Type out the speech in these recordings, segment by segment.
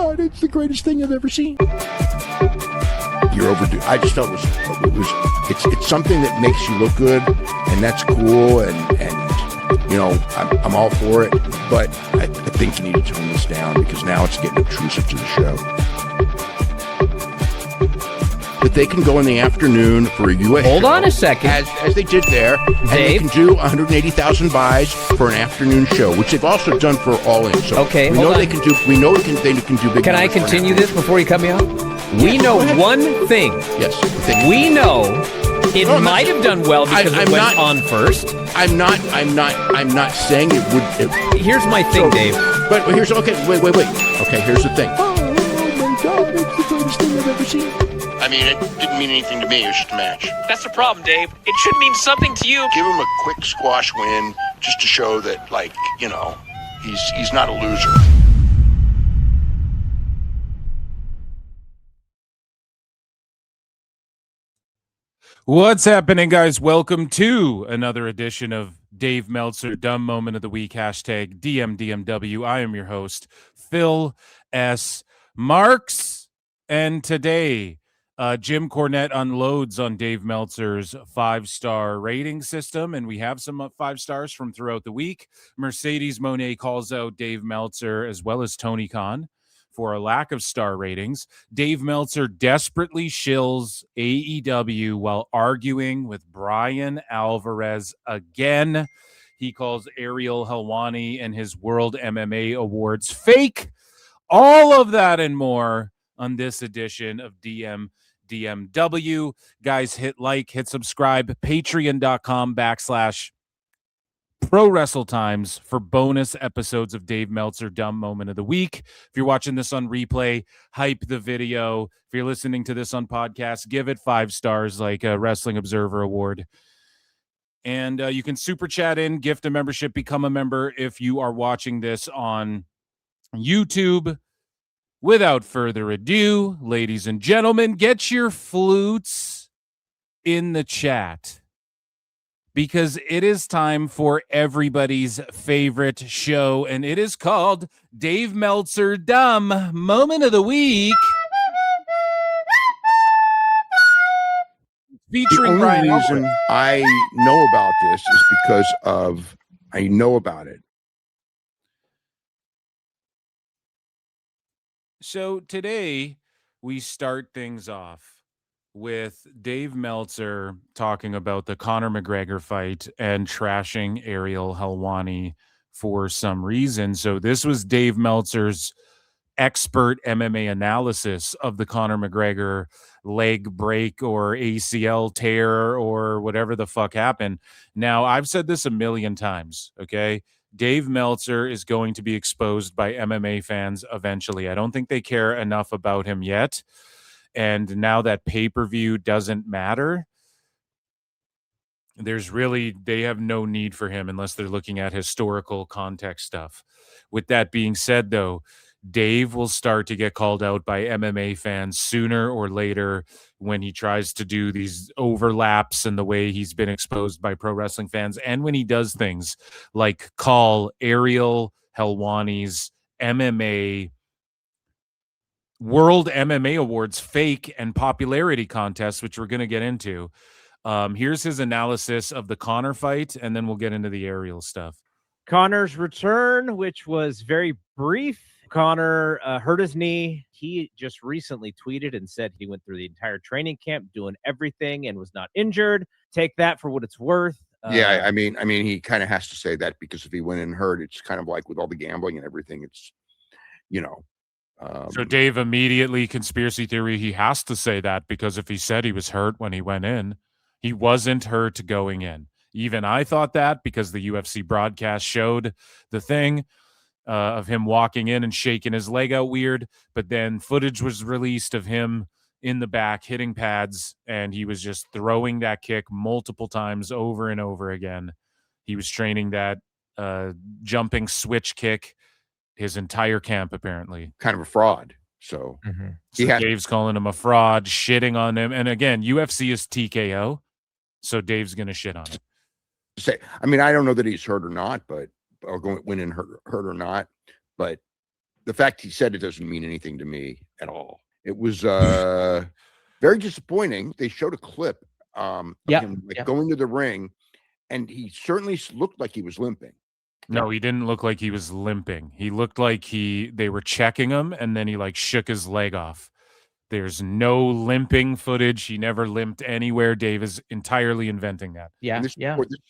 God, it's the greatest thing I've ever seen. You're overdue. I just felt it's something that makes you look good, and that's cool, and you know, I'm all for it, but I think you need to tone this down because now it's getting obtrusive to the show. But they can go in the afternoon for a U.S. Hold show, on a second. as they did there, and they Dave? can do 180,000 buys for an afternoon show, which they've also done for All In. So Okay, we hold know on. they can do. We know they can do big. Can I numbers for an continue afternoon. this before you cut me off? We know go ahead. one thing. Yes. We know it No, might have done well because I'm it went not- on first. I'm not saying it would. Here's my thing, Dave. But here's okay. Wait. Okay, here's the thing. Oh my God, it's the greatest thing I've ever seen. I mean, it didn't mean anything to me. It was just a match. That's the problem, Dave. It should mean something to you. Give him a quick squash win just to show that, like, you know, he's not a loser. What's happening, guys? Welcome to another edition of Dave Meltzer Dumb Moment of the Week, hashtag DMDMW. I am your host, Phil S. Marks, and today Jim Cornette unloads on Dave Meltzer's 5-star rating system, and we have some 5 stars from throughout the week. Mercedes Monet calls out Dave Meltzer as well as Tony Khan for a lack of star ratings. Dave Meltzer desperately shills AEW while arguing with Bryan Alvarez again. He calls Ariel Helwani and his World MMA Awards fake. All of that and more on this edition of DMDMW. Guys, hit like, hit subscribe, patreon.com/Pro Wrestle Times for bonus episodes of Dave Meltzer Dumb Moment of the Week. If you're watching this on replay, hype the video. If you're listening to this on podcast, give it 5 stars like a Wrestling Observer Award. And you can super chat in, gift a membership, become a member if you are watching this on YouTube. Without further ado, ladies and gentlemen, get your flutes in the chat, because it is time for everybody's favorite show, and it is called Dave Meltzer Dumb Moment of the Week. Featuring The Bryan only Alvarez. reason I know about this is because I know about it. So today we start things off with Dave Meltzer talking about the Conor McGregor fight and trashing Ariel Helwani for some reason. So this was Dave Meltzer's expert MMA analysis of the Conor McGregor leg break or ACL tear or whatever the fuck happened. Now, I've said this a million times, okay? Dave Meltzer is going to be exposed by MMA fans eventually. I don't think they care enough about him yet. And now that pay-per-view doesn't matter, they have no need for him unless they're looking at historical context stuff. With that being said, though, Dave will start to get called out by MMA fans sooner or later when he tries to do these overlaps and the way he's been exposed by pro wrestling fans, and when he does things like call Ariel Helwani's World MMA Awards fake and popularity contests, which we're going to get into. Here's his analysis of the Conor fight, and then we'll get into the Ariel stuff. Conor's return, which was very brief. Conor hurt his knee. He just recently tweeted and said he went through the entire training camp doing everything and was not injured. Take that for what it's worth. Yeah, I mean, he kind of has to say that because if he went in hurt, it's kind of like with all the gambling and everything. It's, you know. So Dave immediately conspiracy theory. He has to say that because if he said he was hurt when he went in, he wasn't hurt going in. Even I thought that because the UFC broadcast showed the thing of him walking in and shaking his leg out weird. But then footage was released of him in the back hitting pads, and he was just throwing that kick multiple times over and over again. He was training that jumping switch kick his entire camp, apparently. Kind of a fraud. So, So Dave's calling him a fraud, shitting on him. And again, UFC is TKO, so Dave's going to shit on him. I mean, I don't know that he's hurt or not, but or going win and hurt or not, but the fact he said it doesn't mean anything to me at all. It was very disappointing. They showed a clip of him going to the ring, and he certainly looked like he was limping. No, he didn't look like he was limping. He looked like they were checking him, and then he like shook his leg off. There's no limping footage. He never limped anywhere. Dave is entirely inventing that. And this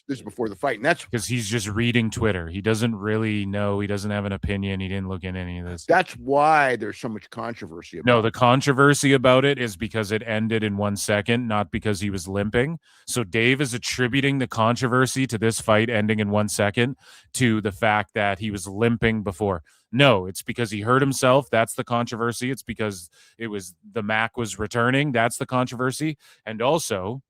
is before the fight, and that's because he's just reading Twitter. He doesn't really know. He doesn't have an opinion. He didn't look in any of this. That's why there's so much controversy about No, the controversy about it is because it ended in 1 second, not because he was limping. So Dave is attributing the controversy to this fight ending in 1 second to the fact that he was limping before. No, it's because he hurt himself. That's the controversy. It's because it was the Mac was returning. That's the controversy. And also,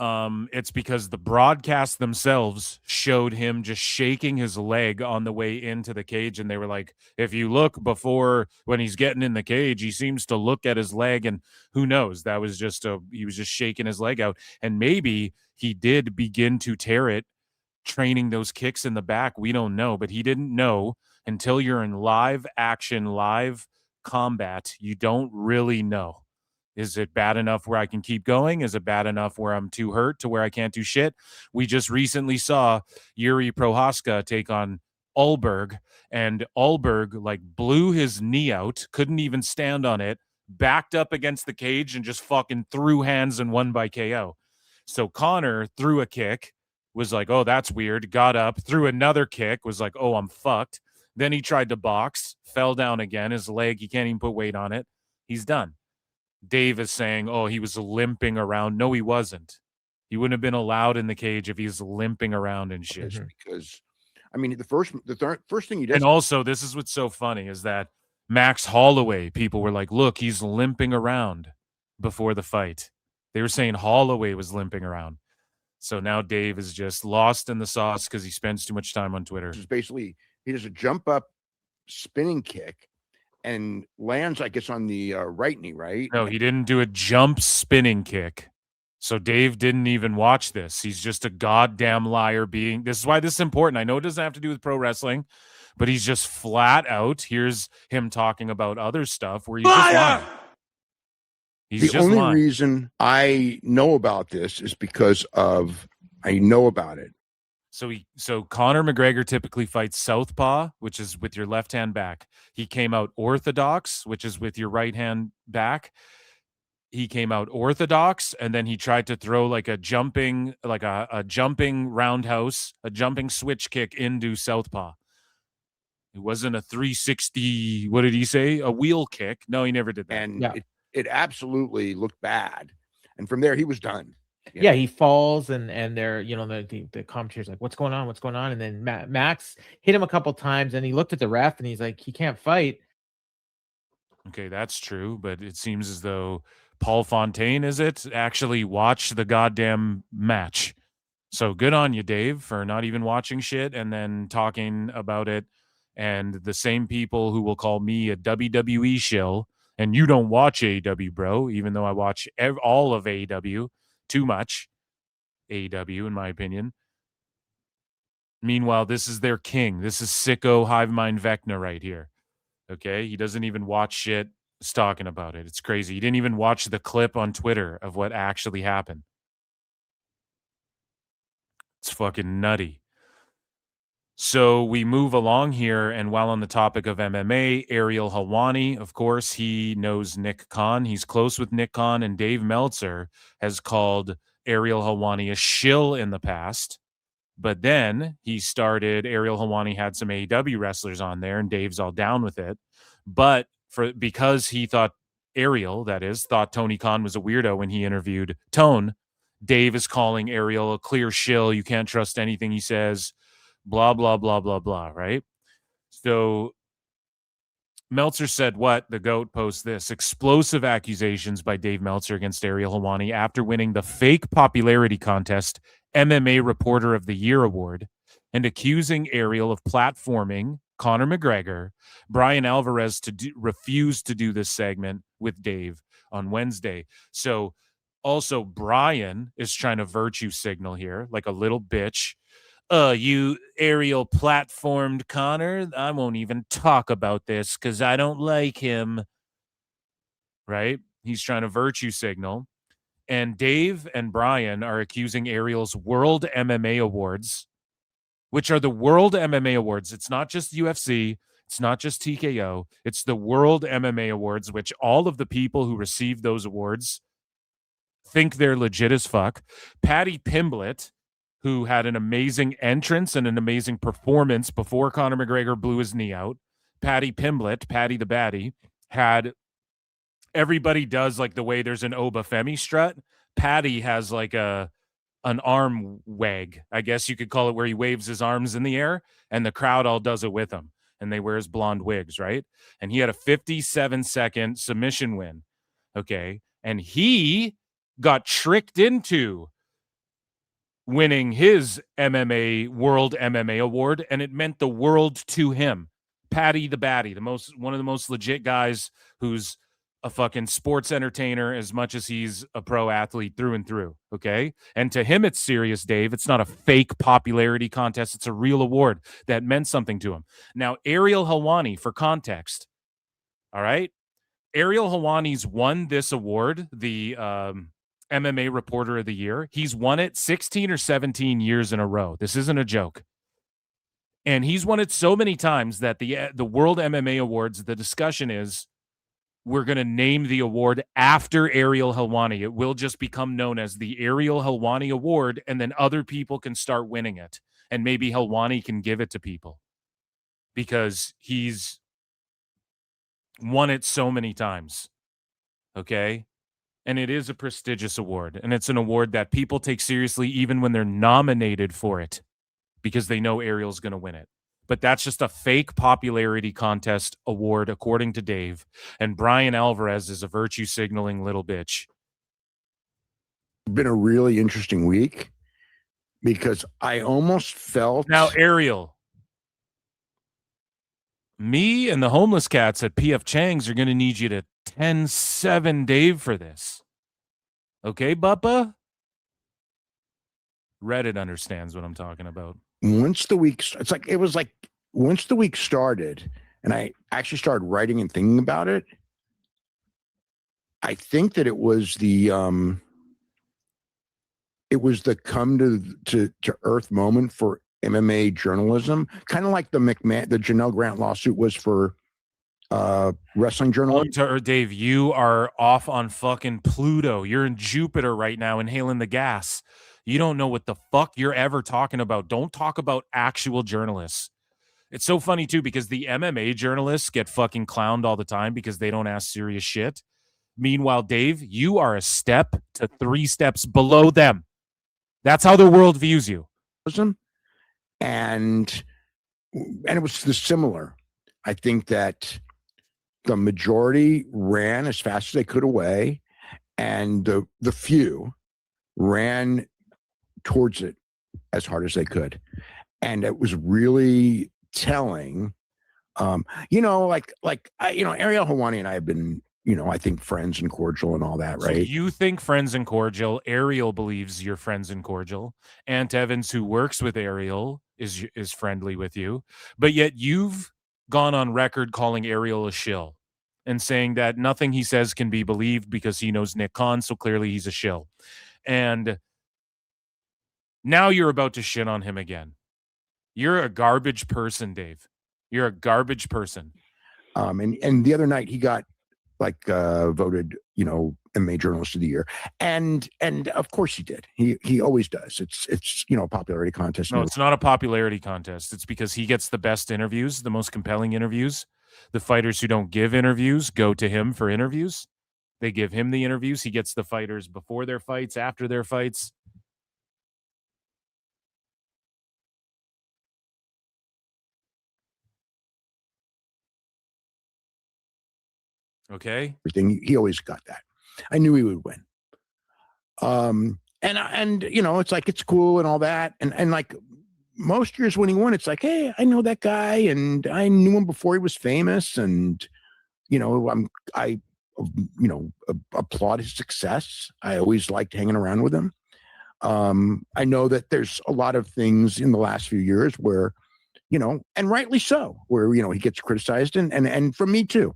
it's because the broadcast themselves showed him just shaking his leg on the way into the cage. And they were like, if you look before when he's getting in the cage, he seems to look at his leg, and who knows, that was just he was just shaking his leg out. And maybe he did begin to tear it training those kicks in the back. We don't know, but he didn't know until you're in live action, live combat. You don't really know. Is it bad enough where I can keep going? Is it bad enough where I'm too hurt to where I can't do shit? We just recently saw Yuri Prohaska take on Ulberg, and Ulberg like blew his knee out, couldn't even stand on it, backed up against the cage and just fucking threw hands and won by KO. So Conor threw a kick, was like, oh, that's weird, got up, threw another kick, was like, oh, I'm fucked. Then he tried to box, fell down again. His leg, he can't even put weight on it. He's done. Dave is saying, oh, he was limping around. No, he wasn't. He wouldn't have been allowed in the cage if he's limping around and shit. Because, I mean, the first thing he does. And also, this is what's so funny is that Max Holloway, people were like, look, he's limping around before the fight. They were saying Holloway was limping around. So now Dave is just lost in the sauce because he spends too much time on Twitter. Is basically, he does a jump up spinning kick and lands, I guess, on the right knee, right? No, he didn't do a jump spinning kick. So Dave didn't even watch this. He's just a goddamn liar being. This is why this is important. I know it doesn't have to do with pro wrestling, but he's just flat out. Here's him talking about other stuff where he's just lying. The only reason I know about this is because I know about it. So Conor McGregor typically fights southpaw, which is with your left hand back. He came out orthodox, which is with your right hand back. He came out orthodox, and then he tried to throw like a jumping roundhouse, a jumping switch kick into southpaw. It wasn't a 360. What did he say? A wheel kick? No, he never did that. And it absolutely looked bad. And from there, he was done. Yeah, he falls, and they're, the commentator's like, what's going on? What's going on? And then Max hit him a couple times, and he looked at the ref, and he's like, he can't fight. Okay, that's true, but it seems as though Paul Fontaine, actually watched the goddamn match. So good on you, Dave, for not even watching shit and then talking about it. And the same people who will call me a WWE shill, and you don't watch AEW, bro, even though I watch all of AEW. Too much AEW, in my opinion. Meanwhile, this is their king. This is sicko hive mind Vecna right here. Okay, he doesn't even watch shit. He's talking about it. It's crazy. He didn't even watch the clip on Twitter of what actually happened. It's fucking nutty. So we move along here, and while on the topic of MMA, Ariel Helwani, of course, he knows Nick Khan. He's close with Nick Khan, and Dave Meltzer has called Ariel Helwani a shill in the past. But then Ariel Helwani had some AEW wrestlers on there, and Dave's all down with it. But because he thought thought Tony Khan was a weirdo when he interviewed Tone, Dave is calling Ariel a clear shill. You can't trust anything he says. Blah, blah, blah, blah, blah, right? So Meltzer said what? The GOAT posts this. Explosive accusations by Dave Meltzer against Ariel Helwani after winning the fake popularity contest MMA Reporter of the Year award and accusing Ariel of platforming Conor McGregor. Bryan Alvarez refused to do this segment with Dave on Wednesday. So also Bryan is trying to virtue signal here like a little bitch. You Ariel platformed Conor. I won't even talk about this because I don't like him. Right? He's trying to virtue signal. And Dave and Bryan are accusing Ariel's World MMA Awards, which are the World MMA Awards. It's not just UFC. It's not just TKO. It's the World MMA Awards, which all of the people who receive those awards think they're legit as fuck. Patty Pimblett, who had an amazing entrance and an amazing performance before Conor McGregor blew his knee out. Patty Pimblett, Patty the Baddie, had everybody does like the way there's an Oba Femi strut. Patty has like an arm wag, I guess you could call it, where he waves his arms in the air and the crowd all does it with him. And they wear his blonde wigs, right? And he had a 57-second submission win. Okay. And he got tricked into winning his World MMA Award, and it meant the world to him. Patty the Baddie, one of the most legit guys who's a fucking sports entertainer as much as he's a pro athlete through and through, okay? And to him, it's serious, Dave. It's not a fake popularity contest. It's a real award that meant something to him. Now, Ariel Helwani, for context, all right? Ariel Helwani's won this award, the MMA Reporter of the Year. He's won it 16 or 17 years in a row. This isn't a joke. And he's won it so many times that the World MMA Awards, the discussion is, we're going to name the award after Ariel Helwani. It will just become known as the Ariel Helwani Award, and then other people can start winning it. And maybe Helwani can give it to people because he's won it so many times. Okay? And it is a prestigious award. And it's an award that people take seriously even when they're nominated for it because they know Ariel's going to win it. But that's just a fake popularity contest award, according to Dave. And Bryan Alvarez is a virtue signaling little bitch. Been a really interesting week because I almost felt... Now, Ariel, me and the homeless cats at PF Chang's are going to need you to 10-7 Dave for this. Okay, Buppa? Reddit understands what I'm talking about. Once the week, once the week started and I actually started writing and thinking about it, I think that it was the come to earth moment for MMA journalism, kind of like the Janelle Grant lawsuit was for wrestling journalism. Dave, you are off on fucking Pluto. You're in Jupiter right now, inhaling the gas. You don't know what the fuck you're ever talking about. Don't talk about actual journalists. It's so funny, too, because the MMA journalists get fucking clowned all the time because they don't ask serious shit. Meanwhile, Dave, you are a step to 3 steps below them. That's how the world views you. And it was similar. I think that the majority ran as fast as they could away, and the few ran towards it as hard as they could. And it was really telling. Ariel Helwani and I have been, I think friends and cordial and all that, right? So you think friends and cordial. Ariel believes you're friends and cordial. Aunt Evans, who works with Ariel, is friendly with you. But yet you've gone on record calling Ariel a shill and saying that nothing he says can be believed because he knows Nick Khan, so clearly he's a shill. And now you're about to shit on him again. You're a garbage person, Dave. You're a garbage person. And the other night he got voted, MMA Journalist of the Year, and of course he did. He always does. It's a popularity contest. No, it's not a popularity contest. It's because he gets the best interviews, the most compelling interviews. The fighters who don't give interviews go to him for interviews. They give him the interviews. He gets the fighters before their fights, after their fights. Okay. Everything. He always got that. I knew he would win. It's like, it's cool and all that. And like most years when he won, it's like, hey, I know that guy and I knew him before he was famous. And, I applaud his success. I always liked hanging around with him. I know that there's a lot of things in the last few years where, and rightly so, where, he gets criticized and from me too.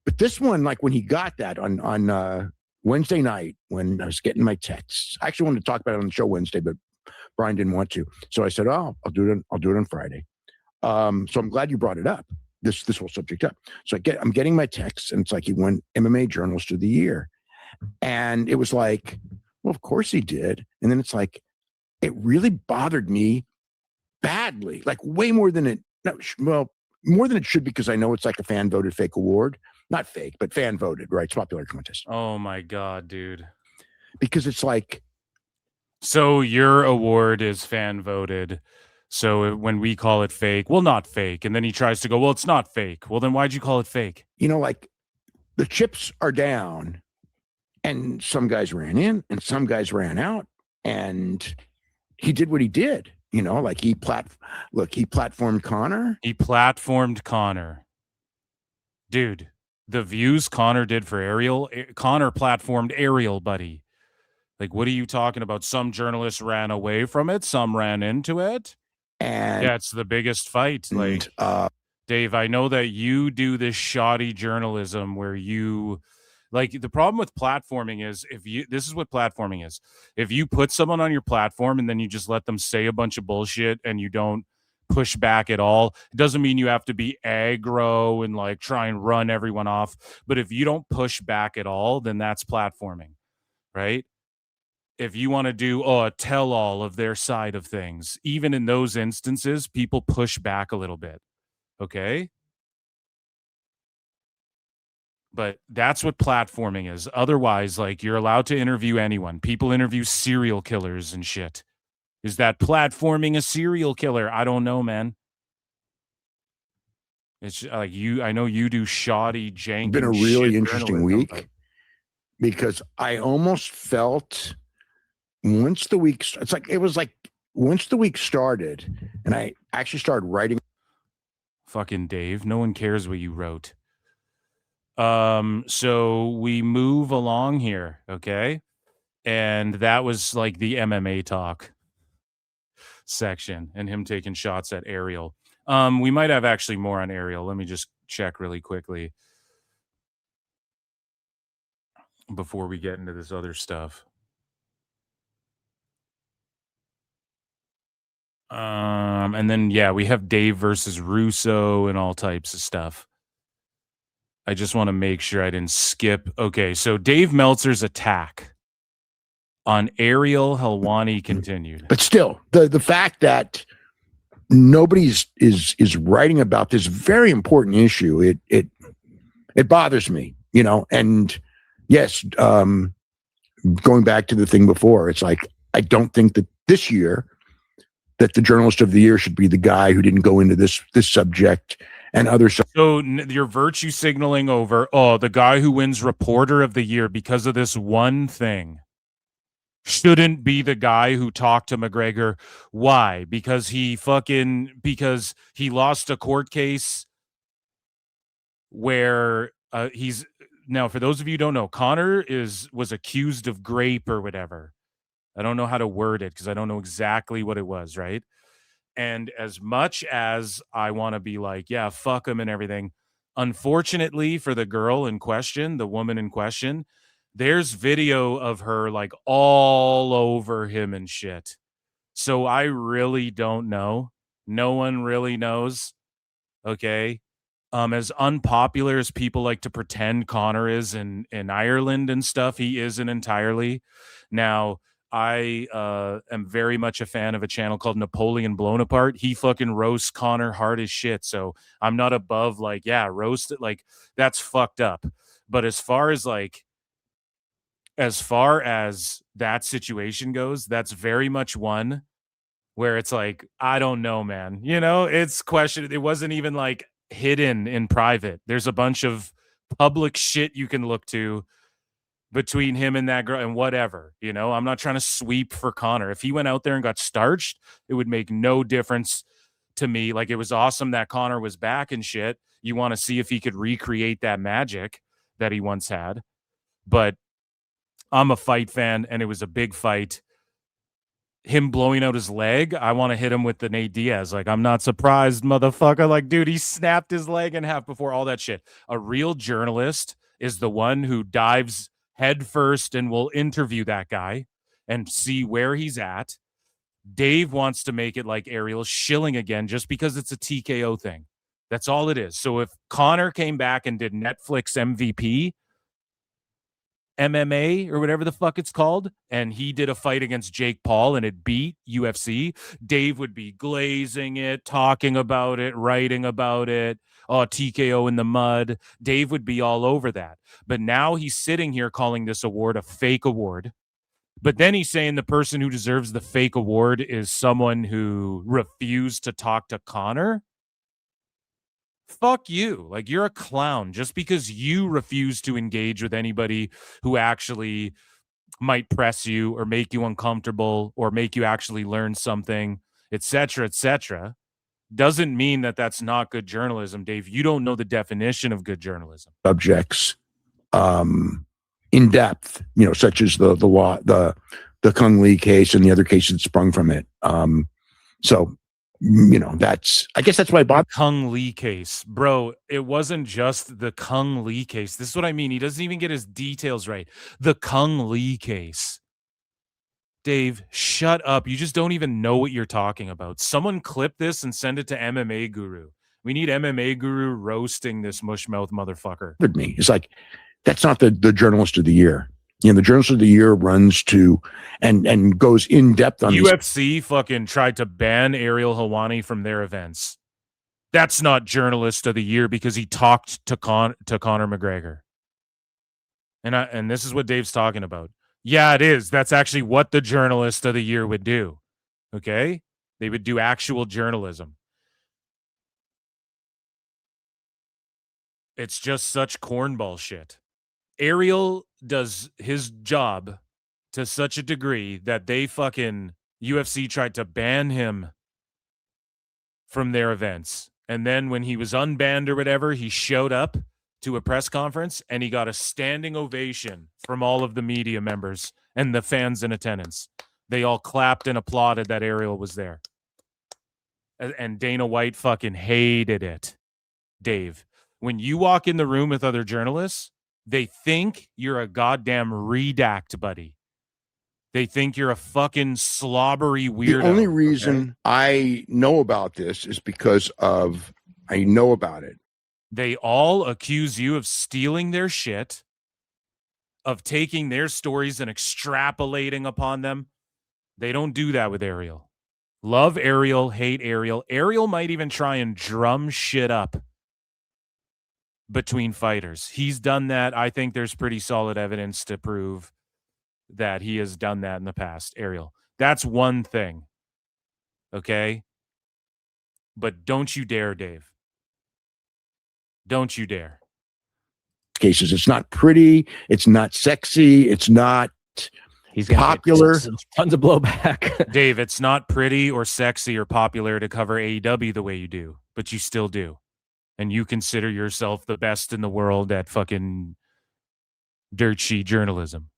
But this one, like when he got that on Wednesday night, when I was getting my texts, I actually wanted to talk about it on the show Wednesday, but Bryan didn't want to. So I said, I'll do it on Friday. So I'm glad you brought it up, this whole subject up. So I'm getting my texts, and it's like he won MMA Journalist of the Year. And it was like, well, of course he did. And then it's like, it really bothered me badly, like way more than it should, because I know it's like a fan voted fake award. Not fake, but fan voted, right? It's a popular contest. Oh my God, dude. Because it's like, so your award is fan voted. So when we call it fake, well, not fake. And then he tries to go, well, it's not fake. Well, then why'd you call it fake? Like the chips are down, and some guys ran in and some guys ran out, and he did what he did. Like he platformed Conor. He platformed Conor. Dude, the views Conor did for Ariel, Conor platformed Ariel, buddy. Like, what are you talking about? Some journalists ran away from it. Some ran into it. And that's the biggest fight. Like, Dave, I know that you do this shoddy journalism where you, like, the problem with platforming is this is what platforming is. If you put someone on your platform and then you just let them say a bunch of bullshit and you don't push back at all, it doesn't mean you have to be aggro and like try and run everyone off. But if you don't push back at all, then that's platforming, right? If you want to do a tell-all of their side of things, even in those instances, people push back a little bit, okay? But that's what platforming is. Otherwise, like, you're allowed to interview anyone. People interview serial killers and shit. Is that platforming a serial killer? I don't know, man. It's like I know you do shoddy, janky. It's been a really interesting week because I almost felt once the week started and I actually started writing. Fucking Dave, no one cares what you wrote. So we move along here, okay? And that was like the MMA talk section and him taking shots at Ariel. We might have actually more on Ariel. Let me just check really quickly before we get into this other stuff. And then, yeah, we have Dave versus Russo and all types of stuff. I just want to make sure I didn't skip. Okay, so Dave Meltzer's attack on Ariel Helwani continued. But still, the fact that nobody is writing about this very important issue, it bothers me, and yes, going back to the thing before, it's like, I don't think that this year that the journalist of the year should be the guy who didn't go into this subject and other stuff. So you're virtue signaling over, the guy who wins reporter of the year because of this one thing shouldn't be the guy who talked to McGregor. Why? Because he lost a court case where he's now, for those of you who don't know, Conor was accused of rape or whatever. I don't know how to word it because I don't know exactly what it was, right? And as much as I want to be like, yeah, fuck him and everything, unfortunately for the girl in question, the woman in question, there's video of her like all over him and shit. So I really don't know. No one really knows. Okay. As unpopular as people like to pretend Conor is in Ireland and stuff, he isn't entirely. Now, I am very much a fan of a channel called Napoleon Blown Apart. He fucking roasts Conor hard as shit. So I'm not above like, yeah, roast it. Like, that's fucked up. But as far as that situation goes, that's very much one where it's like, I don't know, man. It's questioned. It wasn't even like hidden in private. There's a bunch of public shit you can look to between him and that girl and whatever, I'm not trying to sweep for Conor. If he went out there and got starched, it would make no difference to me. Like, it was awesome that Conor was back and shit. You want to see if he could recreate that magic that he once had. But I'm a fight fan, and it was a big fight. him blowing out his leg, I want to hit him with the Nate Diaz. Like, I'm not surprised, motherfucker. Like, dude, he snapped his leg in half before all that shit. A real journalist is the one who dives head first and will interview that guy and see where he's at. Dave wants to make it like Ariel Shilling again just because it's a TKO thing. That's all it is. So if Conor came back and did Netflix MVP, MMA or whatever the fuck it's called, and he did a fight against Jake Paul and it beat UFC, Dave would be glazing it, talking about it, writing about it. Oh, TKO in the mud. Dave would be all over that. But now he's sitting here calling this award a fake award. But then he's saying the person who deserves the fake award is someone who refused to talk to Conor. Fuck you. Like, you're a clown just because you refuse to engage with anybody who actually might press you or make you uncomfortable or make you actually learn something, etc., doesn't mean that that's not good journalism, Dave. You don't know the definition of good journalism. Subjects, in depth, such as the law, the Kung Lee case and the other case that sprung from it. So, I guess that's why Bob Kung Lee case, bro. It wasn't just the Kung Lee case. This is what I mean. He doesn't even get his details right. The Kung Lee case. Dave, shut up. You just don't even know what you're talking about. Someone clip this and send it to MMA Guru. We need MMA Guru roasting this mushmouth motherfucker. me. It's like, that's not the journalist of the year. The journalist of the year runs to and goes in depth on UFC fucking tried to ban Ariel Helwani from their events. That's not journalist of the year because he talked to Conor McGregor. And this is what Dave's talking about. Yeah, it is. That's actually what the journalist of the year would do. Okay? They would do actual journalism. It's just such cornball shit. Ariel does his job to such a degree that they fucking UFC tried to ban him from their events. And then when he was unbanned or whatever, he showed up to a press conference and he got a standing ovation from all of the media members and the fans in attendance. They all clapped and applauded that Ariel was there. And Dana White fucking hated it. Dave, when you walk in the room with other journalists, they think you're a goddamn redact, buddy. They think you're a fucking slobbery weirdo. The only reason I know about this is because I know about it. They all accuse you of stealing their shit, of taking their stories and extrapolating upon them. They don't do that with Ariel. Love Ariel, hate Ariel. Ariel might even try and drum shit up between fighters. He's done that. I think there's pretty solid evidence to prove that he has done that in the past, Ariel. That's one thing. Okay? But don't you dare, Dave. Don't you dare. Cases. It's not pretty. It's not sexy. It's not He's gonna get popular. tons of blowback. Dave, it's not pretty or sexy or popular to cover AEW the way you do, but you still do. And you consider yourself the best in the world at fucking dirt sheet journalism.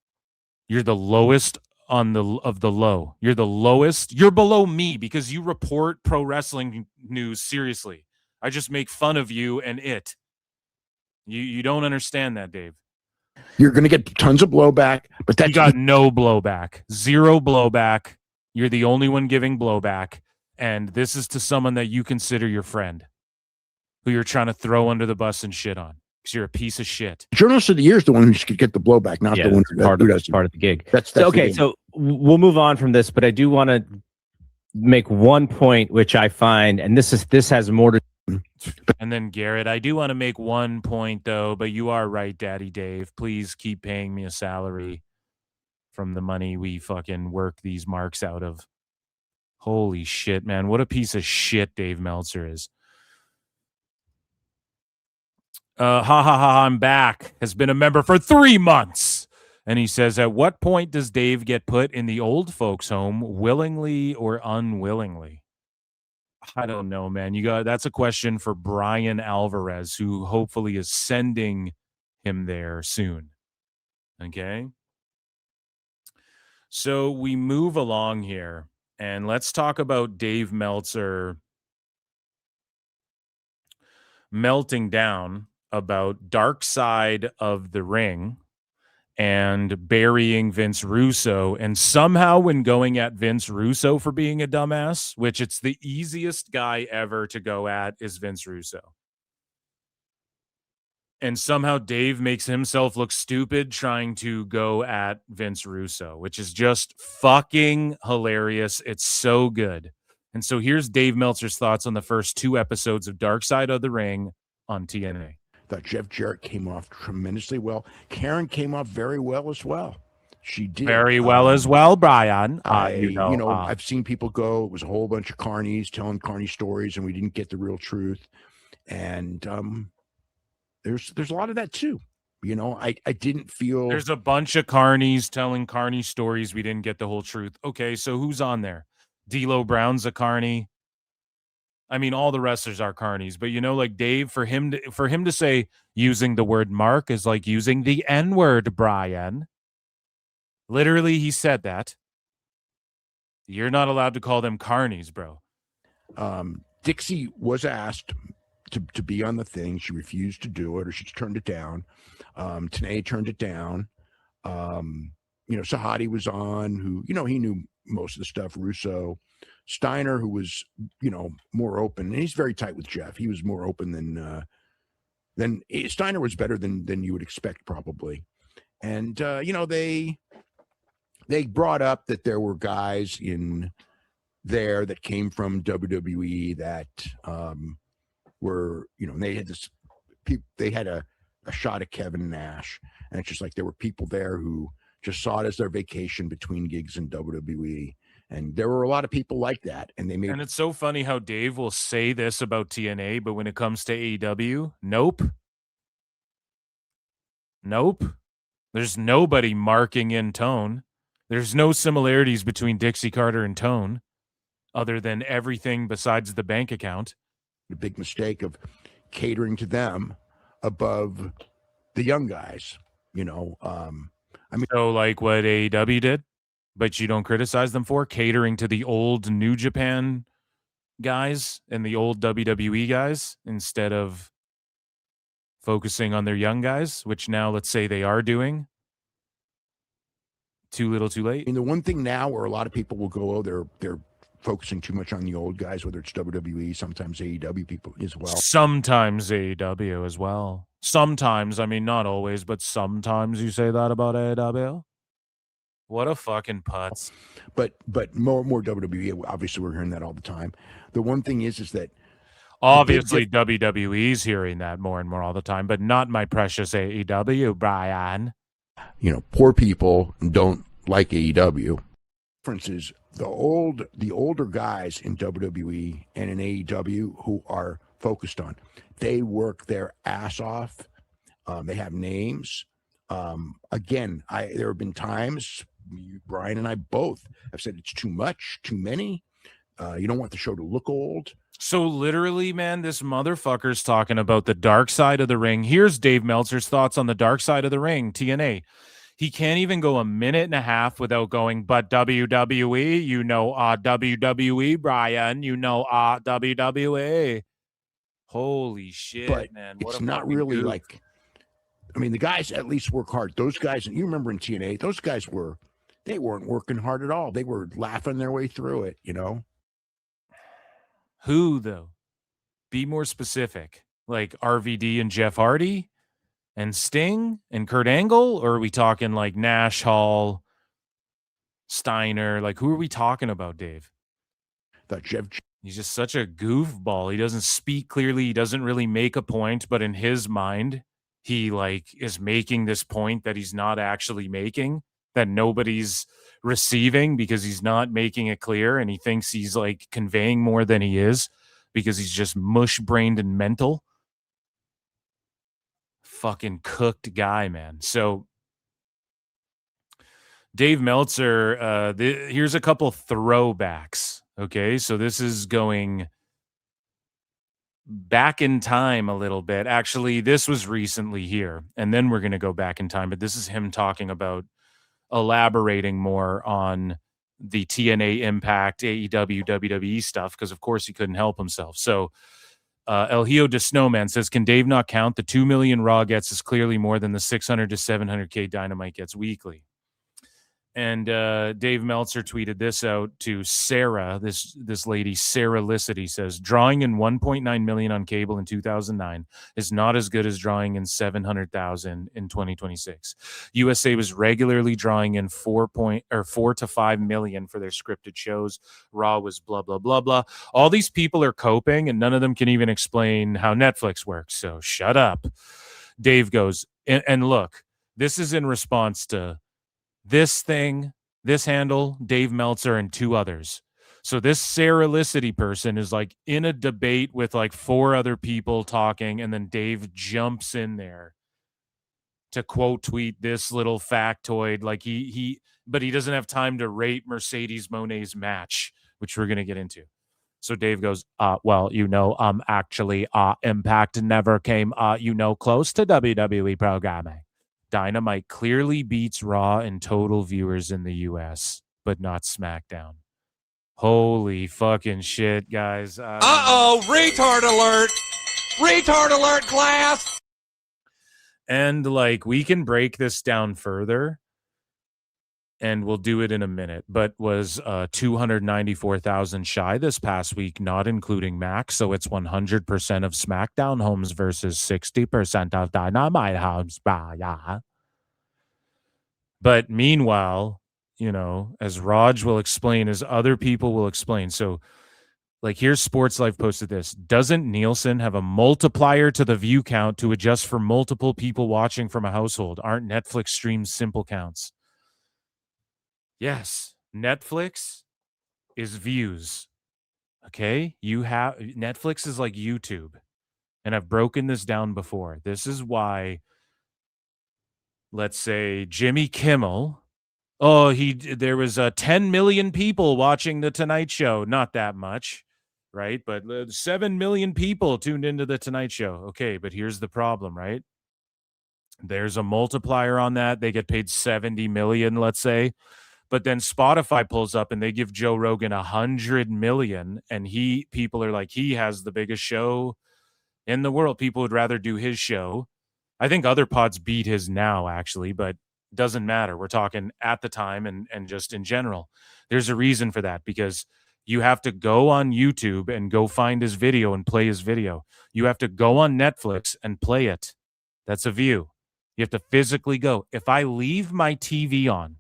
You're the lowest of the low. You're the lowest. You're below me because you report pro wrestling news seriously. I just make fun of you and it. You don't understand that, Dave. You're going to get tons of blowback, but that's you got no blowback. Zero blowback. You're the only one giving blowback. And this is to someone that you consider your friend, who you're trying to throw under the bus and shit on because you're a piece of shit. Journalist of the year is the one who should get the blowback, not the one who does. Part of the gig. That's okay. So we'll move on from this, but I do want to make one point, which I find, and this has more to. And then Garrett, I do want to make one point though, but you are right, Daddy Dave. Please keep paying me a salary from the money we fucking work these marks out of. Holy shit, man. What a piece of shit Dave Meltzer is. I'm back. Has been a member for 3 months. And he says, at what point does Dave get put in the old folks' home, willingly or unwillingly? I don't know, man. That's a question for Bryan Alvarez, who hopefully is sending him there soon. Okay? So we move along here. And let's talk about Dave Meltzer melting down about Dark Side of the Ring and burying Vince Russo, and somehow when going at Vince Russo for being a dumbass, which it's the easiest guy ever to go at is Vince Russo. And somehow Dave makes himself look stupid trying to go at Vince Russo, which is just fucking hilarious. It's so good. And so here's Dave Meltzer's thoughts on the first 2 episodes of Dark Side of the Ring on TNA. Thought Jeff Jarrett came off tremendously well. Karen came off very well as well. She did very well as well, Bryan. I've seen people go. It was a whole bunch of carnies telling carny stories, and we didn't get the real truth. And there's a lot of that too. I didn't feel there's a bunch of carnies telling carny stories. We didn't get the whole truth. Okay, so who's on there? D'Lo Brown's a carny. I mean, all the wrestlers are carnies, but like Dave, for him to say using the word mark is like using the N-word, Bryan. Literally, he said that. You're not allowed to call them carnies, bro. Dixie was asked to be on the thing. She refused to do it, or she turned it down. Tenay turned it down. Sahadi was on, who, he knew most of the stuff. Russo. Steiner, who was, more open, and he's very tight with Jeff. He was more open than Steiner was better than you would expect, probably. And they brought up that there were guys in there that came from WWE that were, they had a shot at Kevin Nash, and it's just like there were people there who just saw it as their vacation between gigs in WWE. And there were a lot of people like that. And and it's so funny how Dave will say this about TNA, but when it comes to AEW, nope. There's nobody marking in Tone. There's no similarities between Dixie Carter and Tone, other than everything besides the bank account. The big mistake of catering to them above the young guys, So like what AEW did? But you don't criticize them for catering to the old New Japan guys and the old WWE guys instead of focusing on their young guys, which now let's say they are doing. Too little, too late. The one thing now where a lot of people will go, they're focusing too much on the old guys, whether it's WWE, sometimes AEW people as well. Sometimes AEW as well. Sometimes, I mean, not always, but sometimes you say that about AEW. What a fucking putz. But more WWE, obviously we're hearing that all the time. The one thing is that obviously WWE's hearing that more and more all the time, but not my precious AEW, Bryan. Poor people don't like AEW. Difference is the older guys in WWE and in AEW who are focused on, they work their ass off. They have names. Again, there have been times Bryan and I both have said it's too much, too many. You don't want the show to look old. So literally, man, this motherfucker's talking about the dark side of the ring. Here's Dave Meltzer's thoughts on the dark side of the ring, TNA. He can't even go a minute and a half without going, but WWE, WWE, Bryan, WWE. Holy shit, but man. What it's not really goof. Like, the guys at least work hard. Those guys, and you remember in TNA, those guys they weren't working hard at all. They were laughing their way through it, Who, though? Be more specific. Like RVD and Jeff Hardy and Sting and Kurt Angle? Or are we talking like Nash, Hall, Steiner? Like, who are we talking about, Dave? That Jeff. He's just such a goofball. He doesn't speak clearly. He doesn't really make a point, but in his mind, he is making this point that he's not actually making, that nobody's receiving because he's not making it clear, and he thinks he's conveying more than he is because he's just mush-brained and mental. Fucking cooked guy, man. So Dave Meltzer, here's a couple throwbacks. Okay, so this is going back in time a little bit. Actually, this was recently here, and then we're going to go back in time, but this is him talking about elaborating more on the TNA Impact, AEW, WWE stuff, because of course he couldn't help himself. So El Hijo de Snowman says, can Dave not count? The 2 million Raw gets is clearly more than the 600 to 700K Dynamite gets weekly. And Dave Meltzer tweeted this out to Sarah, this lady, Sarah Licity, says, drawing in 1.9 million on cable in 2009 is not as good as drawing in 700,000 in 2026. USA was regularly drawing in 4 to 5 million for their scripted shows. Raw was blah, blah, blah, blah. All these people are coping, and none of them can even explain how Netflix works. So shut up. Dave goes, and look, this is in response to this thing, this handle, Dave Meltzer, and 2 others. So this Sarah Licity person is like in a debate with like 4 other people talking, and then Dave jumps in there to quote tweet this little factoid. Like but he doesn't have time to rate Mercedes Moné's match, which we're gonna get into. So Dave goes, well, actually, Impact never came, close to WWE programming. Dynamite clearly beats Raw in total viewers in the US, but not SmackDown. Holy fucking shit, guys. Retard alert! Retard alert, class! And like, we can break this down further, and we'll do it in a minute, but was 294,000 shy this past week, not including Max. So it's 100% of SmackDown homes versus 60% of Dynamite homes. Yeah. But meanwhile, as Raj will explain, as other people will explain. So like, here's Sports Life posted this. Doesn't Nielsen have a multiplier to the view count to adjust for multiple people watching from a household? Aren't Netflix streams simple counts? Yes, Netflix is views. Okay, Netflix is like YouTube, and I've broken this down before. This is why, let's say Jimmy Kimmel, there was 10 million people watching the Tonight Show. Not that much, right? But 7 million people tuned into the Tonight Show. Okay, but here's the problem, right? There's a multiplier on that. They get paid 70 million, let's say. But then Spotify pulls up and they give Joe Rogan 100 million, and people are like, he has the biggest show in the world. People would rather do his show. I think other pods beat his now, actually, but doesn't matter. We're talking at the time and just in general. There's a reason for that, because you have to go on YouTube and go find his video and play his video. You have to go on Netflix and play it. That's a view. You have to physically go. If I leave my TV on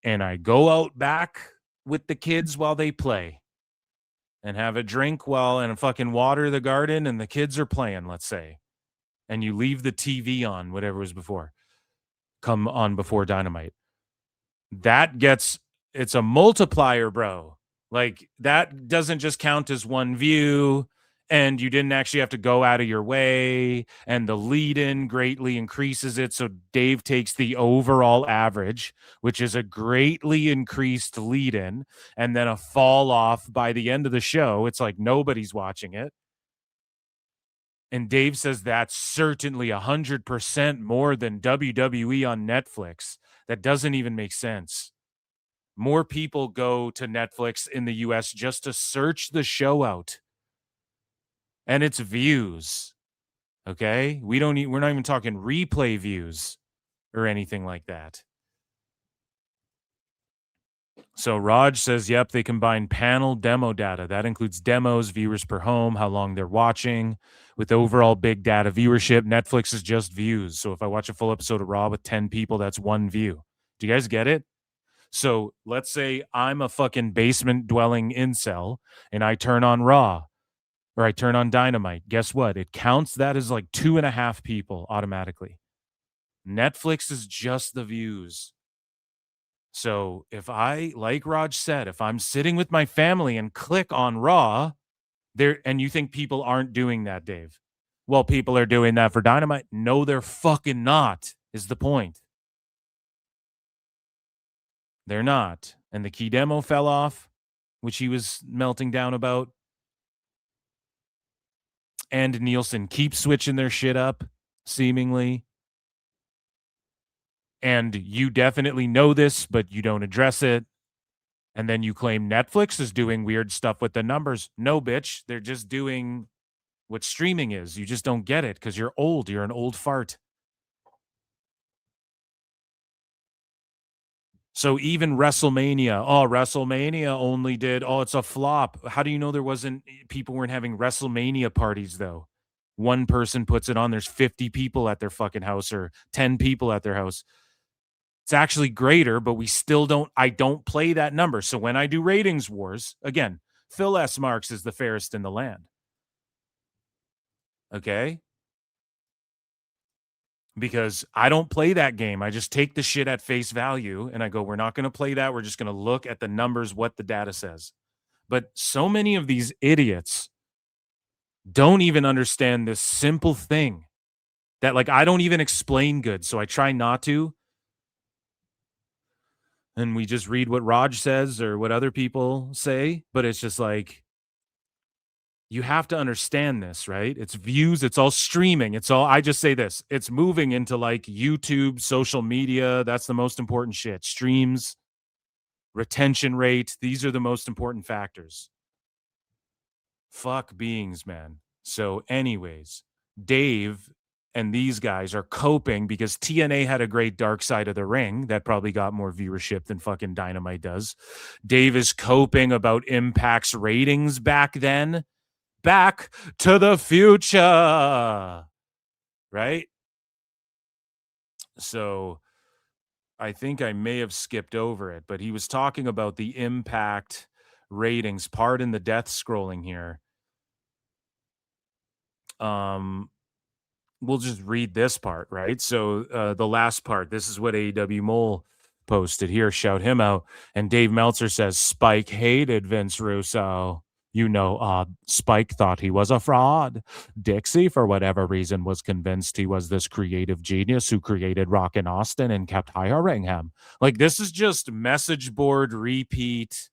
and I go out back with the kids while they play and have a drink and fucking water the garden and the kids are playing, let's say, and you leave the TV on, whatever was before, come on before Dynamite, it's a multiplier, bro. Like, that doesn't just count as one view, and you didn't actually have to go out of your way, and the lead-in greatly increases it. So Dave takes the overall average, which is a greatly increased lead-in, and then a fall off by the end of the show. It's like nobody's watching it. And Dave says that's certainly 100% more than WWE on Netflix. That doesn't even make sense. More people go to Netflix in the US just to search the show out. And it's views. Okay? We're not even talking replay views or anything like that. So Raj says, yep, they combine panel demo data. That includes demos, viewers per home, how long they're watching. With overall big data viewership, Netflix is just views. So if I watch a full episode of Raw with 10 people, that's one view. Do you guys get it? So let's say I'm a fucking basement dwelling incel and I turn on Raw or I turn on Dynamite. Guess what? It counts that as like 2.5 people automatically. Netflix is just the views. So if I, like Raj said, if I'm sitting with my family and click on Raw, and you think people aren't doing that, Dave? Well, people are doing that for Dynamite. No, they're fucking not, is the point. They're not. And the key demo fell off, which he was melting down about. And Nielsen keeps switching their shit up, seemingly. And you definitely know this, but you don't address it. And then you claim Netflix is doing weird stuff with the numbers. No, bitch. They're just doing what streaming is. You just don't get it because you're old. You're an old fart. So even WrestleMania, WrestleMania only did, it's a flop. How do you know people weren't having WrestleMania parties though? One person puts it on, there's 50 people at their fucking house or 10 people at their house. It's actually greater, but I don't play that number. So when I do ratings wars, again, Phil S. Marks is the fairest in the land. Okay? Because I don't play that game. I just take the shit at face value and I go, we're not going to play that. We're just going to look at the numbers, what the data says. But so many of these idiots don't even understand this simple thing that, like, I don't even explain good. So I try not to. And we just read what Raj says or what other people say. But it's just like, you have to understand this, right? It's views. It's all streaming. I just say this. It's moving into like YouTube, social media. That's the most important shit. Streams, retention rate. These are the most important factors. Fuck beings, man. So anyways, Dave and these guys are coping because TNA had a great Dark Side of the Ring that probably got more viewership than fucking Dynamite does. Dave is coping about Impact's ratings back then. Back to the Future, right? So I think I may have skipped over it, but he was talking about the Impact ratings. Pardon the death scrolling here. We'll just read this part, right? So the last part, this is what AEW Mole posted here. Shout him out. And Dave Meltzer says, Spike hated Vince Russo. Spike thought he was a fraud. Dixie, for whatever reason, was convinced he was this creative genius who created Rockin' Austin and kept hiring him. Like, this is just message board repeat,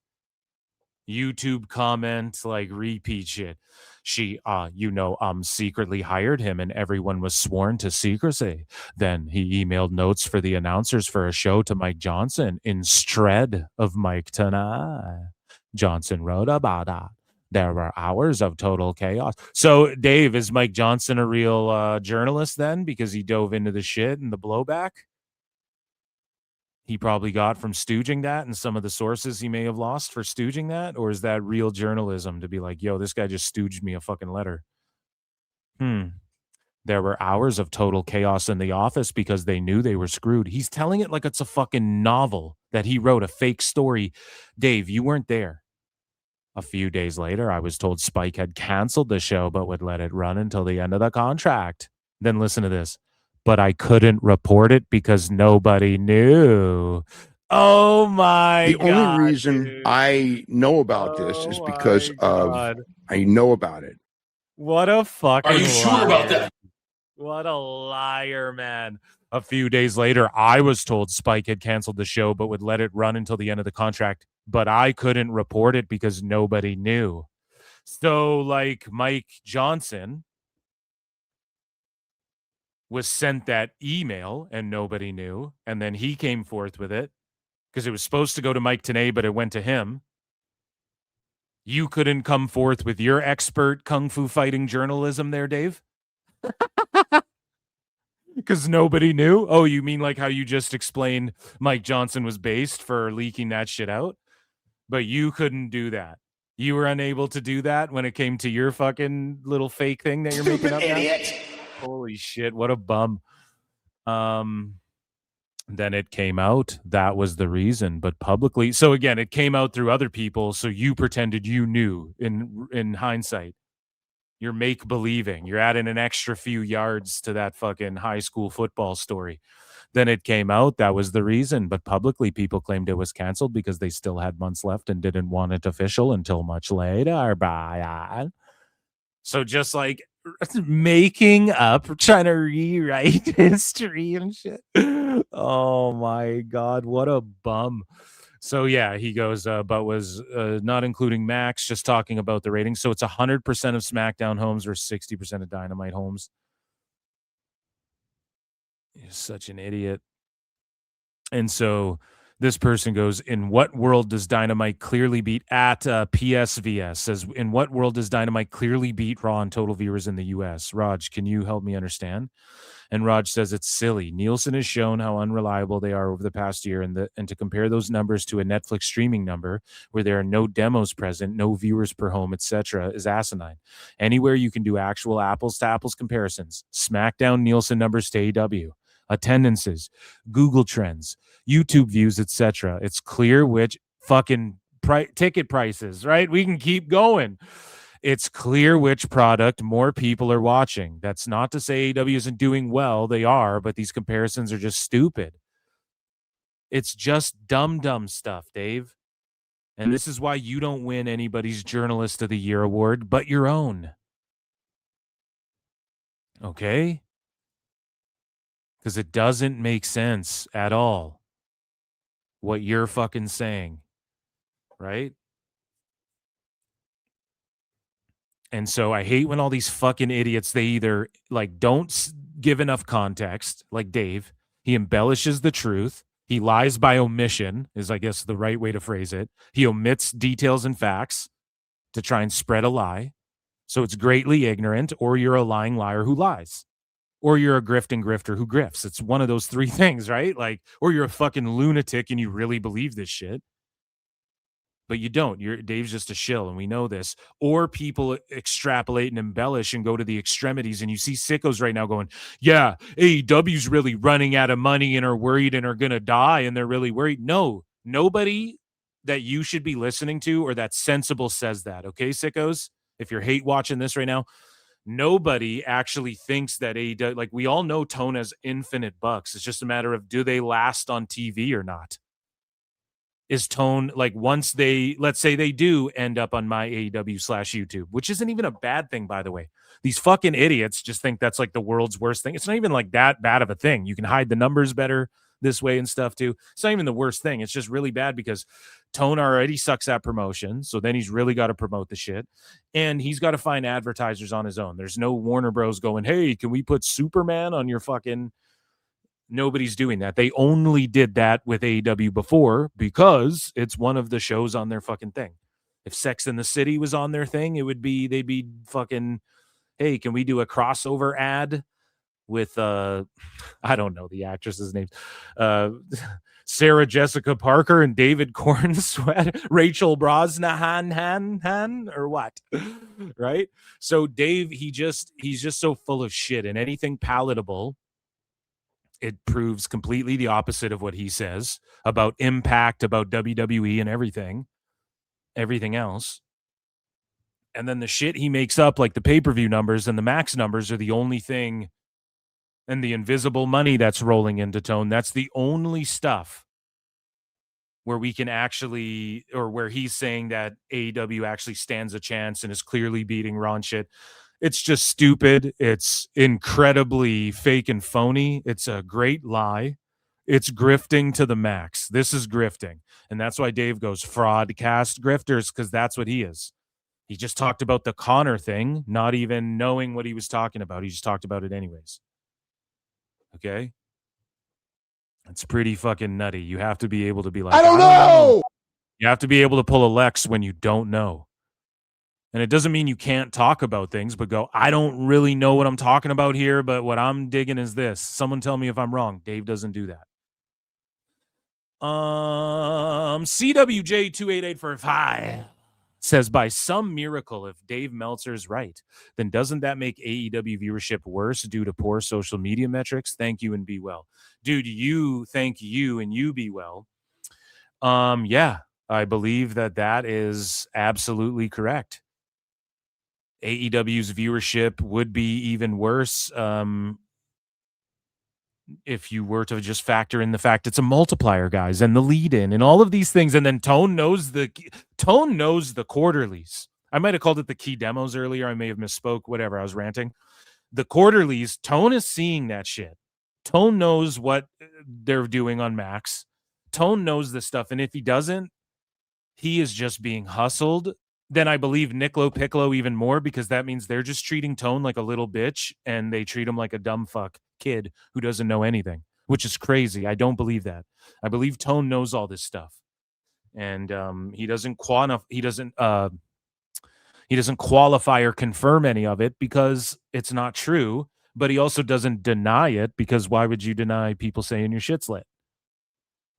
YouTube comment, like repeat shit. She, secretly hired him and everyone was sworn to secrecy. Then he emailed notes for the announcers for a show to Mike Johnson instead of Mike tonight. Johnson wrote about that. There were hours of total chaos. So, Dave, is Mike Johnson a real journalist then because he dove into the shit and the blowback he probably got from stooging that and some of the sources he may have lost for stooging that? Or is that real journalism to be like, yo, this guy just stooged me a fucking letter? There were hours of total chaos in the office because they knew they were screwed. He's telling it like it's a fucking novel that he wrote, a fake story. Dave, you weren't there. A few days later, I was told Spike had canceled the show but would let it run until the end of the contract. Then listen to this. But I couldn't report it because nobody knew. Oh my God. The only reason dude. I know about this is because I know about it. What a fucking Are you sure about that? What a liar, man. A few days later, I was told Spike had canceled the show but would let it run until the end of the contract. But I couldn't report it because nobody knew. So, like, Mike Johnson was sent that email and nobody knew. And then he came forth with it because it was supposed to go to Mike Tenay, but it went to him. You couldn't come forth with your expert kung fu fighting journalism there, Dave? Because nobody knew? Oh, you mean like how you just explained Mike Johnson was based for leaking that shit out? But you couldn't do that. You were unable to do that when it came to your fucking little fake thing that you're making up idiot. Now? Holy shit, what a bum. Then it came out. That was the reason. But publicly, so again, it came out through other people, so you pretended you knew in hindsight. You're make-believing. You're adding an extra few yards to that fucking high school football story. Then it came out. That was the reason. But publicly, people claimed it was canceled because they still had months left and didn't want it official until much later. Brian. So just like making up, trying to rewrite history and shit. Oh, my God. What a bum. So, yeah, he goes, but was not including Max, just talking about the ratings. So it's 100% of SmackDown homes or 60% of Dynamite homes. You're such an idiot. And so This person goes, in what world does Dynamite clearly beat at PSVS says, in what world does Dynamite clearly beat Raw and total viewers in the US? Raj, can you help me understand? And Raj says it's silly. Nielsen has shown how unreliable they are over the past year, and to compare those numbers to a Netflix streaming number where there are no demos present, no viewers per home, etc., is asinine. Anywhere you can do actual apples to apples comparisons, SmackDown Nielsen numbers to AEW, attendances, Google Trends, YouTube views, etc. It's clear which fucking ticket prices, right? We can keep going. It's clear which product more people are watching. That's not to say AEW isn't doing well. They are, but these comparisons are just stupid. It's just dumb stuff, Dave. And this is why you don't win anybody's Journalist of the Year award, but your own. Okay? Because it doesn't make sense at all what you're fucking saying, right? And so I hate when all these fucking idiots, they either like don't give enough context, like Dave. He embellishes the truth. He lies by omission is, I guess, the right way to phrase it. He omits details and facts to try and spread a lie. So it's greatly ignorant, or you're a lying liar who lies. Or you're a grifting grifter who grifts. It's one of those three things, right? Like, or you're a fucking lunatic and you really believe this shit. But you don't. Dave's just a shill, and we know this. Or people extrapolate and embellish and go to the extremities, and you see sickos right now going, yeah, AEW's really running out of money and are worried and are going to die, and they're really worried. No, nobody that you should be listening to or that's sensible says that, okay, sickos? If you're hate watching this right now, nobody actually thinks that AEW, like, we all know Tone has infinite bucks. It's just a matter of, do they last on TV or not? Is Tone, like, once they, let's say they do end up on my AEW/YouTube, which isn't even a bad thing, by the way. These fucking idiots just think that's like the world's worst thing. It's not even like that bad of a thing. You can hide the numbers better this way and stuff too. It's not even the worst thing. It's just really bad because Tone already sucks at promotion. So then he's really got to promote the shit. And he's got to find advertisers on his own. There's no Warner Bros. Going, hey, can we put Superman on your fucking... Nobody's doing that. They only did that with AEW before because it's one of the shows on their fucking thing. If Sex and the City was on their thing, they'd be fucking, hey, can we do a crossover ad with, I don't know the actress's name, Sarah Jessica Parker and David Corn Sweat, Rachel Brosnahan, or what? Right? So Dave, he's just so full of shit, and anything palatable, it proves completely the opposite of what he says about Impact, about WWE and everything else. And then the shit he makes up, like the pay-per-view numbers and the max numbers, are the only thing, and the invisible money that's rolling into Tone, that's the only stuff where we can actually, or where he's saying that AEW actually stands a chance and is clearly beating Raw and shit. It's just stupid. It's incredibly fake and phony. It's a great lie. It's grifting to the max. This is grifting. And that's why Dave goes fraudcast grifters, because that's what he is. He just talked about the Conor thing, not even knowing what he was talking about. He just talked about it anyways. Okay? It's pretty fucking nutty. You have to be able to be like, I don't know. You have to be able to pull a Lex when you don't know. And it doesn't mean you can't talk about things, but go, I don't really know what I'm talking about here, but what I'm digging is this. Someone tell me if I'm wrong. Dave doesn't do that. CWJ28845 says, by some miracle, if Dave Meltzer's right, then doesn't that make AEW viewership worse due to poor social media metrics? Thank you and be well. Dude, thank you and you be well. Yeah, I believe that is absolutely correct. AEW's viewership would be even worse if you were to just factor in the fact it's a multiplier, guys, and the lead-in and all of these things. And then Tone knows the quarterlies. I might have called it the key demos earlier. I may have misspoke, whatever. I was ranting. The quarterlies, Tone is seeing that shit. Tone knows what they're doing on Max. Tone knows this stuff. And if he doesn't, he is just being hustled. Then I believe Niccolo Piccolo even more, because that means they're just treating Tone like a little bitch and they treat him like a dumb fuck kid who doesn't know anything. which is crazy. I don't believe that. I believe Tone knows all this stuff, and he doesn't qualify or confirm any of it because it's not true. But he also doesn't deny it because why would you deny people saying your shit's lit?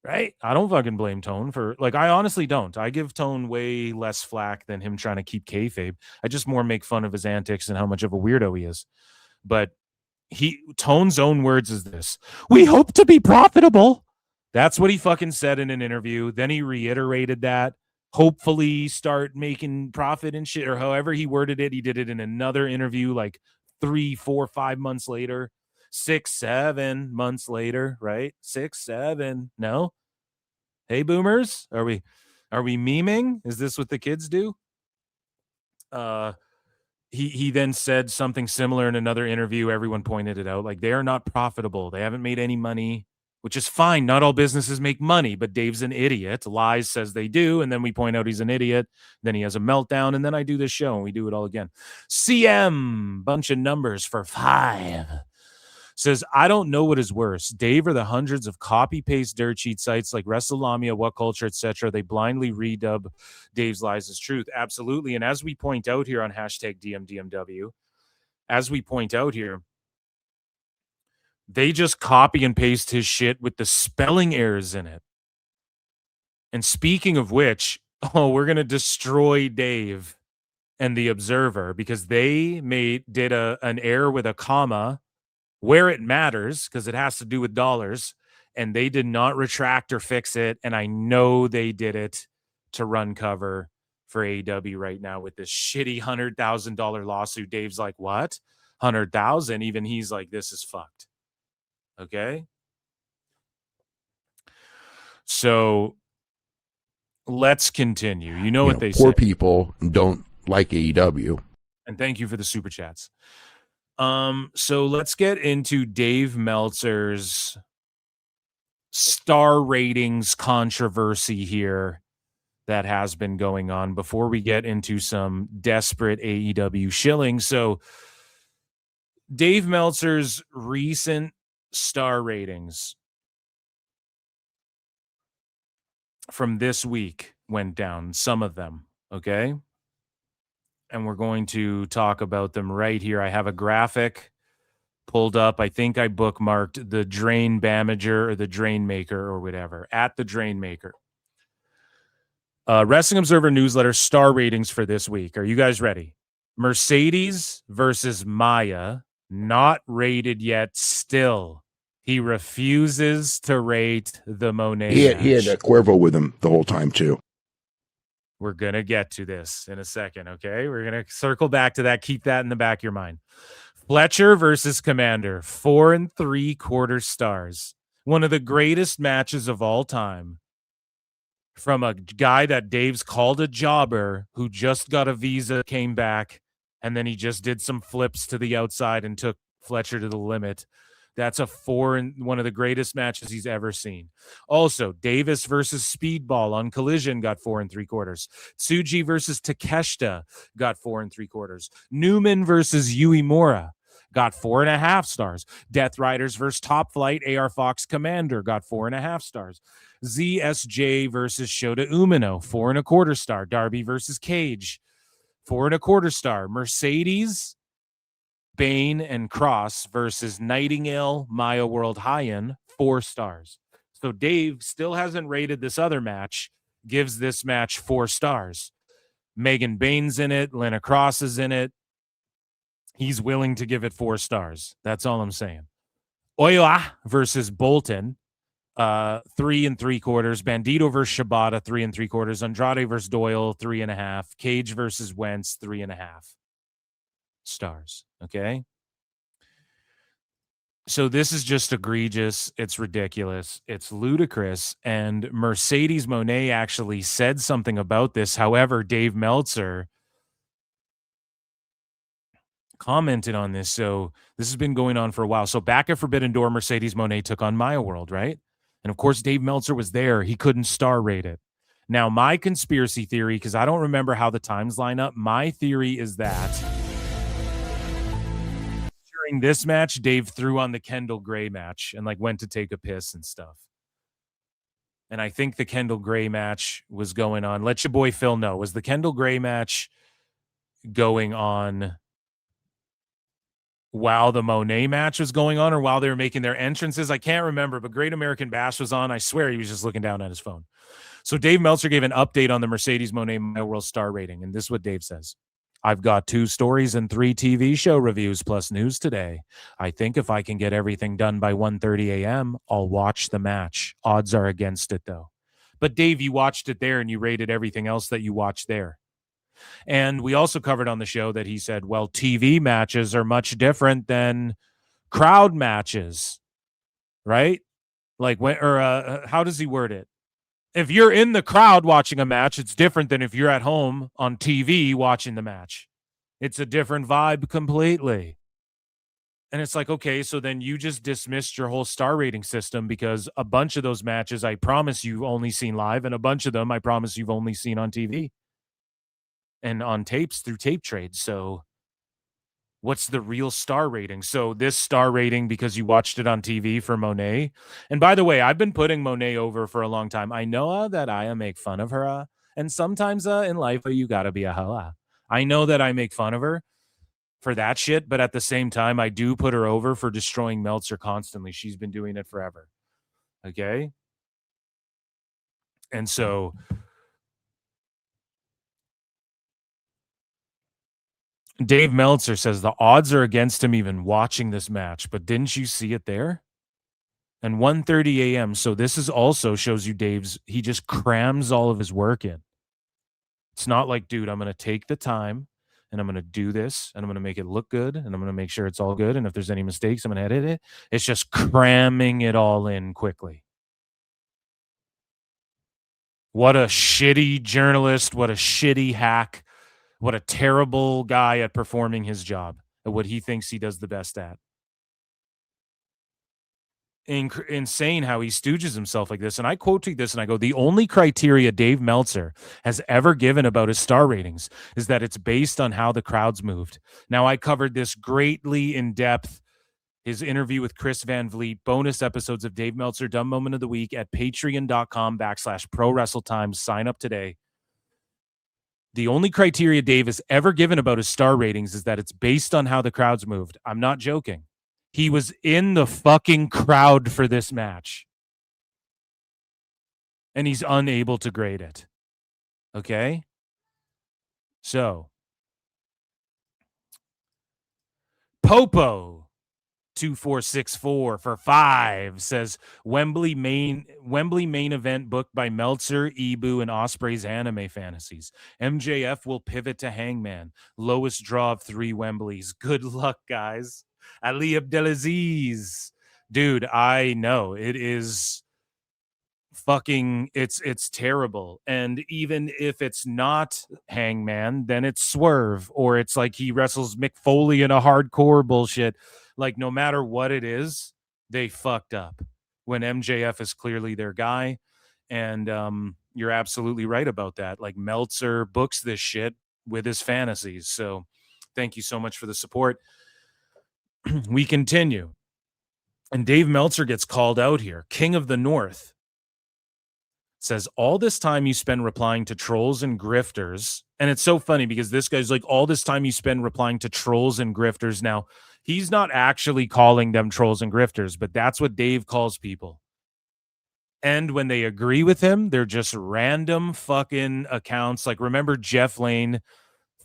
Right? I don't fucking blame Tone for, like, I honestly don't. I give Tone way less flack than him trying to keep kayfabe. I just more make fun of his antics and how much of a weirdo he is. But Tone's own words is this: we hope to be profitable. That's what he fucking said in an interview. Then he reiterated that. Hopefully start making profit and shit, or however he worded it. He did it in another interview like 3, 4, 5 months later. 6, 7 months later, right? 6, 7. No. Hey, boomers, are we memeing? Is this what the kids do? He then said something similar in another interview. Everyone pointed it out. Like, they are not profitable. They haven't made any money, which is fine. Not all businesses make money, but Dave's an idiot. Lies says they do, and then we point out he's an idiot. Then he has a meltdown, and then I do this show, and we do it all again. CM, bunch of numbers for 5. Says, I don't know what is worse, Dave or the hundreds of copy-paste dirt sheet sites like WrestleLamia, What Culture, etc. They blindly redub Dave's lies as truth. Absolutely. And as we point out here on hashtag DMDMW, as we point out here, they just copy and paste his shit with the spelling errors in it. And speaking of which, we're going to destroy Dave and the Observer because they did an error with a comma where it matters because it has to do with dollars, and they did not retract or fix it. And I know they did it to run cover for AEW right now with this shitty $100,000 lawsuit. Dave's like, what? 100,000? Even he's like, this is fucked. Okay. So let's continue. You know what they say. Poor people don't like AEW. And thank you for the super chats. So let's get into Dave Meltzer's star ratings controversy here that has been going on before we get into some desperate AEW shilling. So Dave Meltzer's recent star ratings from this week went down, some of them, okay? And we're going to talk about them right here. I have a graphic pulled up. I think I bookmarked the Drain Bamager or the Drain Maker or whatever, at the Drain Maker. Wrestling Observer newsletter star ratings for this week. Are you guys ready? Mercedes versus Maya, not rated yet still. He refuses to rate the Monet He had Cuervo with him the whole time, too. We're going to get to this in a second, okay? We're going to circle back to that. Keep that in the back of your mind. Fletcher versus Commander, 4 3/4 stars. One of the greatest matches of all time. From a guy that Dave's called a jobber who just got a visa, came back, and then he just did some flips to the outside and took Fletcher to the limit. That's a 4 and one of the greatest matches he's ever seen. Also, Davis versus Speedball on Collision got 4 3/4. Tsuji versus Takeshita got 4 3/4. Newman versus Uemura got 4.5 stars. Death Riders versus Top Flight, AR Fox Commander got 4.5 stars. ZSJ versus Shota Umino, 4 1/4 star. Darby versus Cage, 4 1/4 star. Mercedes, Bane, and Cross versus Nightingale, Maya World High-End, 4 stars. So Dave still hasn't rated this other match, gives this match 4 stars. Megan Bane's in it. Lena Cross is in it. He's willing to give it 4 stars. That's all I'm saying. Oyoa versus Bolton, 3 3/4. Bandito versus Shibata, 3 3/4. Andrade versus Doyle, 3.5. Cage versus Wentz, 3.5 stars. Okay. So this is just egregious. It's ridiculous. It's ludicrous. And Mercedes Monet actually said something about this. However, Dave Meltzer commented on this. So this has been going on for a while. So back at Forbidden Door, Mercedes Monet took on Maya World, right? And of course, Dave Meltzer was there. He couldn't star rate it. Now, my conspiracy theory, because I don't remember how the times line up, my theory is that during this match, Dave threw on the Kendall Gray match and like went to take a piss and stuff. And I think the Kendall Gray match was going on. Let your boy Phil know. Was the Kendall Gray match going on while the Mone match was going on or while they were making their entrances? I can't remember, but Great American Bash was on. I swear he was just looking down at his phone. So Dave Meltzer gave an update on the Mercedes Mone My World star rating. And this is what Dave says. I've got 2 stories and 3 TV show reviews plus news today. I think if I can get everything done by 1:30 a.m., I'll watch the match. Odds are against it, though. But Dave, you watched it there and you rated everything else that you watched there. And we also covered on the show that he said, well, TV matches are much different than crowd matches, right? Like when, or how does he word it? If you're in the crowd watching a match, it's different than if you're at home on TV watching the match. It's a different vibe completely. And it's like, okay, so then you just dismissed your whole star rating system because a bunch of those matches, I promise you've only seen live, and a bunch of them, I promise you've only seen on TV and on tapes through tape trades. So what's the real star rating? So this star rating because you watched it on TV for Mone. And by the way, I've been putting Mone over for a long time. I know that I make fun of her. And sometimes in life, you got to be a hoe. I know that I make fun of her for that shit. But at the same time, I do put her over for destroying Meltzer constantly. She's been doing it forever. Okay. And so Dave Meltzer says the odds are against him even watching this match, but didn't you see it there? And 1:30 a.m. So this is also shows you he just crams all of his work in. It's not like, dude, I'm going to take the time and I'm going to do this and I'm going to make it look good and I'm going to make sure it's all good. And if there's any mistakes, I'm going to edit it. It's just cramming it all in quickly. What a shitty journalist. What a shitty hack. What a terrible guy at performing his job, at what he thinks he does the best at. Insane how he stooges himself like this. And I quote tweet this and I go, the only criteria Dave Meltzer has ever given about his star ratings is that it's based on how the crowds moved. Now, I covered this greatly in depth, his interview with Chris Van Vliet, bonus episodes of Dave Meltzer Dumb Moment of the Week at patreon.com/ProWrestleTimes. Sign up today. The only criteria Dave has ever given about his star ratings is that it's based on how the crowds moved. I'm not joking. He was in the fucking crowd for this match. And he's unable to grade it. Okay? So, Popo 2464 for 5 says Wembley main event booked by Meltzer, Ibu, and Ospreay's anime fantasies. MJF will pivot to Hangman. Lowest draw of 3 Wembleys. Good luck, guys. Ali Abdelaziz. Dude, I know it is fucking it's terrible. And even if it's not Hangman, then it's Swerve, or it's like he wrestles Mick Foley in a hardcore bullshit. Like, no matter what it is, they fucked up when MJF is clearly their guy. And you're absolutely right about that. Like, Meltzer books this shit with his fantasies. So thank you so much for the support. We continue. And Dave Meltzer gets called out here. King of the North says, all this time you spend replying to trolls and grifters. And it's so funny because this guy's like, all this time you spend replying to trolls and grifters. Now, he's not actually calling them trolls and grifters, but that's what Dave calls people. And when they agree with him, they're just random fucking accounts. Like, remember Jeff Lane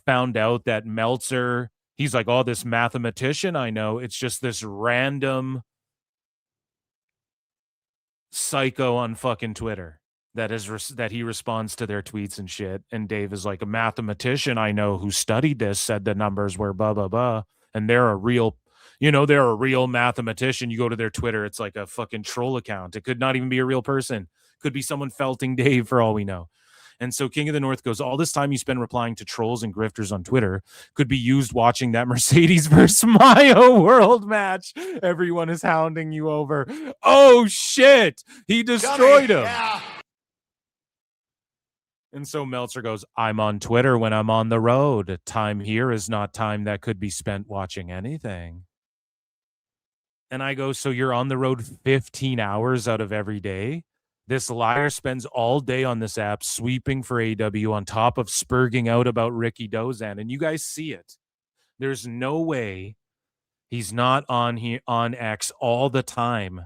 found out that Meltzer, he's like, oh, this mathematician I know. It's just this random psycho on fucking Twitter that he responds to their tweets and shit. And Dave is like, a mathematician I know who studied this said the numbers were blah, blah, blah. And they're a real mathematician. You go to their Twitter, it's like a fucking troll account. It could not even be a real person. Could be someone felting Dave for all we know. And so King of the North goes, all this time you spend replying to trolls and grifters on Twitter could be used watching that Mercedes versus Mayo World match everyone is hounding you over. Oh, shit. He destroyed him. Yeah. And so Meltzer goes, I'm on Twitter when I'm on the road. Time here is not time that could be spent watching anything. And I go, so you're on the road 15 hours out of every day? This liar spends all day on this app sweeping for AEW on top of spurging out about Ricky Dozan. And you guys see it. There's no way he's not on X all the time.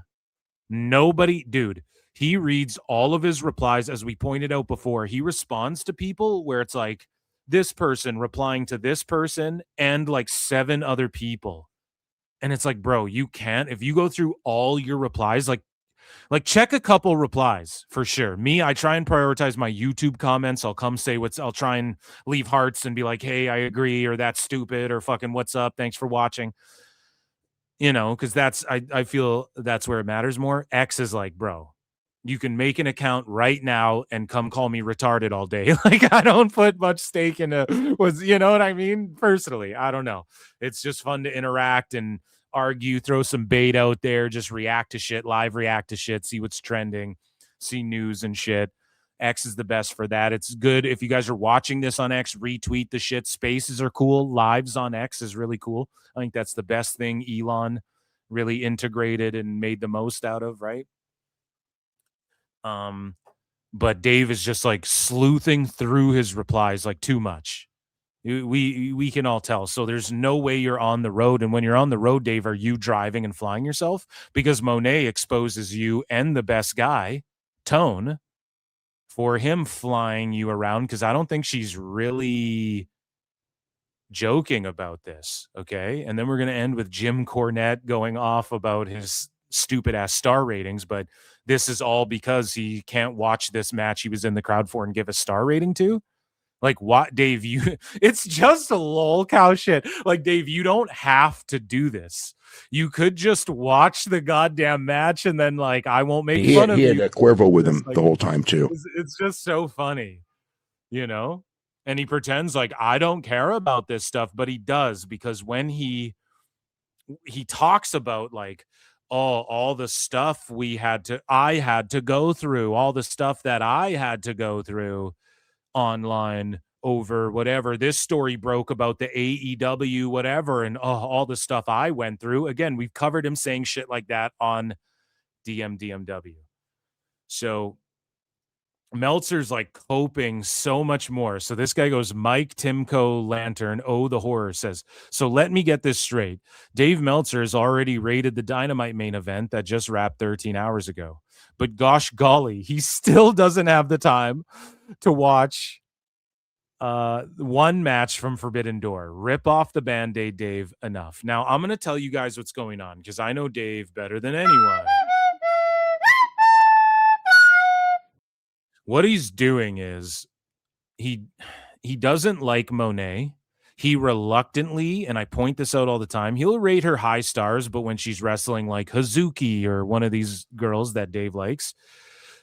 Nobody, dude, he reads all of his replies. As we pointed out before, he responds to people where it's like this person replying to this person and like 7 other people. And it's like, bro, you can't, if you go through all your replies, like check a couple replies for sure. Me, I try and prioritize my YouTube comments. I'll come say I'll try and leave hearts and be like, hey, I agree, or that's stupid, or fucking what's up, thanks for watching. You know, because I feel that's where it matters more. X is like, bro, you can make an account right now and come call me retarded all day. Like, I don't put much stake into you know what I mean? Personally, I don't know. It's just fun to interact and argue, throw some bait out there, just react to shit, live react to shit, see what's trending, see news and shit. X is the best for that. It's good if you guys are watching this on X, retweet the shit. Spaces are cool. Lives on X is really cool. I think that's the best thing Elon really integrated and made the most out of, right? But Dave is just like sleuthing through his replies like too much. We can all tell. So there's no way you're on the road. And when you're on the road, Dave, are you driving and flying yourself? Because Mone exposes you and the best guy, Tone, for him flying you around, because I don't think she's really joking about this. Okay. And then we're going to end with Jim Cornette going off about his stupid ass star ratings, but this is all because he can't watch this match he was in the crowd for and give a star rating to. Like, what, Dave? It's just a lol cow shit. Like, Dave, you don't have to do this. You could just watch the goddamn match and then, like, I won't make fun of you. He had Cuervo with him the whole time too. It's just so funny, you know? And he pretends like, I don't care about this stuff, but he does, because when he talks about, like, oh, all the stuff I had to go through, all the stuff that I had to go through online over whatever this story broke about the AEW whatever, and all the stuff I went through. Again, we've covered him saying shit like that on DMDMW. So Meltzer's like coping so much more. So this guy goes, Mike Timko Lantern, oh, the horror, says, so let me get this straight. Dave Meltzer has already rated the Dynamite main event that just wrapped 13 hours ago. But gosh golly, he still doesn't have the time to watch one match from Forbidden Door. Rip off the Band-Aid, Dave, enough. Now, I'm going to tell you guys what's going on, because I know Dave better than anyone. What he's doing is he doesn't like Mone. He reluctantly, and I point this out all the time, he'll rate her high stars, but when she's wrestling like Hazuki or one of these girls that Dave likes,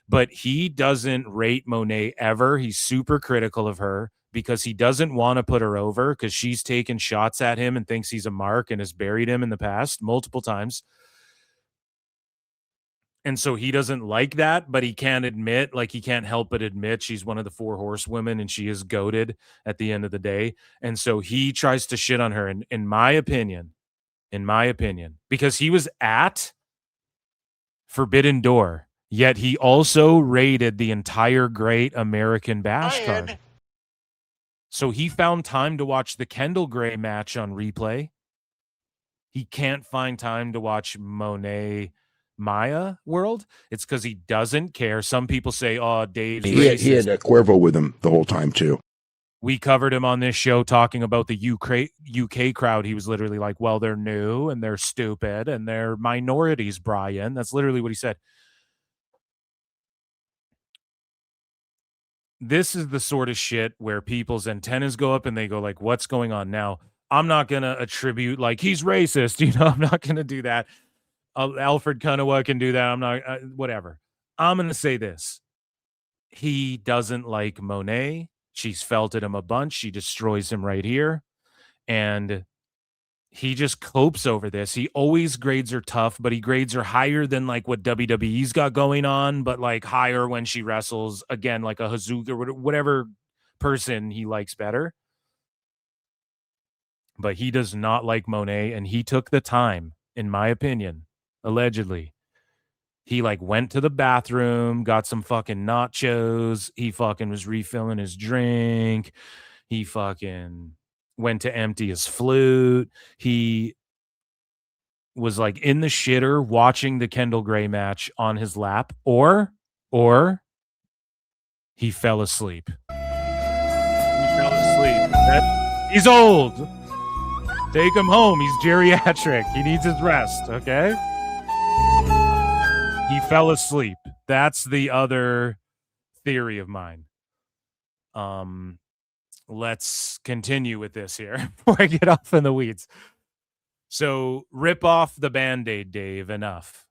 but he doesn't rate Mone ever. He's super critical of her because he doesn't want to put her over, because she's taken shots at him and thinks he's a mark and has buried him in the past multiple times. And so he doesn't like that, but he can't help but admit she's one of the 4 horsewomen and she is goated at the end of the day. And so he tries to shit on her. And in my opinion, because he was at Forbidden Door, yet he also rated the entire Great American Bash card. So he found time to watch the Kendall Gray match on replay. He can't find time to watch Mone Maya World. It's because he doesn't care. Some people say, oh, Dave's racist. He had Cuervo with him the whole time too. We covered him on this show talking about the UK crowd. He was literally like, well, they're new and they're stupid and they're minorities, Bryan. That's literally what he said. This is the sort of shit where people's antennas go up and they go like, what's going on now? I'm not going to attribute like he's racist. You know, I'm not going to do that. Alfred Kunawa can do that. I'm not, whatever. I'm going to say this. He doesn't like Mone. She's felted him a bunch. She destroys him right here. And he just copes over this. He always grades her tough, but he grades her higher than like what WWE's got going on, but like higher when she wrestles, again, like a Hazuki or whatever person he likes better. But he does not like Mone, and he took the time, in my opinion, allegedly. He like went to the bathroom, got some fucking nachos. He fucking was refilling his drink. He fucking went to empty his flute. He was like in the shitter watching the Kendall Gray match on his lap, or he fell asleep. He's old. Take him home. He's geriatric. He needs his rest, okay? He fell asleep. That's the other theory of mine. Let's continue with this here before I get off in the weeds. So rip off the Band-Aid, Dave, enough.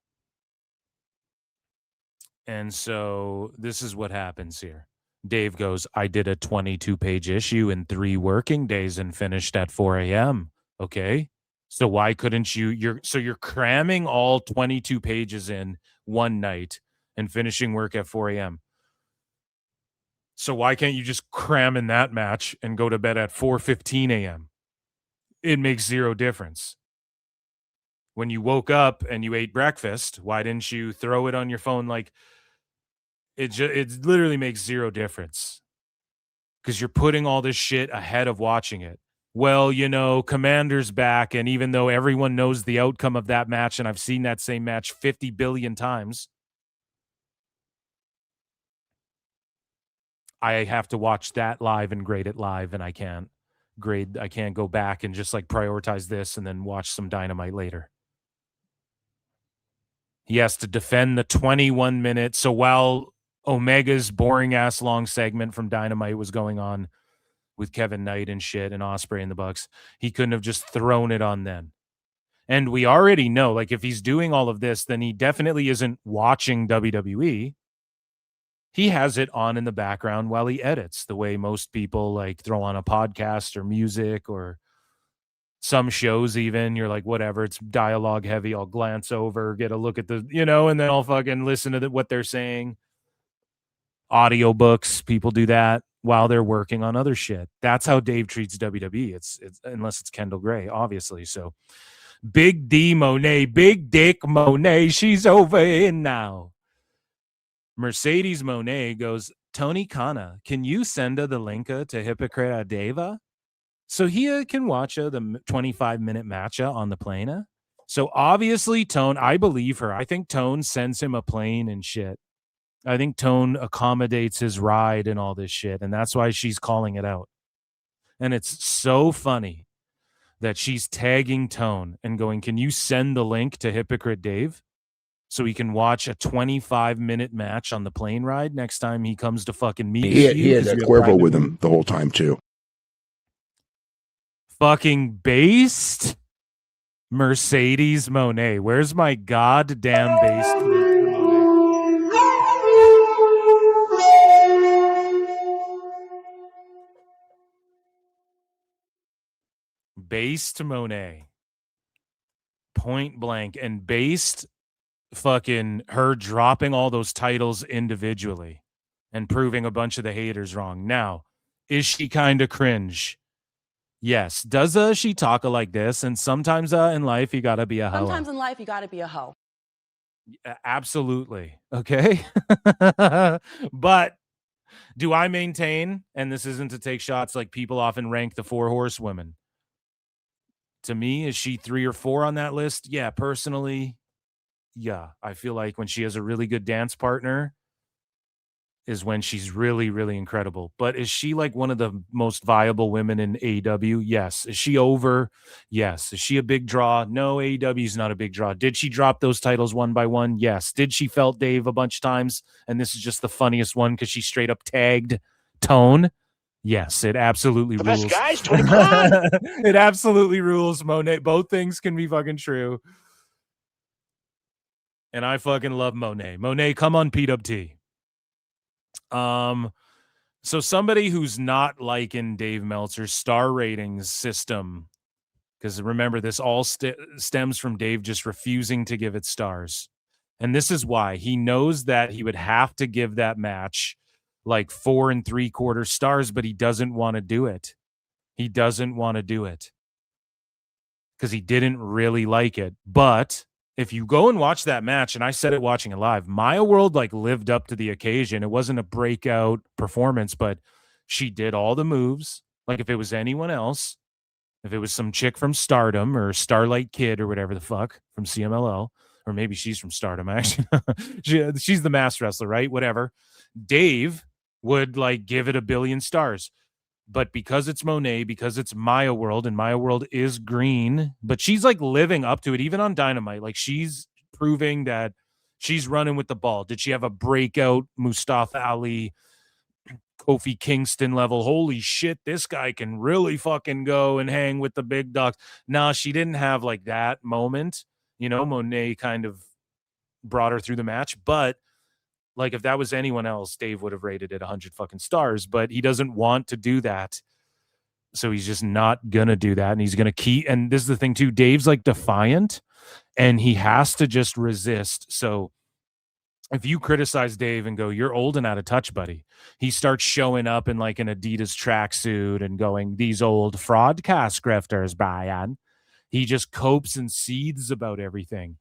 And so this is what happens here. Dave goes, I did a 22-page issue in 3 working days and finished at 4 a.m. Okay. So why couldn't you're cramming all 22 pages in one night and finishing work at 4 a.m. So why can't you just cram in that match and go to bed at 4:15 a.m.? It makes zero difference. When you woke up and you ate breakfast, why didn't you throw it on your phone? Like it literally makes zero difference because you're putting all this shit ahead of watching it. Well, Commander's back, and even though everyone knows the outcome of that match, and I've seen that same match 50 billion times, I have to watch that live and grade it live, and I can't go back and just like prioritize this and then watch some Dynamite later. He has to defend the 21 minutes. So while Omega's boring ass long segment from Dynamite was going on with Kevin Knight and shit and Ospreay and the Bucks, he couldn't have just thrown it on then. And we already know, like, if he's doing all of this, then he definitely isn't watching WWE. He has it on in the background while he edits, the way most people like throw on a podcast or music or some shows even. You're like, whatever, it's dialogue heavy. I'll glance over, get a look at the, and then I'll fucking listen to what they're saying. Audiobooks, people do that while they're working on other shit. That's how Dave treats WWE. It's unless it's Kendall Gray, obviously. So Big D Monet, Big Dick Monet, she's over in now. Mercedes Monet goes, Tony Khan, can you send the link to Hypocrite Deva so he can watch the 25-minute match on the plane? So obviously Tone, I believe her. I think Tone sends him a plane and shit. I think Tone accommodates his ride and all this shit, and that's why she's calling it out. And it's so funny that she's tagging Tone and going, can you send the link to Hypocrite Dave so he can watch a 25-minute match on the plane ride next time he comes to fucking meet you? He had a Cuervo with him the whole time, too. Fucking based Mercedes Monet. Where's my goddamn based Monet? Based Monet. Point blank. And based fucking her dropping all those titles individually and proving a bunch of the haters wrong. Now, is she kind of cringe? Yes. Does she talk like this? And sometimes in life, you got to be a hoe. Sometimes in life, you got to be a hoe. Absolutely. Okay. But do I maintain, and this isn't to take shots like people often rank the 4 horsewomen. To me, is she 3 or 4 on that list? Yeah, personally, yeah. I feel like when she has a really good dance partner is when she's really, really incredible. But is she like one of the most viable women in AEW? Yes. Is she over? Yes. Is she a big draw? No, AEW is not a big draw. Did she drop those titles one by one? Yes. Did she felt Dave a bunch of times? And this is just the funniest one because she straight up tagged Tone. Yes, it absolutely rules. The best guys, Tony Khan. It absolutely rules, Monet. Both things can be fucking true. And I fucking love Monet. Monet, come on PWT. So somebody who's not liking Dave Meltzer's star ratings system, because remember, this all stems from Dave just refusing to give it stars. And this is why. He knows that he would have to give that match like 4 3/4 stars, but he doesn't want to do it. He doesn't want to do it because he didn't really like it. But if you go and watch that match, and I said it watching it live, Maya World like lived up to the occasion. It wasn't a breakout performance, but she did all the moves. Like if it was anyone else, if it was some chick from Stardom or Starlight Kid or whatever the fuck from CMLL, or maybe she's from Stardom, actually. She's the masked wrestler, right? Whatever. Dave would like give it 1 billion stars. But because it's Monet, because it's Maya World, and Maya World is green, but she's like living up to it, even on Dynamite. Like she's proving that she's running with the ball. Did she have a breakout Mustafa Ali, Kofi Kingston level? Holy shit, this guy can really fucking go and hang with the big dogs. Nah, she didn't have like that moment. You know, Monet kind of brought her through the match, but like if that was anyone else, Dave would have rated it 100 fucking stars, but he doesn't want to do that. So he's just not going to do that. And he's going to keep, and this is the thing too, Dave's like defiant and he has to just resist. So if you criticize Dave and go, you're old and out of touch, buddy, he starts showing up in like an Adidas tracksuit and going, these old fraudcast grifters, Bryan. He just copes and seethes about everything.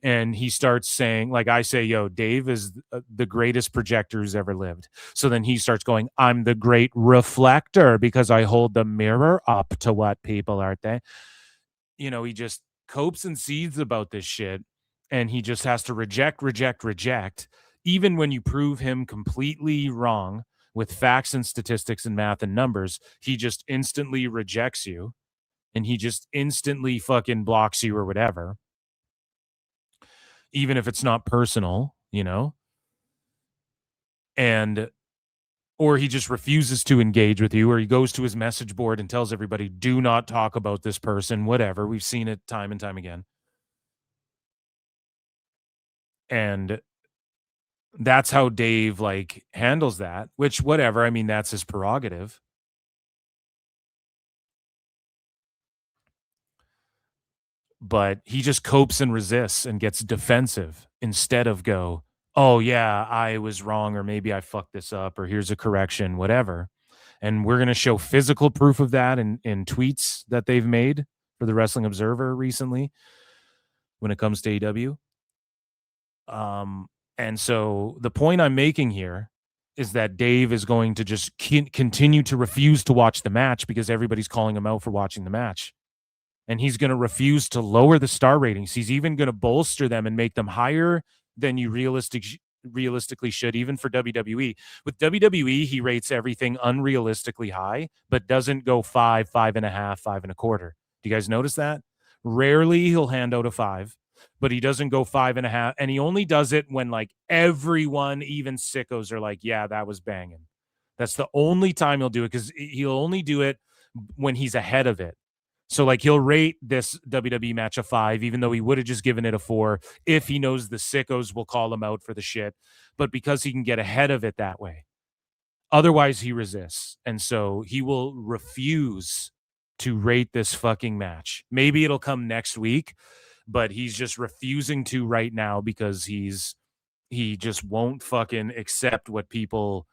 And he starts saying, like I say, yo, Dave is the greatest projector who's ever lived. So then he starts going, I'm the great reflector because I hold the mirror up to what people are they. You know, he just copes and seethes about this shit. And he just has to reject. Even when you prove him completely wrong with facts and statistics and math and numbers, he just instantly rejects you. And he just instantly fucking blocks you or whatever. Even if it's not personal, you know, and or he just refuses to engage with you, or he goes to his message board and tells everybody, do not talk about this person, whatever. We've seen it time and time again. And that's how Dave like handles that, which whatever. I mean, that's his prerogative. But he just copes and resists and gets defensive instead of go, oh yeah, I was wrong, or maybe I fucked this up, or here's a correction, whatever. And we're going to show physical proof of that in tweets that they've made for the Wrestling Observer recently when it comes to AEW. And so the point I'm making here is that Dave is going to just continue to refuse to watch the match because everybody's calling him out for watching the match. And he's going to refuse to lower the star ratings. He's even going to bolster them and make them higher than you realistically should, even for WWE. With WWE, he rates everything unrealistically high, but doesn't go 5, 5.5, 5 1/4. Do you guys notice that? Rarely he'll hand out a 5, but he doesn't go 5.5. And he only does it when like everyone, even sickos, are like, yeah, that was banging. That's the only time he'll do it, because he'll only do it when he's ahead of it. So like he'll rate this WWE match a 5, even though he would have just given it a 4 if he knows the sickos will call him out for the shit, but because he can get ahead of it that way. Otherwise he resists. And so he will refuse to rate this fucking match. Maybe it'll come next week, but he's just refusing to right now because he just won't fucking accept what people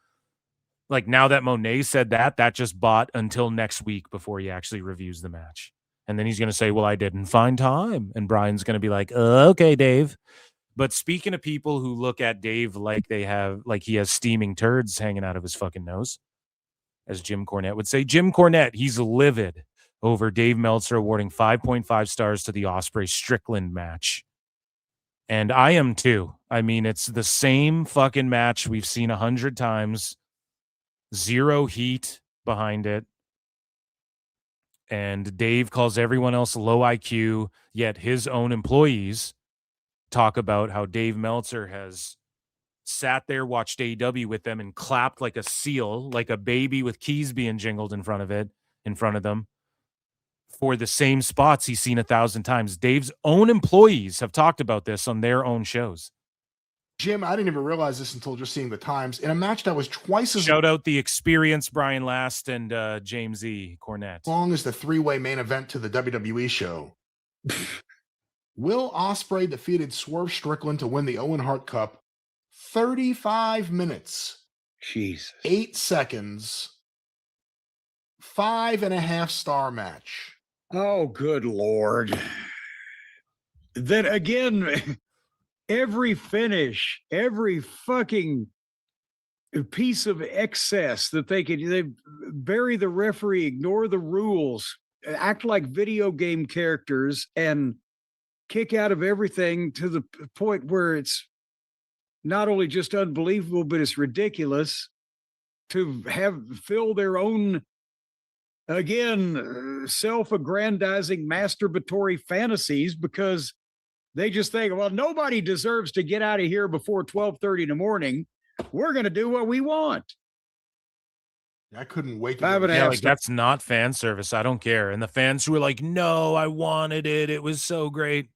like. Now that Monet said that just bought until next week before he actually reviews the match. And then he's going to say, well, I didn't find time. And Brian's going to be like, okay, Dave. But speaking of people who look at Dave like he has steaming turds hanging out of his fucking nose, as Jim Cornette would say, Jim Cornette, he's livid over Dave Meltzer awarding 5.5 stars to the Ospreay Strickland match. And I am too. I mean, it's the same fucking match we've seen 100 times. Zero heat behind it. And Dave calls everyone else low IQ, yet his own employees talk about how Dave Meltzer has sat there, watched AEW with them, and clapped like a seal, like a baby with keys being jingled in front of them for the same spots he's seen 1,000 times. Dave's own employees have talked about this on their own shows. Jim, I didn't even realize this until just seeing the times. In a match that was twice as Shout out the Experience, Brian Last and James E. Cornette. long as the three-way main event to the WWE show. Will Ospreay defeated Swerve Strickland to win the Owen Hart Cup. 35 minutes. Jesus. 8 seconds. 5.5 star match. Oh, good Lord. that again, every finish, every fucking piece of excess that they bury the referee, ignore the rules, act like video game characters, and kick out of everything to the point where it's not only just unbelievable, but it's ridiculous to have fill their own, again, self-aggrandizing masturbatory fantasies, because they just think, well, nobody deserves to get out of here before 12:30 in the morning. We're going to do what we want. I couldn't wait. Yeah, like that's not fan service. I don't care. And the fans who were like, no, I wanted it. It was so great.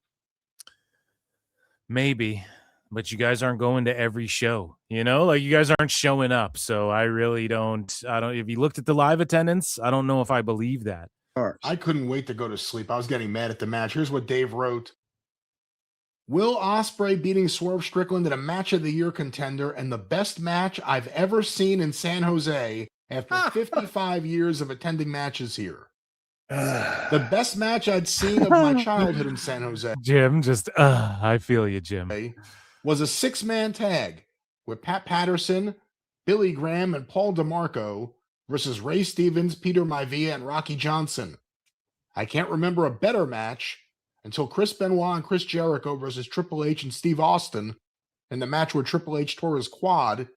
Maybe, but you guys aren't going to every show, you know, like you guys aren't showing up. So I really don't, if you looked at the live attendance, I don't know if I believe that. I couldn't wait to go to sleep. I was getting mad at the match. Here's what Dave wrote. Will Ospreay beating Swerve Strickland in a match of the year contender and the best match I've ever seen in San Jose after 55 years of attending matches here. The best match I'd seen of my childhood in San Jose. Jim, just, I feel you, Jim. Was a 6-man tag with Pat Patterson, Billy Graham, and Paul DeMarco versus Ray Stevens, Peter Maivia, and Rocky Johnson. I can't remember a better match until Chris Benoit and Chris Jericho versus Triple H and Steve Austin in the match where Triple H tore his quad,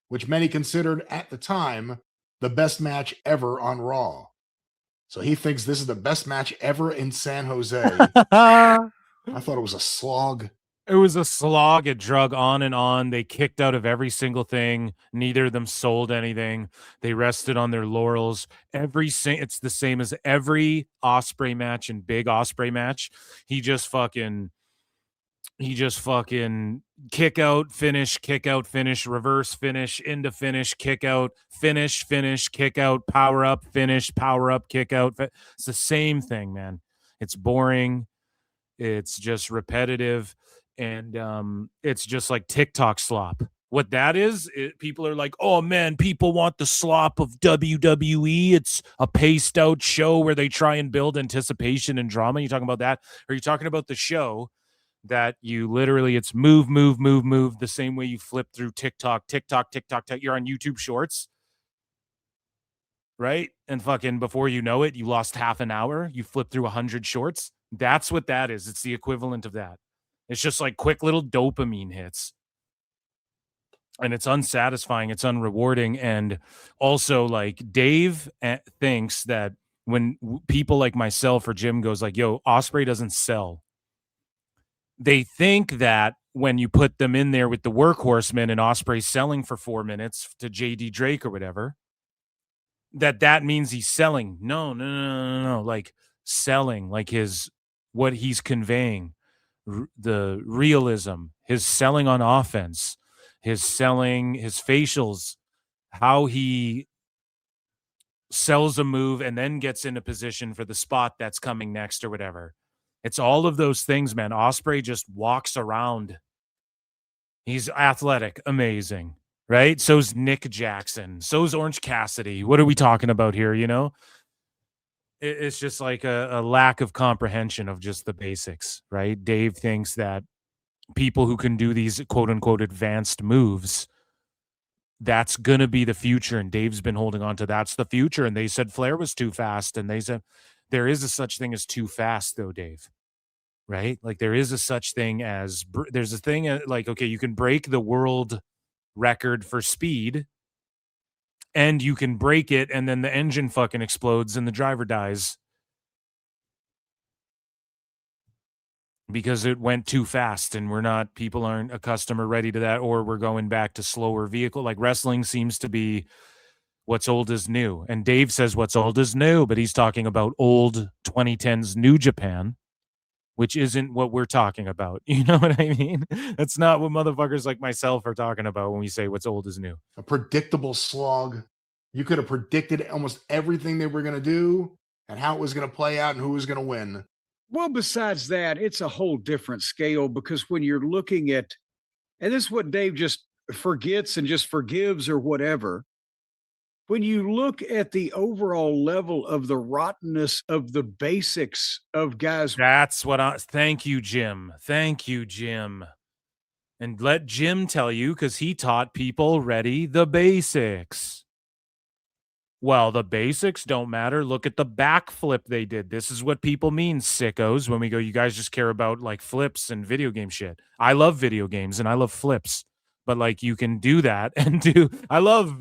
which many considered at the time the best match ever on Raw. So he thinks this is the best match ever in San Jose. I thought it was a slog. It was a slog. It drug on and on. They kicked out of every single thing. Neither of them sold anything. They rested on their laurels. It's the same as every Ospreay match and big Ospreay match. He just fucking kick out, finish, reverse finish, into finish, kick out, finish, kick out, power up, finish, power up, kick out. It's the same thing, man. It's boring. It's just repetitive. And it's just like TikTok slop. What that is, people are like, oh man, people want the slop of WWE. It's a paced out show where they try and build anticipation and drama. You talking about that? Or are you talking about the show that you literally, it's move, the same way you flip through TikTok. You're on YouTube Shorts, right? And fucking before you know it, you lost half an hour. You flip through 100 shorts. That's what that is. It's the equivalent of that. It's just like quick little dopamine hits. And it's unsatisfying. It's unrewarding. And also, like, Dave thinks that when people like myself or Jim goes like, yo, Ospreay doesn't sell. They think that when you put them in there with the workhorsemen and Ospreay selling for 4 minutes to JD Drake or whatever, that means he's selling. No. Like selling, like what he's conveying. The realism, his selling on offense, his selling, his facials, how he sells a move and then gets in a position for the spot that's coming next or whatever. It's all of those things, man. Ospreay just walks around. He's athletic, amazing, right? So's Nick Jackson. So's Orange Cassidy. What are we talking about here, you know? It's just like a lack of comprehension of just the basics, right? Dave thinks that people who can do these quote unquote advanced moves, that's going to be the future. And Dave's been holding on to that's the future. And they said Flair was too fast. And they said there is a such thing as too fast though, Dave, right? Like there is a such thing as there's a thing like, okay, you can break the world record for speed, and you can break it, and then the engine fucking explodes and the driver dies because it went too fast, and people aren't accustomed or ready to that, or we're going back to slower vehicle. Like wrestling seems to be what's old is new. And Dave says what's old is new, but he's talking about old 2010s New Japan, which isn't what we're talking about. You know what I mean? That's not what motherfuckers like myself are talking about when we say what's old is new. A predictable slog. You could have predicted almost everything they were going to do and how it was going to play out and who was going to win. Well, besides that, it's a whole different scale, because when you're looking at, and this is what Dave just forgets and just forgives or whatever, when you look at the overall level of the rottenness of the basics of guys. That's what thank you, Jim. Thank you, Jim. And let Jim tell you, because he taught people already the basics. Well, the basics don't matter. Look at the backflip they did. This is what people mean, sickos, when we go, you guys just care about like flips and video game shit. I love video games and I love flips, but like you can do that and I love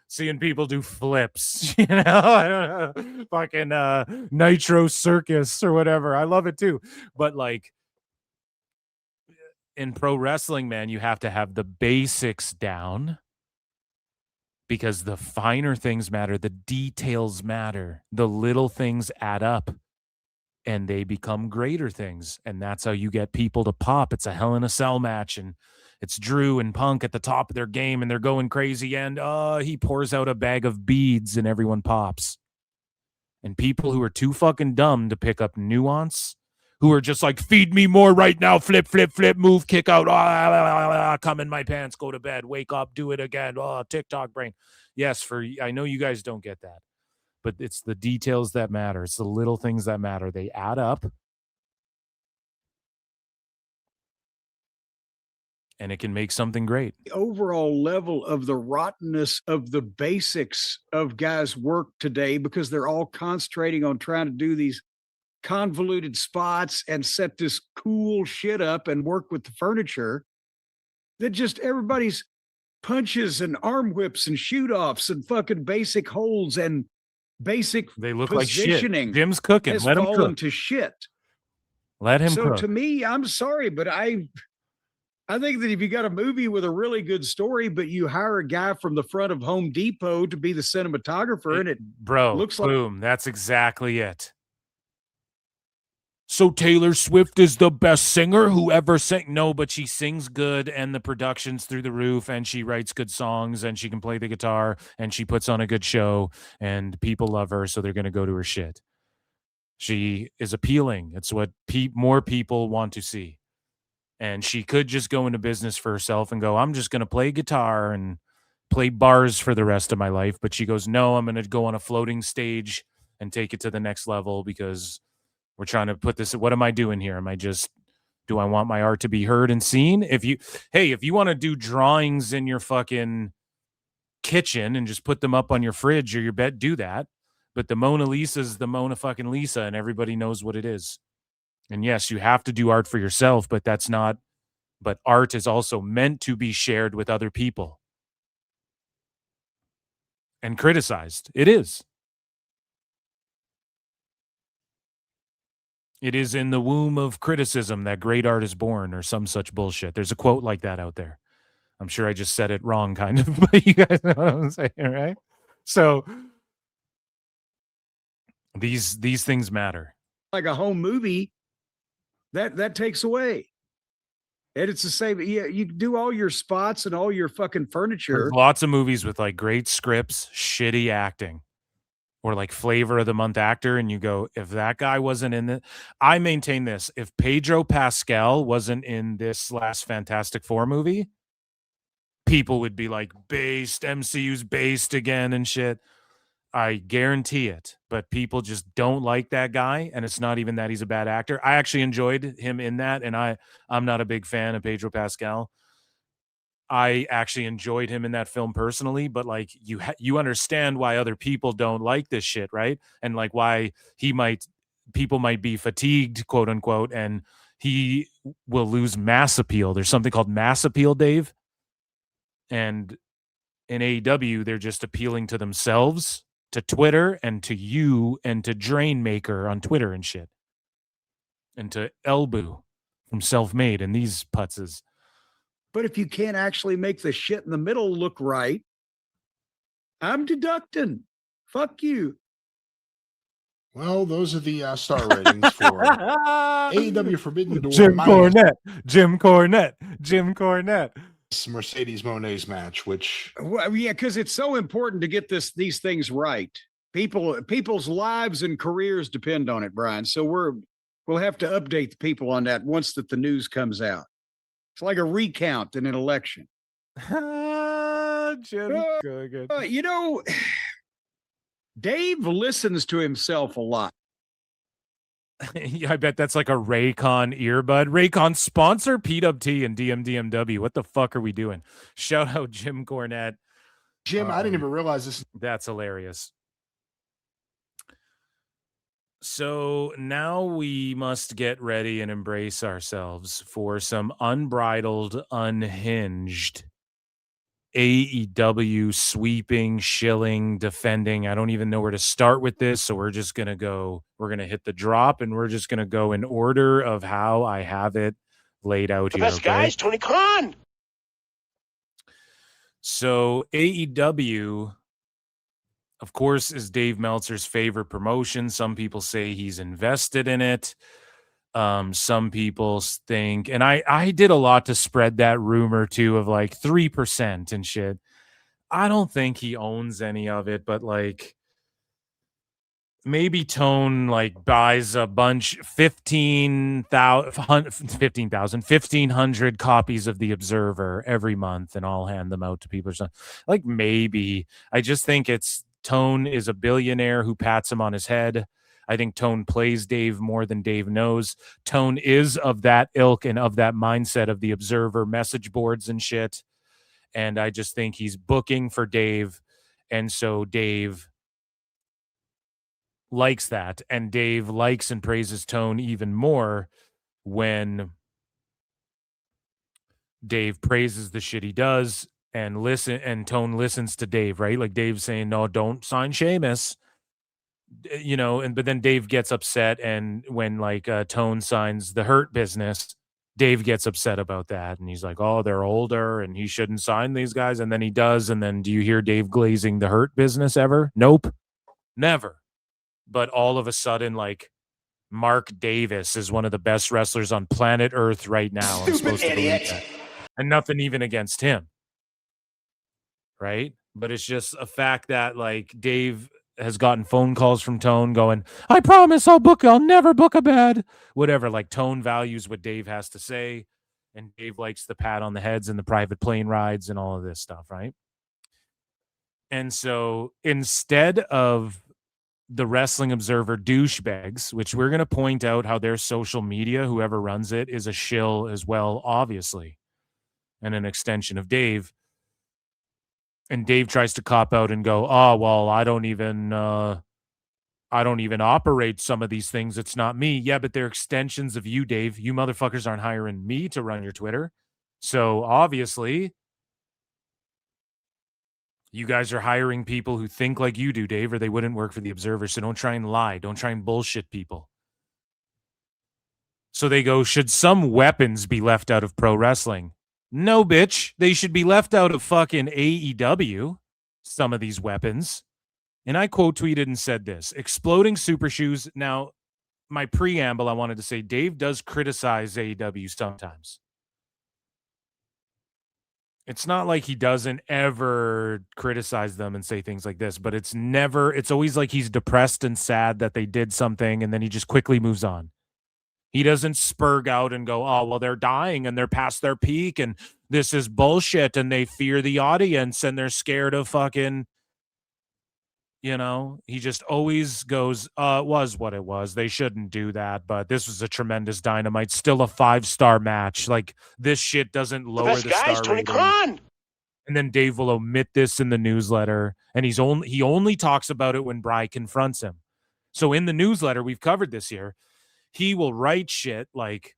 seeing people do flips, you know, I don't know, fucking Nitro Circus or whatever. I love it too. But like in pro wrestling, man, you have to have the basics down. Because the finer things matter, the details matter, the little things add up and they become greater things. And that's how you get people to pop. It's a Hell in a Cell match and it's Drew and Punk at the top of their game and they're going crazy. And he pours out a bag of beads and everyone pops. And people who are too fucking dumb to pick up nuance, who are just like, feed me more right now, flip, flip, flip, move, kick out, come in my pants, go to bed, wake up, do it again, TikTok brain. Yes, I know you guys don't get that, but it's the details that matter. It's the little things that matter. They add up, and it can make something great. The overall level of the rottenness of the basics of guys' work today, because they're all concentrating on trying to do these convoluted spots and set this cool shit up and work with the furniture, that just everybody's punches and arm whips and shoot offs and fucking basic holds and basic they look positioning like shit. Jim's cooking. has Let him fallen cook. to shit. Let him so cook. To me, I'm sorry, but I think that if you got a movie with a really good story, but you hire a guy from the front of Home Depot to be the cinematographer, and it looks like boom, that's exactly it. So Taylor Swift is the best singer who ever sang. No, but she sings good and the production's through the roof and she writes good songs and she can play the guitar and she puts on a good show and people love her. So they're going to go to her shit. She is appealing. It's what more people want to see. And she could just go into business for herself and go, I'm just going to play guitar and play bars for the rest of my life. But she goes, no, I'm going to go on a floating stage and take it to the next level because we're trying to put this. What am I doing here? Do I want my art to be heard and seen? If you want to do drawings in your fucking kitchen and just put them up on your fridge or your bed, do that. But the Mona Lisa is the Mona fucking Lisa and everybody knows what it is. And yes, you have to do art for yourself, but art is also meant to be shared with other people and criticized. It is. It is in the womb of criticism that great art is born or some such bullshit. There's a quote like that out there. I'm sure I just said it wrong kind of, but you guys know what I'm saying, right? So these things matter. like a home movie, that takes away. And it's the same. Yeah, you do all your spots and all your fucking furniture. There's lots of movies with like great scripts, shitty acting. Or like flavor of the month actor, and you go, if that guy wasn't in it, I maintain this. If Pedro Pascal wasn't in this last Fantastic Four movie, people would be like, based, MCU's based again and shit. I guarantee it. But people just don't like that guy, and it's not even that he's a bad actor. I actually enjoyed him in that, and I'm not a big fan of Pedro Pascal. I actually enjoyed him in that film personally, but like you understand why other people don't like this shit, right? And like why people might be fatigued, quote unquote, and he will lose mass appeal. There's something called mass appeal, Dave. And in AEW, they're just appealing to themselves, to Twitter, and to you, and to Drainmaker on Twitter and shit. And to Elbu from Self-Made and these putzes. But if you can't actually make the shit in the middle look right, I'm deducting. Fuck you. Well, those are the star ratings for AEW Forbidden Door. Jim Cornette. Mercedes Moné's match, which Well, yeah, because it's so important to get these things right. People's lives and careers depend on it, Brian. So we'll have to update the people on that once that the news comes out. It's like a recount in an election. Jim, good. You know, Dave listens to himself a lot. Yeah, I bet that's like a Raycon earbud. Raycon sponsor PWT and DMDMW. What the fuck are we doing? Shout out Jim Cornette. Jim, I didn't even realize this. That's hilarious. So now we must get ready and embrace ourselves for some unbridled, unhinged AEW sweeping, shilling, defending. I don't even know where to start with this. So we're just going to go, we're going to hit the drop and we're just going to go in order of how I have it laid out The here. best guys, Tony Khan. So AEW, of course, is Dave Meltzer's favorite promotion. Some people say he's invested in it. Some people think, and I did a lot to spread that rumor too of like 3% and shit. I don't think he owns any of it, but like maybe Tone like buys a bunch 1,500 copies of the Observer every month, and I'll hand them out to people. Like maybe. I just think it's Tone is a billionaire who pats him on his head. I think Tone plays Dave more than Dave knows. Tone is of that ilk and of that mindset of the Observer message boards and shit. And I just think he's booking for Dave. And so Dave likes that. And Dave likes and praises Tone even more when Dave praises the shit he does and Tone listens to Dave, right? Like Dave saying, no, don't sign Sheamus. You know, but then Dave gets upset, and when like Tone signs the Hurt Business, Dave gets upset about that, and he's like, oh, they're older and he shouldn't sign these guys, and then he does. And then do you hear Dave glazing the Hurt Business ever? Nope, never. But all of a sudden, like, Mark Davis is one of the best wrestlers on planet Earth right now. I'm supposed to believe that. And nothing even against him, right? But it's just a fact that like Dave has gotten phone calls from Tone going, I promise I'll never book a bad, whatever. Like Tone values what Dave has to say, and Dave likes the pat on the heads and the private plane rides and all of this stuff, right? And so instead of the Wrestling Observer douchebags, which we're going to point out how their social media, whoever runs it, is a shill as well, obviously, and an extension of Dave. And Dave tries to cop out and go, oh, well, I don't even operate some of these things. It's not me. Yeah, but they're extensions of you, Dave. You motherfuckers aren't hiring me to run your Twitter. So obviously, you guys are hiring people who think like you do, Dave, or they wouldn't work for the Observer. So don't try and lie. Don't try and bullshit people. So they go, should some weapons be left out of pro wrestling? No, bitch. They should be left out of fucking AEW, some of these weapons. And I quote tweeted and said this, exploding super shoes. Now, my preamble, I wanted to say, Dave does criticize AEW sometimes. It's not like he doesn't ever criticize them and say things like this, but it's always like he's depressed and sad that they did something, and then he just quickly moves on. He doesn't spurg out and go, oh, well, they're dying and they're past their peak and this is bullshit and they fear the audience and they're scared of fucking, you know, he just always goes, it was what it was. They shouldn't do that, but this was a tremendous Dynamite, still a 5-star match. Like, this shit doesn't lower the guys, star Tony rating. Khan. And then Dave will omit this in the newsletter, and he only talks about it when Bry confronts him. So in the newsletter, we've covered this here, he will write shit like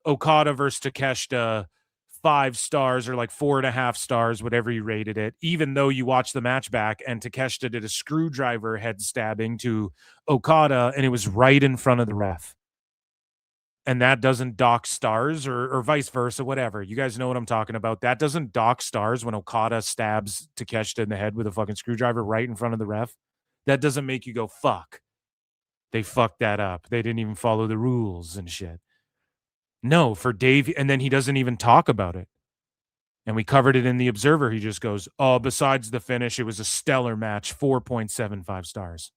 Okada versus Takeshita, 5 stars or like 4.5 stars, whatever you rated it, even though you watch the match back and Takeshita did a screwdriver head stabbing to Okada and it was right in front of the ref. And that doesn't dock stars or vice versa, whatever. You guys know what I'm talking about. That doesn't dock stars when Okada stabs Takeshita in the head with a fucking screwdriver right in front of the ref. That doesn't make you go, fuck. They fucked that up. They didn't even follow the rules and shit. No, for Dave, and then he doesn't even talk about it. And we covered it in the Observer. He just goes, oh, besides the finish, it was a stellar match, 4.75 stars.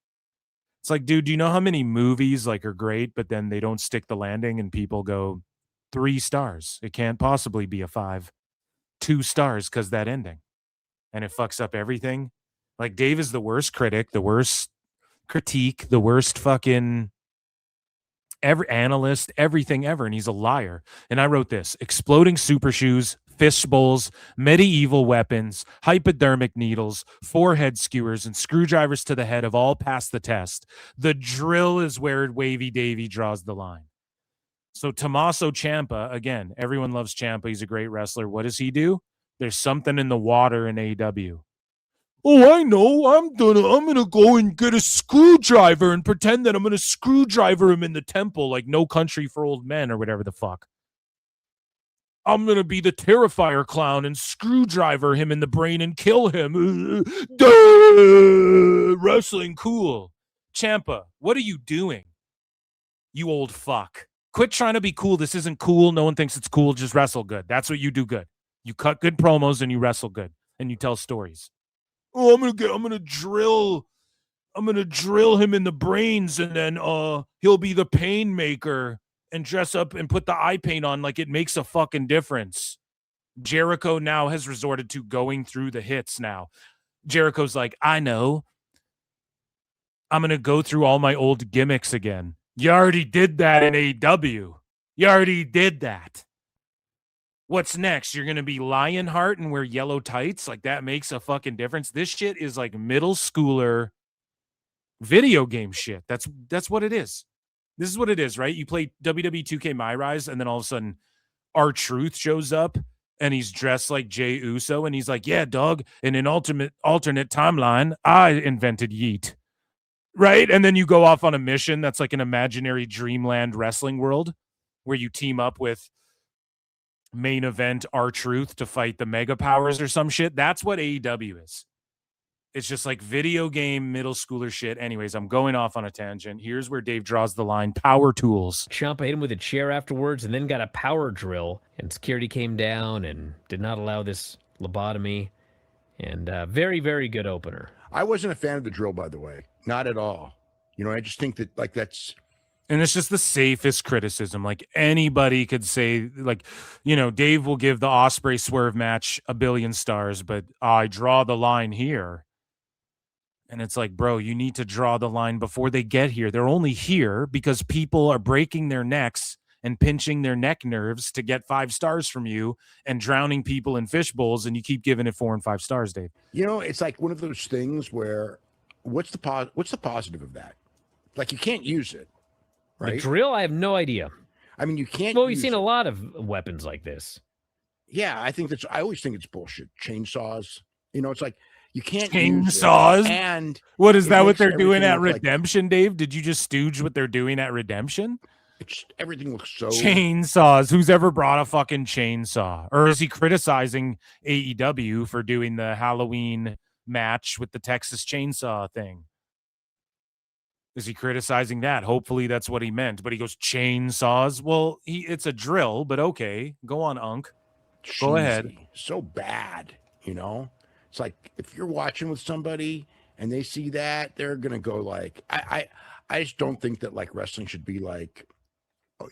It's like, dude, do you know how many movies like are great, but then they don't stick the landing and people go 3 stars? It can't possibly be a 5. 2 stars because that ending. And it fucks up everything. Like, Dave is the worst critic, the worst critique, the worst fucking every analyst, everything ever, and he's a liar. And I wrote this: exploding super shoes, fist bowls, medieval weapons, hypodermic needles, forehead skewers, and screwdrivers to the head have all passed the test. The drill is where Wavy Davy draws the line. So Tommaso Ciampa, again, everyone loves Ciampa. He's a great wrestler. What does he do? There's something in the water in AEW. Oh, I know. I'm gonna go and get a screwdriver and pretend that I'm gonna screwdriver him in the temple like No Country for Old Men or whatever the fuck. I'm gonna be the Terrifier clown and screwdriver him in the brain and kill him. Wrestling cool. Ciampa, what are you doing? You old fuck. Quit trying to be cool. This isn't cool. No one thinks it's cool. Just wrestle good. That's what you do good. You cut good promos and you wrestle good and you tell stories. Oh, I'm gonna drill him in the brains, and then he'll be the pain maker and dress up and put the eye paint on like it makes a fucking difference. Jericho now has resorted to going through the hits now. Jericho's like, I know. I'm gonna go through all my old gimmicks again. You already did that in AEW. You already did that. What's next? You're going to be Lionheart and wear yellow tights? Like, that makes a fucking difference. This shit is like middle schooler video game shit. That's what it is. This is what it is, right? You play WWE 2K My Rise, and then all of a sudden R-Truth shows up and he's dressed like Jey Uso, and he's like, yeah, dog, in an alternate timeline, I invented Yeet. Right? And then you go off on a mission that's like an imaginary dreamland wrestling world where you team up with main event R-Truth to fight the Mega Powers or some shit. That's what AEW is. It's just like video game middle schooler shit. Anyways, I'm going off on a tangent. Here's where Dave draws the line. Power tools. Ciampa hit him with a chair afterwards and then got a power drill, and security came down and did not allow this lobotomy. And very, very good opener. I wasn't a fan of the drill, by the way. Not at all. You know, I just think that, like, that's... And it's just the safest criticism. Like, anybody could say, like, you know, Dave will give the Ospreay Swerve match 1 billion stars, but I draw the line here. And it's like, bro, you need to draw the line before they get here. They're only here because people are breaking their necks and pinching their neck nerves to get 5 stars from you and drowning people in fish bowls, and you keep giving it 4 and 5 stars, Dave. You know, it's like one of those things where what's the positive of that? Like, you can't use it. Right? The drill, I have no idea. I mean, you can't. Well, we've seen a lot of weapons like this. Yeah, I always think it's bullshit. Chainsaws. You know, it's like you can't chainsaws. Use it. And what is that? What they're doing at Redemption, like, Dave? Did you just stooge what they're doing at Redemption? Everything looks so chainsaws. Who's ever brought a fucking chainsaw? Or is he criticizing AEW for doing the Halloween match with the Texas Chainsaw thing? Is he criticizing that? Hopefully that's what he meant. But he goes, chainsaws. Well, it's a drill, but okay. Go on, Unk. Go ahead. So bad, you know? It's like if you're watching with somebody and they see that, they're gonna go like, I just don't think that like wrestling should be like,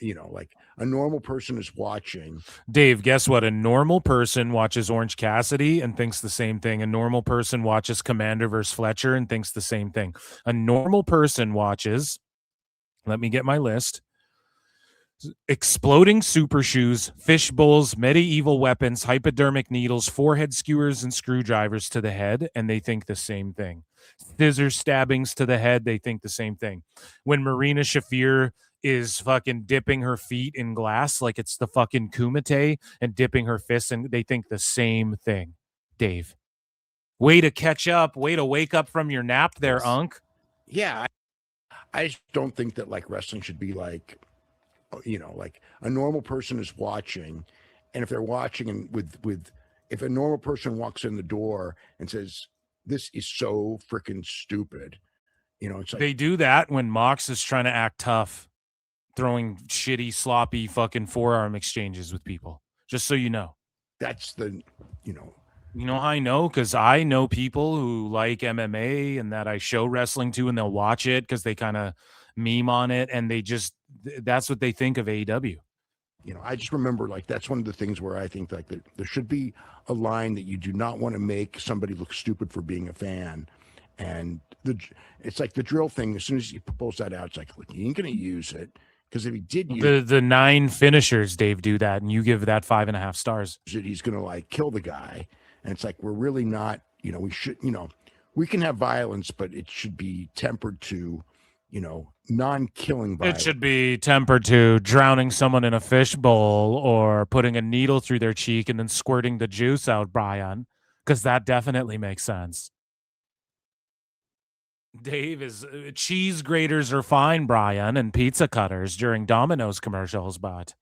you know, like a normal person is watching. Dave, guess what? A normal person watches Orange Cassidy and thinks the same thing. A normal person watches Commander versus Fletcher and thinks the same thing. A normal person watches, let me get my list, exploding super shoes, fish bowls, medieval weapons, hypodermic needles, forehead skewers, and screwdrivers to the head, and they think the same thing. Scissor stabbings to the head, they think the same thing. When Marina Shafir is fucking dipping her feet in glass like it's the fucking Kumite and dipping her fists, and they think the same thing. Dave, way to catch up, way to wake up from your nap there, Unk. Yeah, I just don't think that like wrestling should be like, you know, like a normal person is watching, and if they're watching and with if a normal person walks in the door and says this is so freaking stupid, you know, it's like they do that when Mox is trying to act tough, throwing shitty, sloppy fucking forearm exchanges with people. Just so you know. That's the, you know how I know? Because I know people who like MMA and that I show wrestling to, and they'll watch it because they kind of meme on it, and they just, that's what they think of AEW. I just remember like that's one of the things where I think like there should be a line that you do not want to make somebody look stupid for being a fan. And it's like the drill thing. As soon as he pulls that out, it's like, look, you ain't going to use it. Because if he did use the 9 finishers, Dave, do that, and you give that 5.5 stars. He's going to like kill the guy. And it's like, we're really not, we should, we can have violence, but it should be tempered to, non-killing violence. It should be tempered to drowning someone in a fishbowl or putting a needle through their cheek and then squirting the juice out, Bryan, because that definitely makes sense. Dave is cheese graters are fine, Bryan, and pizza cutters during Domino's commercials, but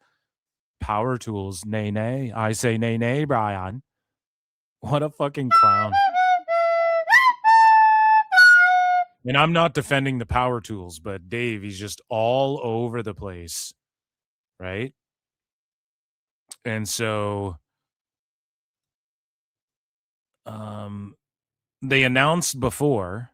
power tools, nay, nay. I say nay, nay, Bryan. What a fucking clown. And I'm not defending the power tools, but Dave, he's just all over the place, right? And so they announced before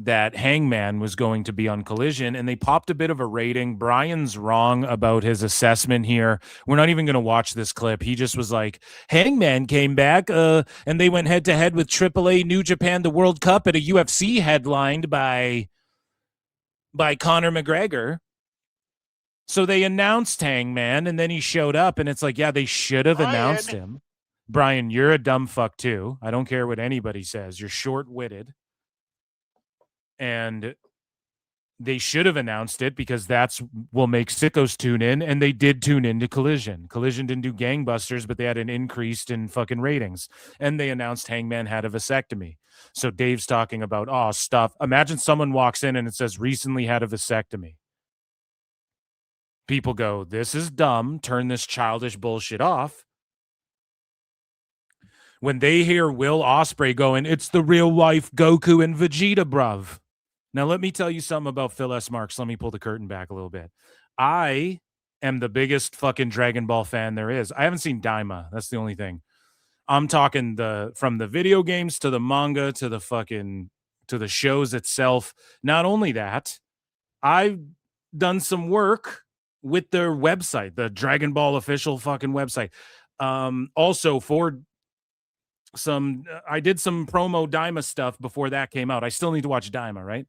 that Hangman was going to be on Collision, and they popped a bit of a rating. Bryan's wrong about his assessment here. We're not even going to watch this clip. He just was like, Hangman came back, and they went head-to-head with AAA New Japan, the World Cup at a UFC headlined by Conor McGregor. So they announced Hangman, and then he showed up, and it's like, yeah, they should have announced him. Bryan, you're a dumb fuck, too. I don't care what anybody says. You're short-witted. And they should have announced it because that's will make sickos tune in, and they did tune into Collision. Collision didn't do gangbusters, but they had an increase in fucking ratings, and they announced Hangman had a vasectomy. So Dave's talking about stuff. Imagine someone walks in and it says recently had a vasectomy. People go, this is dumb. Turn this childish bullshit off. When they hear Will Ospreay going, it's the real life Goku and Vegeta, bruv. Now, let me tell you something about Phil S. Marks. Let me pull the curtain back a little bit. I am the biggest fucking Dragon Ball fan there is. I haven't seen Daima. That's the only thing. I'm talking from the video games to the manga to the shows itself. Not only that, I've done some work with their website, the Dragon Ball official fucking website. Also for I did some promo Daima stuff before that came out. I still need to watch Daima, right?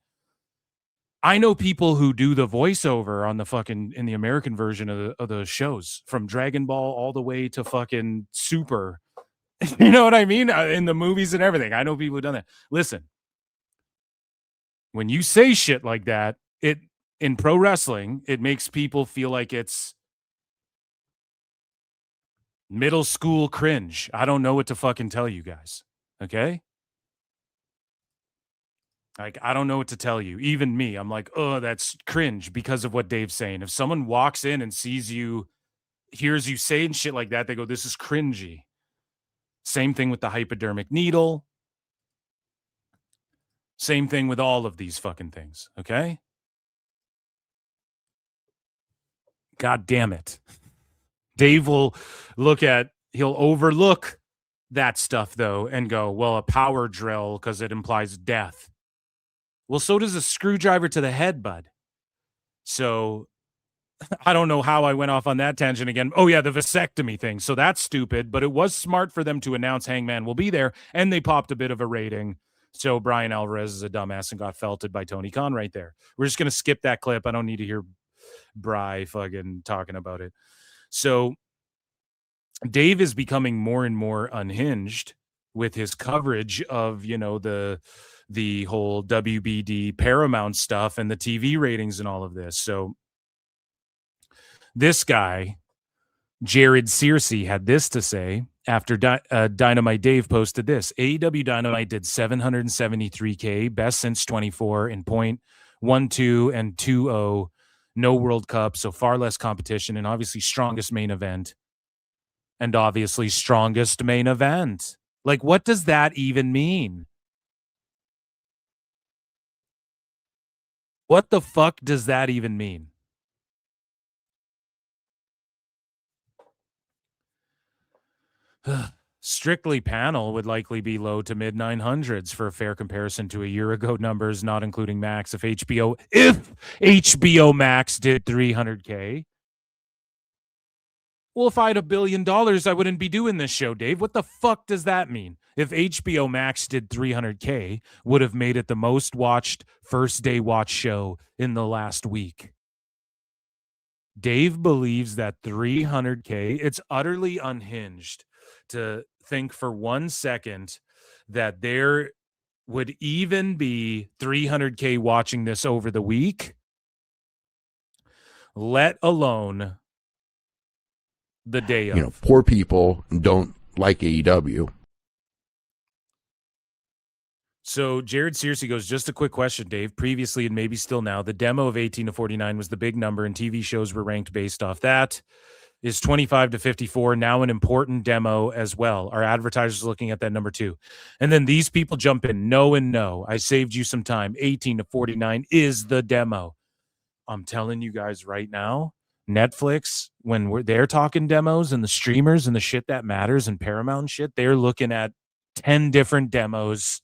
I know people who do the voiceover on in the American version of the shows, from Dragon Ball all the way to fucking Super. You know what I mean? In the movies and everything. I know people who've done that. Listen, when you say shit like that, in pro wrestling, it makes people feel like it's middle school cringe. I don't know what to fucking tell you guys. Okay? Like, I don't know what to tell you. Even me, I'm like, oh, that's cringe because of what Dave's saying. If someone walks in and sees you, hears you saying shit like that, they go, this is cringy. Same thing with the hypodermic needle. Same thing with all of these fucking things. Okay? God damn it. Dave will he'll overlook that stuff, though, and go, well, a power drill because it implies death. Well, so does a screwdriver to the head, bud. So I don't know how I went off on that tangent again. Oh, yeah, the vasectomy thing. So that's stupid, but it was smart for them to announce Hangman will be there, and they popped a bit of a rating. So Bryan Alvarez is a dumbass and got felted by Tony Khan right there. We're just going to skip that clip. I don't need to hear Bry fucking talking about it. So Dave is becoming more and more unhinged with his coverage of, the whole WBD Paramount stuff and the TV ratings and all of this. So this guy, Jared Searcy, had this to say after Dynamite Dave posted this. AEW Dynamite did 773K, best since 24 in point, 1-2 and 2-0. No World Cup, so far less competition, and obviously strongest main event. And obviously strongest main event. Like, what does that even mean? What the fuck does that even mean? Strictly panel would likely be low to mid 900s for a fair comparison to a year ago numbers, not including Max. If HBO Max did 300K, Well, if I had $1 billion, I wouldn't be doing this show, Dave. What the fuck does that mean? If HBO Max did 300K, would have made it the most watched first day watch show in the last week. Dave believes that 300K, it's utterly unhinged to think for 1 second that there would even be 300K watching this over the week, let alone the day of. You know, poor people don't like AEW. So Jared Searcy goes, just a quick question, Dave. Previously, and maybe still now, the demo of 18 to 49 was the big number, and TV shows were ranked based off that. Is 25 to 54 now an important demo as well? Are advertisers looking at that number too? And then these people jump in, no and no. I saved you some time. 18 to 49 is the demo. I'm telling you guys right now, Netflix, when they're talking demos and the streamers and the shit that matters and Paramount and shit, they're looking at 10 different demos.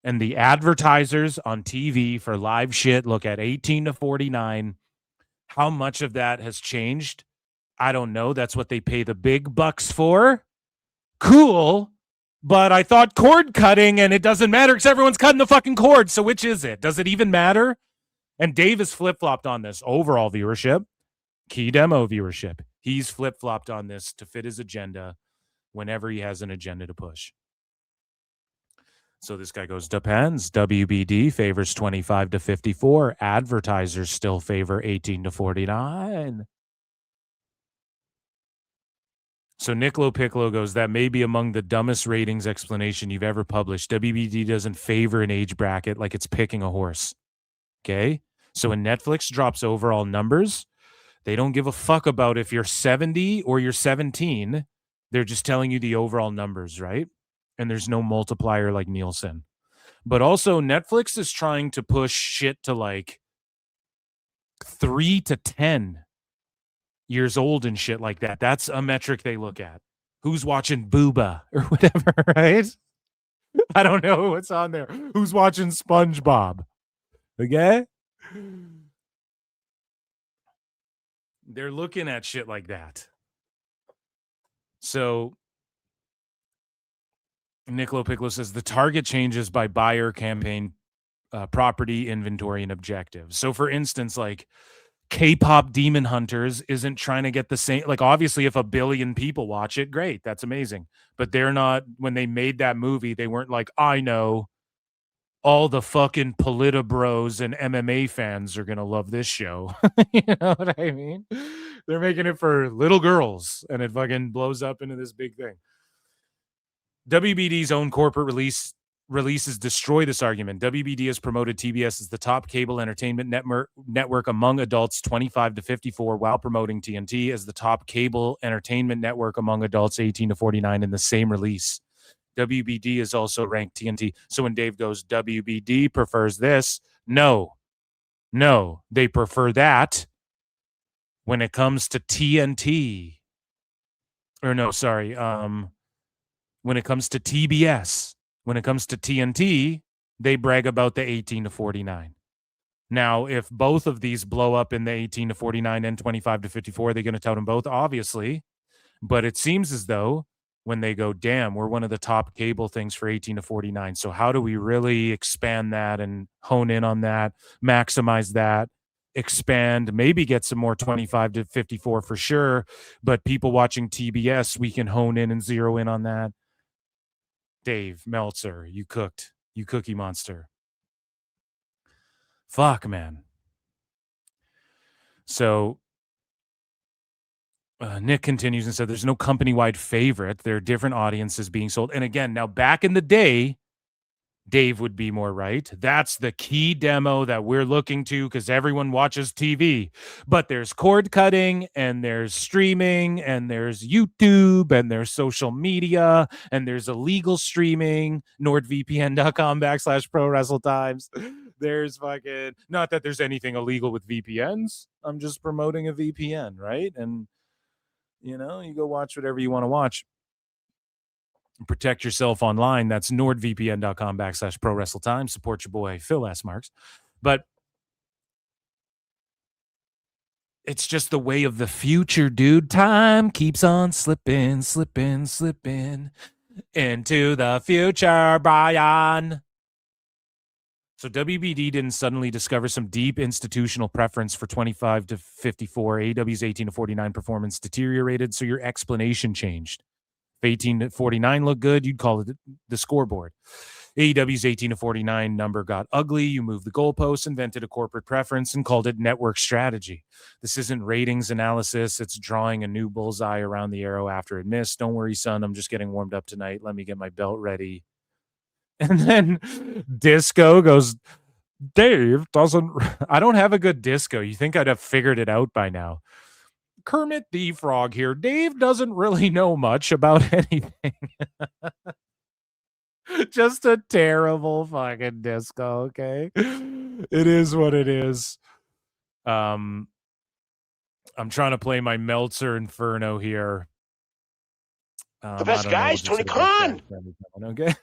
And the advertisers on TV for live shit look at 18 to 49. How much of that has changed? I don't know. That's what they pay the big bucks for. Cool. But I thought cord cutting, and it doesn't matter because everyone's cutting the fucking cord. So which is it? Does it even matter? And Dave has flip-flopped on this. Overall viewership, key demo viewership. He's flip-flopped on this to fit his agenda whenever he has an agenda to push. So this guy goes, depends. WBD favors 25 to 54. Advertisers still favor 18 to 49. So Nicolo Piccolo goes, that may be among the dumbest ratings explanation you've ever published. WBD doesn't favor an age bracket like it's picking a horse. Okay? So when Netflix drops overall numbers, they don't give a fuck about if you're 70 or you're 17. They're just telling you the overall numbers, right? And there's no multiplier like Nielsen. But also Netflix is trying to push shit to like 3 to 10 years old and shit like that. That's a metric they look at. Who's watching Booba or whatever, right? I don't know what's on there. Who's watching SpongeBob? Okay? They're looking at shit like that. So Nicolo Piccolo says the target changes by buyer, campaign, property, inventory, and objectives. So for instance, like K-pop Demon Hunters isn't trying to get the same, like obviously if 1 billion people watch it, great, that's amazing. But they're not, when they made that movie, they weren't like, I know all the fucking Politbros and MMA fans are going to love this show. You know what I mean? They're making it for little girls and it fucking blows up into this big thing. WBD's own corporate releases destroy this argument. WBD has promoted TBS as the top cable entertainment network among adults 25 to 54 while promoting TNT as the top cable entertainment network among adults 18 to 49 in the same release. WBD is also ranked TNT. So when Dave goes, WBD prefers this, no, they prefer that when it comes to TNT. Or no, sorry, when it comes to TBS, when it comes to TNT, they brag about the 18 to 49. Now, if both of these blow up in the 18 to 49 and 25 to 54, they're going to tout them both, obviously. But it seems as though when they go, damn, we're one of the top cable things for 18 to 49. So how do we really expand that and hone in on that, maximize that, expand, maybe get some more 25 to 54 for sure. But people watching TBS, we can hone in and zero in on that. Dave Meltzer, you cooked. You cookie monster. Fuck, man. So Nick continues and said, there's no company-wide favorite. There are different audiences being sold. And again, now back in the day, Dave would be more right. That's the key demo that we're looking to because everyone watches TV. But there's cord cutting and there's streaming and there's YouTube and there's social media and there's illegal streaming, nordvpn.com/pro wrestle times. There's fucking, not that there's anything illegal with VPNs. I'm just promoting a VPN, right? And, you know, you go watch whatever you want to watch. Protect yourself online. That's nordvpn.com/pro wrestle time. Support your boy Phil S. Marks. But it's just the way of the future, dude. Time keeps on slipping, slipping, slipping into the future, Bryan. So WBD didn't suddenly discover some deep institutional preference for 25 to 54. AEW's 18 to 49 performance deteriorated, so your explanation changed. If 18 to 49 looked good, you'd call it the scoreboard. AEW's 18 to 49 number got ugly. You moved the goalposts, invented a corporate preference, and called it network strategy. This isn't ratings analysis. It's drawing a new bullseye around the arrow after it missed. Don't worry, son. I'm just getting warmed up tonight. Let me get my belt ready. And then Disco goes, Dave doesn't, I don't have a good Disco. You think I'd have figured it out by now. Kermit the Frog here. Dave doesn't really know much about anything. Just a terrible fucking Disco, okay? It is what it is. I'm trying to play my Meltzer Inferno here. The best guys, Tony Khan. Okay.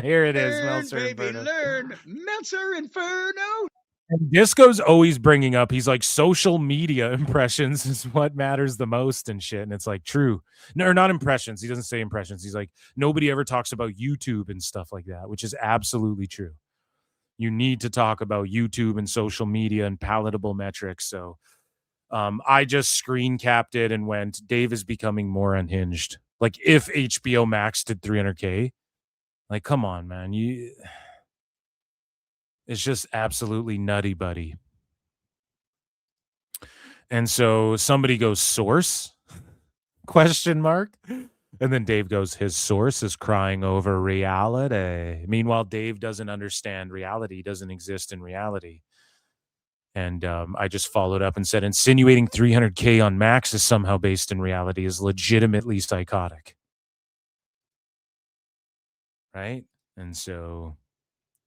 Here it is, Meltzer baby, Inferno. learn Meltzer Inferno. And Disco's always bringing up, he's like, social media impressions is what matters the most and shit. And it's like, true. No, not impressions. He doesn't say impressions. He's like, nobody ever talks about YouTube and stuff like that, which is absolutely true. You need to talk about YouTube and social media and palatable metrics. So I just screen capped it and went, Dave is becoming more unhinged. Like if HBO Max did 300K, like, come on, man. It's just absolutely nutty, buddy. And so somebody goes, source? Question mark. And then Dave goes, his source is crying over reality. Meanwhile, Dave doesn't understand reality. He doesn't exist in reality. And I just followed up and said, insinuating 300K on Max is somehow based in reality is legitimately psychotic. Right? And so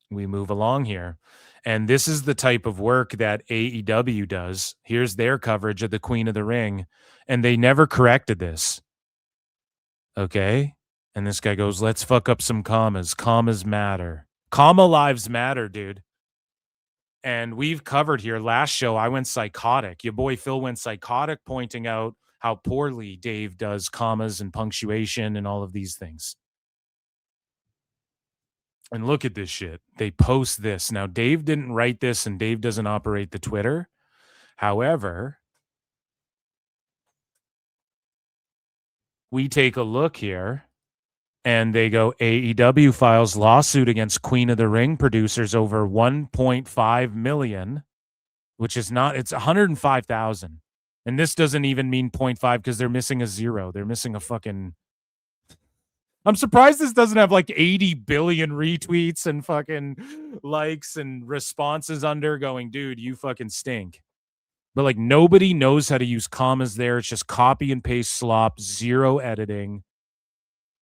we move along here. And this is the type of work that AEW does. Here's their coverage of the Queen of the Ring. And they never corrected this. Okay? And this guy goes, let's fuck up some commas. Commas matter. Comma lives matter, dude. And we've covered here. Last show, I went psychotic. Your boy Phil went psychotic, pointing out how poorly Dave does commas and punctuation and all of these things. And look at this shit. They post this. Now, Dave didn't write this, and Dave doesn't operate the Twitter. However, we take a look here, and they go, AEW files lawsuit against Queen of the Ring producers over $1.5 million, which is not, it's 105,000. And this doesn't even mean 0.5 because they're missing a zero. They're missing a fucking... I'm surprised this doesn't have like 80 billion retweets and fucking likes and responses under going, dude, you fucking stink. But like nobody knows how to use commas there. It's just copy and paste slop, zero editing,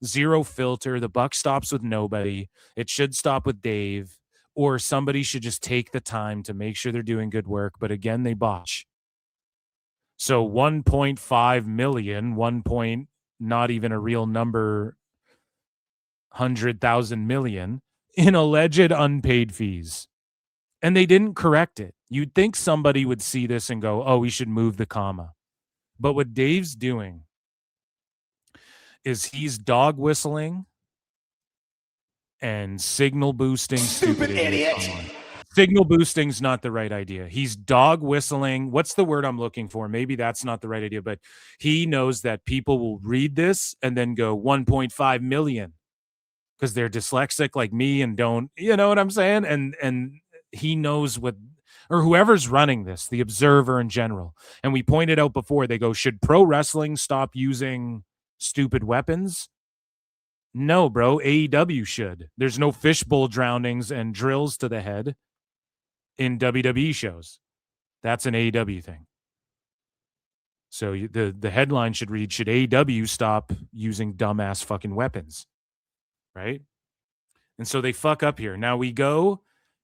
zero filter. The buck stops with nobody. It should stop with Dave, or somebody should just take the time to make sure they're doing good work. But again, they botch. So 1.5 million, 1 point, not even a real number, 100,000 million in alleged unpaid fees. And they didn't correct it. You'd think somebody would see this and go, oh, we should move the comma. But what Dave's doing is he's dog whistling and signal boosting. Stupid idiot. Signal boosting's not the right idea. He's dog whistling. What's the word I'm looking for? Maybe that's not the right idea, but he knows that people will read this and then go 1.5 million. Because they're dyslexic like me and don't, you know what I'm saying? And he knows what, or whoever's running this, the Observer in general. And we pointed out before, they go, should pro wrestling stop using stupid weapons? No, bro, AEW should. There's no fishbowl drownings and drills to the head in WWE shows. That's an AEW thing. So the headline should read, should AEW stop using dumbass fucking weapons? Right? And so they fuck up here. Now we go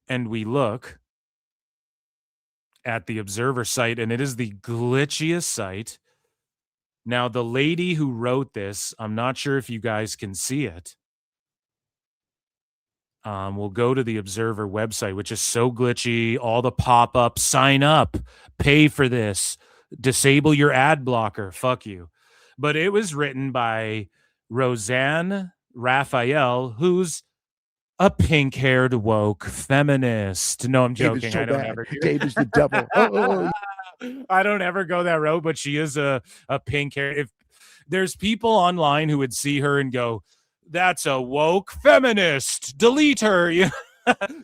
and we look at the Observer site, and it is the glitchiest site. Now, the lady who wrote this, I'm not sure if you guys can see it. will go to the Observer website, which is so glitchy. All the pop-ups, sign up, pay for this, disable your ad blocker. Fuck you. But it was written by Roseanne Raphael, who's a pink-haired woke feminist. No, I'm Dave is joking. so I don't bad. ever do Dave is the devil. I don't ever go that road, but she is a pink hair. If there's people online who would see her and go, that's a woke feminist, delete her,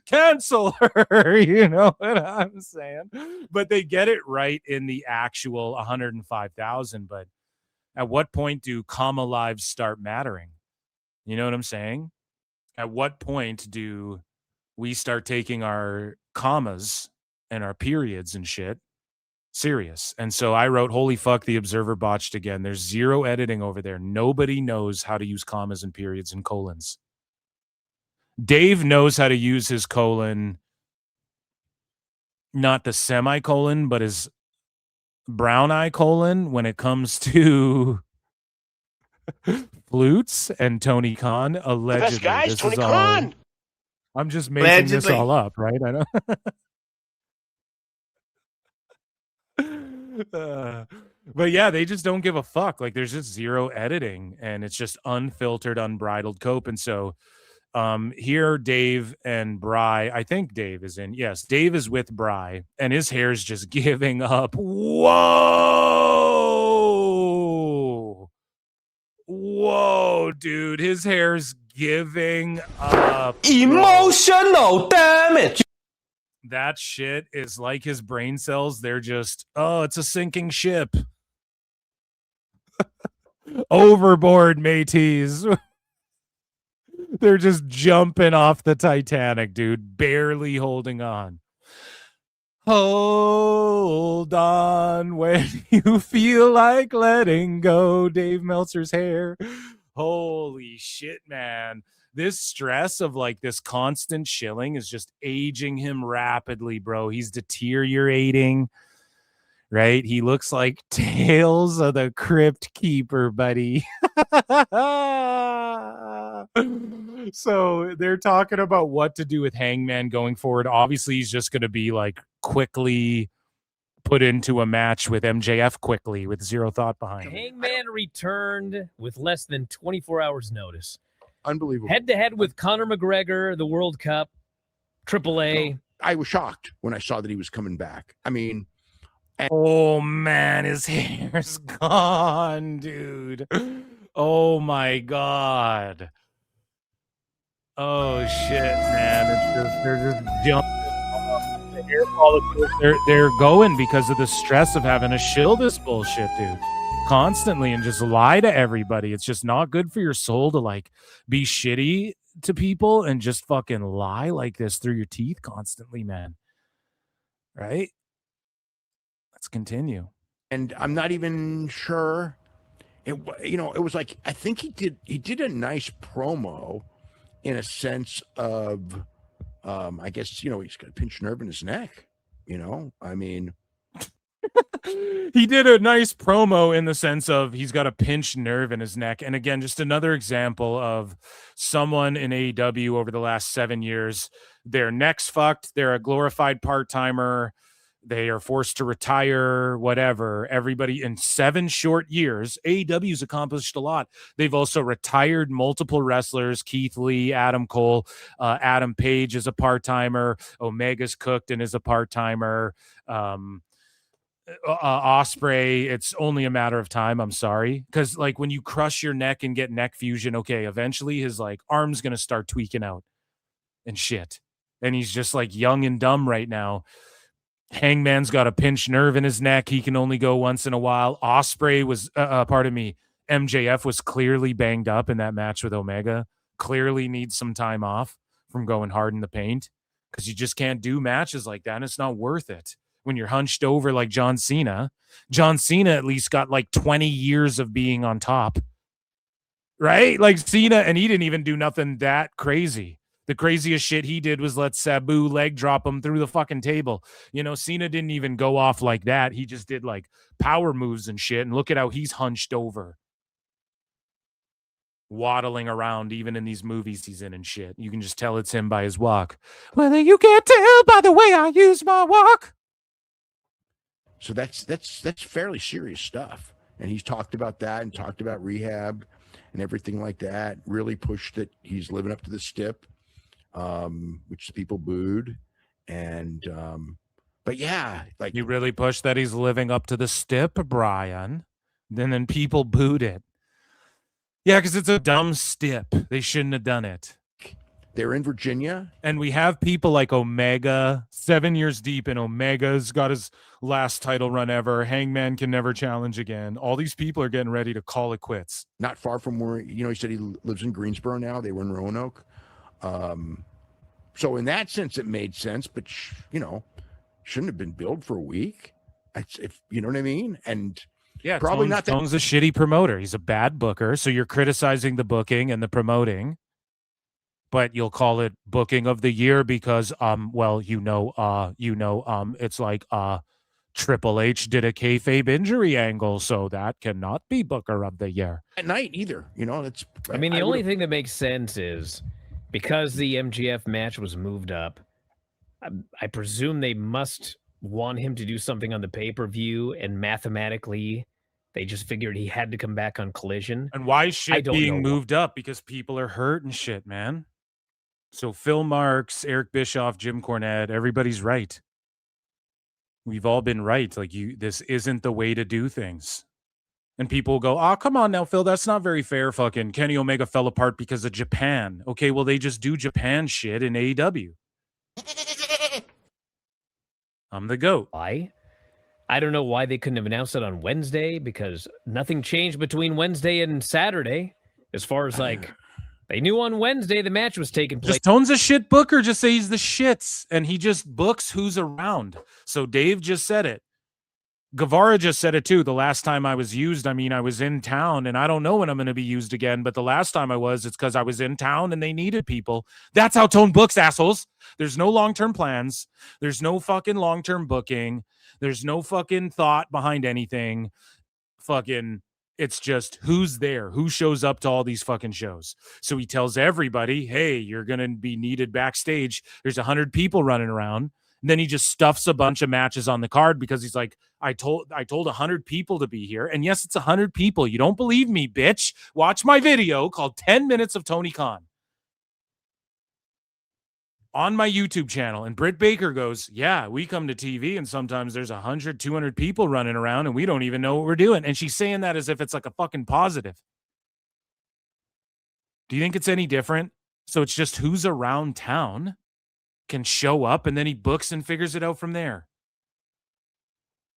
cancel her, you know what I'm saying? But they get it right in the actual 105,000. But at what point do comma lives start mattering? You know what I'm saying? At what point do we start taking our commas and our periods and shit serious? And so I wrote, holy fuck, the Observer botched again. There's zero editing over there. Nobody knows how to use commas and periods and colons. Dave knows how to use his colon, not the semicolon, but his brown eye colon when it comes to flutes and Tony Khan. Allegedly. The best guy is This Tony is all- Khan. I'm just making this all up, right? I know. But yeah, they just don't give a fuck. Like, there's just zero editing, and it's just unfiltered, unbridled cope. And so here Dave and Bry, I think Dave is in. Yes, Dave is with Bry, and his hair's just giving up. Whoa, dude, his hair's giving up. Emotional damage. That shit is like his brain cells. They're just, it's a sinking ship. Overboard, mateys. They're just jumping off the Titanic, dude, barely holding on. Hold on when you feel like letting go. Dave Meltzer's hair. Holy shit, man. This stress of like this constant shilling is just aging him rapidly, bro. He's deteriorating, right? He looks like Tales of the Crypt Keeper, buddy. So they're talking about what to do with Hangman going forward. Obviously, he's just going to be like quickly put into a match with MJF quickly with zero thought behind it. Hangman returned with less than 24 hours notice. Unbelievable. Head-to-head with Conor McGregor, the World Cup, AAA. I was shocked when I saw that he was coming back. I mean, oh man, his hair's gone, dude. Oh my god. Oh shit, man. It's just, they're just jumping. The hair follicles, they're going because of the stress of having to shill this bullshit, dude. Constantly and just lie to everybody. It's just not good for your soul to like be shitty to people and just fucking lie like this through your teeth constantly, man. Right? Let's continue. And I'm not even sure. It was like, I think he did a nice promo in a sense of, I guess, he's got a pinched nerve in his neck. I mean, he did a nice promo in the sense of he's got a pinched nerve in his neck. And again, just another example of someone in AEW over the last 7 years, their neck's fucked. They're a glorified part-timer. They are forced to retire, whatever. Everybody in 7 short years, AEW's accomplished a lot. They've also retired multiple wrestlers, Keith Lee, Adam Cole, Adam Page is a part-timer. Omega's cooked and is a part-timer. Osprey, it's only a matter of time. I'm sorry. Because like when you crush your neck and get neck fusion, okay, eventually his like arm's going to start tweaking out and shit. And he's just like young and dumb right now. Hangman's got a pinched nerve in his neck. He can only go once in a while. Osprey was, MJF was clearly banged up in that match with Omega. Clearly needs some time off from going hard in the paint because you just can't do matches like that. And it's not worth it when you're hunched over like John Cena. John Cena at least got like 20 years of being on top, right? Like Cena, and he didn't even do nothing that crazy. The craziest shit he did was let Sabu leg drop him through the fucking table. Cena didn't even go off like that. He just did like power moves and shit. And look at how he's hunched over. waddling around even in these movies he's in and shit. You can just tell it's him by his walk. Well, you can't tell by the way I use my walk. So that's fairly serious stuff. And he's talked about that and talked about rehab and everything like that. Really pushed that he's living up to the stip, which people booed. And but yeah, like you really pushed that he's living up to the stip, Bryan. Then people booed it. Yeah, because it's a dumb stip. They shouldn't have done it. They're in Virginia. And we have people like Omega, 7 years deep, and Omega's got his last title run ever. Hangman can never challenge again. All these people are getting ready to call it quits. Not far from where, he said he lives in Greensboro now. They were in Roanoke. So in that sense, it made sense, but, shouldn't have been billed for a week. If you know what I mean? And yeah, probably not that. Tone's a shitty promoter. He's a bad booker. So you're criticizing the booking and the promoting. But you'll call it booking of the year because, it's like Triple H did a kayfabe injury angle, so that cannot be booker of the year. At night either, that's. The only thing that makes sense is because the MGF match was moved up. I presume they must want him to do something on the pay-per-view, and mathematically, they just figured he had to come back on Collision. And why is shit being moved up? Because people are hurt and shit, man. So Phil Marks, Eric Bischoff, Jim Cornette, everybody's right. We've all been right. This isn't the way to do things. And people go, oh, come on now, Phil. That's not very fair. Fucking Kenny Omega fell apart because of Japan. Okay, well, they just do Japan shit in AEW. I'm the GOAT. Why? I don't know why they couldn't have announced it on Wednesday, because nothing changed between Wednesday and Saturday. As far as they knew on Wednesday the match was taking place. Just Tone's a shit booker. Just say he's the shits. And he just books who's around. So Dave just said it. Guevara just said it too. The last time I was used, I was in town, and I don't know when I'm going to be used again. But the last time I was, it's because I was in town and they needed people. That's how Tone books, assholes. There's no long-term plans. There's no fucking long-term booking. There's no fucking thought behind anything. It's just who's there, who shows up to all these fucking shows. So he tells everybody, hey, you're going to be needed backstage. There's 100 people running around. And then he just stuffs a bunch of matches on the card because he's like, I told 100 people to be here. And yes, it's 100 people. You don't believe me, bitch. Watch my video called 10 Minutes of Tony Khan on my YouTube channel. And Britt Baker goes, yeah, we come to TV and sometimes there's 100, 200 people running around and we don't even know what we're doing. And she's saying that as if it's like a fucking positive. Do you think it's any different? So it's just who's around town can show up, and then he books and figures it out from there.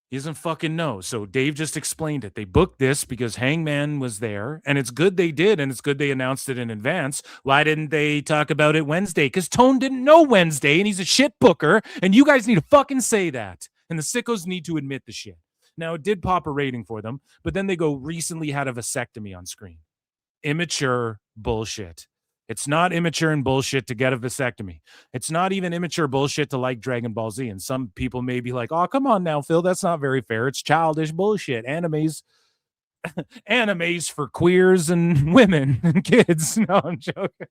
He doesn't fucking know. So Dave just explained it. They booked this because Hangman was there, and it's good they did, and it's good they announced it in advance. Why didn't they talk about it Wednesday? Because Tone didn't know Wednesday, and he's a shit booker, and you guys need to fucking say that. And the sickos need to admit the shit. Now, it did pop a rating for them, but then they go recently had a vasectomy on screen. Immature bullshit. It's not immature and bullshit to get a vasectomy. It's not even immature bullshit to like Dragon Ball Z. And some people may be like, oh, come on now, Phil. That's not very fair. It's childish bullshit. Animes for queers and women and kids. No, I'm joking.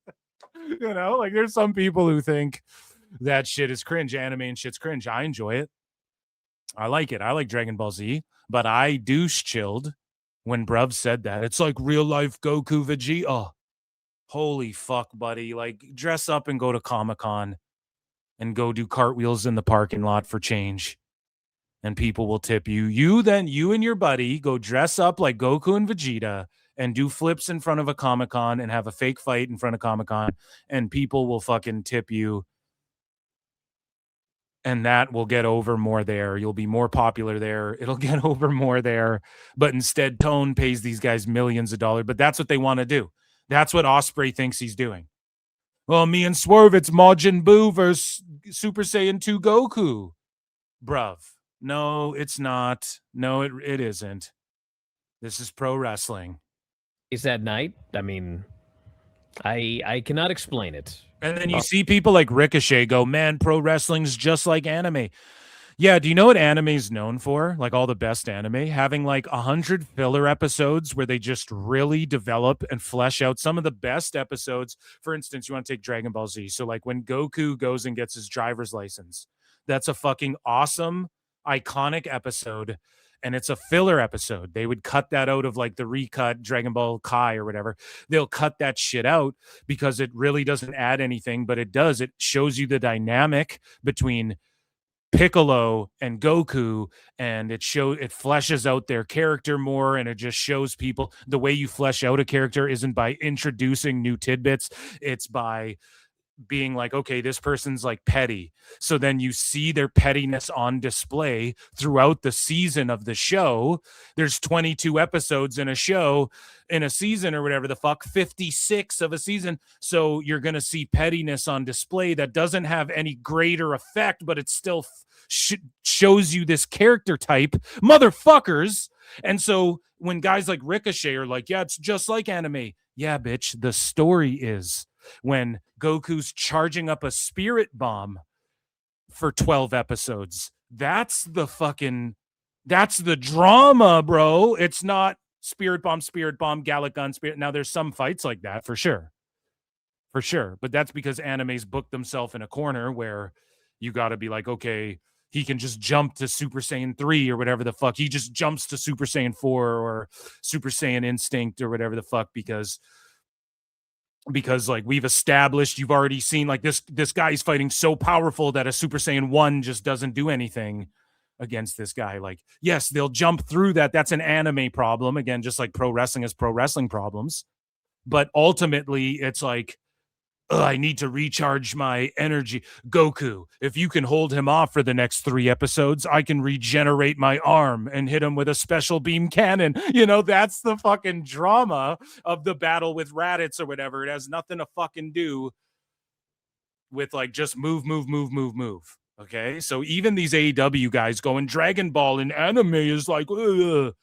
There's some people who think that shit is cringe. Anime and shit's cringe. I enjoy it. I like it. I like Dragon Ball Z. But I douche chilled when Bruv said that. It's like real life Goku Vegeta. Oh. Holy fuck, buddy. Dress up and go to Comic-Con and go do cartwheels in the parking lot for change. And people will tip you. You and your buddy go dress up like Goku and Vegeta and do flips in front of a Comic-Con and have a fake fight in front of Comic-Con. And people will fucking tip you. And that will get over more there. You'll be more popular there. It'll get over more there. But instead, Tone pays these guys millions of dollars. But that's what they want to do. That's what Ospreay thinks he's doing. Well, me and Swerve, it's Majin Buu versus Super Saiyan 2 Goku. Bruv. No, it's not. No, it isn't. This is pro wrestling. Is that night? I cannot explain it. And then you see people like Ricochet go, man, pro wrestling's just like anime. Yeah, do you know what anime is known for? Like all the best anime, having like 100 filler episodes where they just really develop and flesh out some of the best episodes. For instance, you want to take Dragon Ball Z. So like when Goku goes and gets his driver's license, that's a fucking awesome, iconic episode. And it's a filler episode. They would cut that out of like the recut Dragon Ball Kai or whatever. They'll cut that shit out because it really doesn't add anything, but it does. It shows you the dynamic between Piccolo and Goku, and it fleshes out their character more, and it just shows people the way you flesh out a character isn't by introducing new tidbits. It's by being like, okay, this person's like petty. So then you see their pettiness on display throughout the season of the show. There's 22 episodes in a show, in a season or whatever the fuck, 56 of a season. So you're going to see pettiness on display that doesn't have any greater effect, but it still shows you this character type, motherfuckers. And so when guys like Ricochet are like, yeah, it's just like anime. Yeah, bitch, the story is when Goku's charging up a spirit bomb for 12 episodes. That's the drama, bro. It's not spirit bomb, Gallic gun, spirit. Now there's some fights like that for sure. But that's because anime's booked themselves in a corner where you got to be like, okay, he can just jump to Super Saiyan 3 or whatever the fuck. He just jumps to Super Saiyan 4 or Super Saiyan Instinct or whatever the fuck because like we've established, you've already seen like this guy's fighting so powerful that a Super Saiyan 1 just doesn't do anything against this guy. Like, yes, they'll jump through that. That's an anime problem. Again, just like pro wrestling has pro wrestling problems. But ultimately, it's like, I need to recharge my energy. Goku, if you can hold him off for the next 3 episodes, I can regenerate my arm and hit him with a special beam cannon. You know, that's the fucking drama of the battle with Raditz or whatever. It has nothing to fucking do with like just move. Okay, so even these AEW guys going Dragon Ball in anime is like, ugh.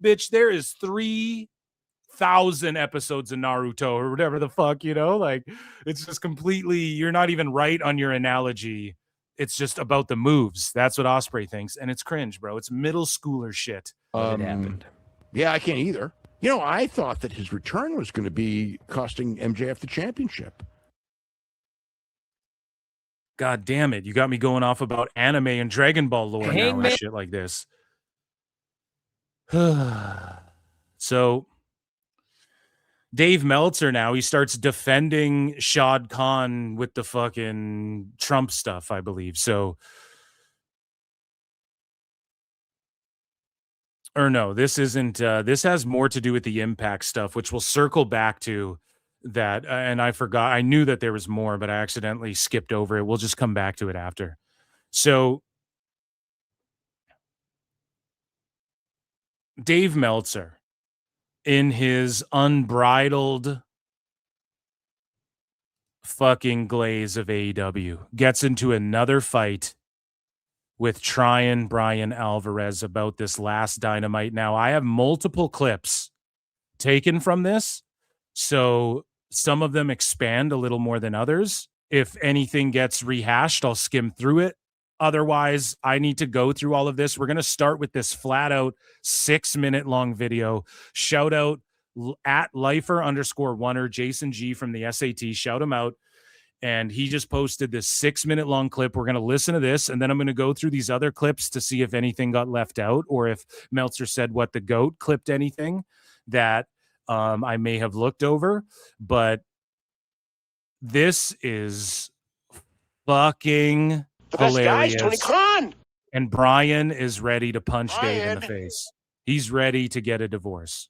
Bitch, there is 3,000 episodes of Naruto or whatever the fuck, you know, like it's just completely, you're not even right on your analogy. It's just about the moves. That's what Ospreay thinks. And it's cringe, bro. It's middle schooler shit. It happened. Yeah, I can't either. You know, I thought that his return was going to be costing MJF the championship. God damn it. You got me going off about anime and Dragon Ball lore now and Hangman. shit like this. So Dave Meltzer now, he starts defending Shad Khan with the fucking Trump stuff, I believe. So, or no, this isn't, this has more to do with the Impact stuff, which we'll circle back to that. And I forgot, I knew that there was more, but I accidentally skipped over it. We'll just come back to it after. So Dave Meltzer, in his unbridled fucking glaze of AEW, gets into another fight with Bryan Alvarez about this last Dynamite. Now, I have multiple clips taken from this, so some of them expand a little more than others. If anything gets rehashed, I'll skim through it. Otherwise, I need to go through all of this. We're going to start with this flat out 6-minute long video. Shout out at lifer_oner, Jason G from the SAT. Shout him out. And he just posted this 6-minute long clip. We're going to listen to this, and then I'm going to go through these other clips to see if anything got left out or if Meltzer said what the GOAT clipped anything that I may have looked over. But this is fucking The best hilarious. guys, Tony Khan. And Bryan is ready to punch Dave in the face. He's ready to get a divorce.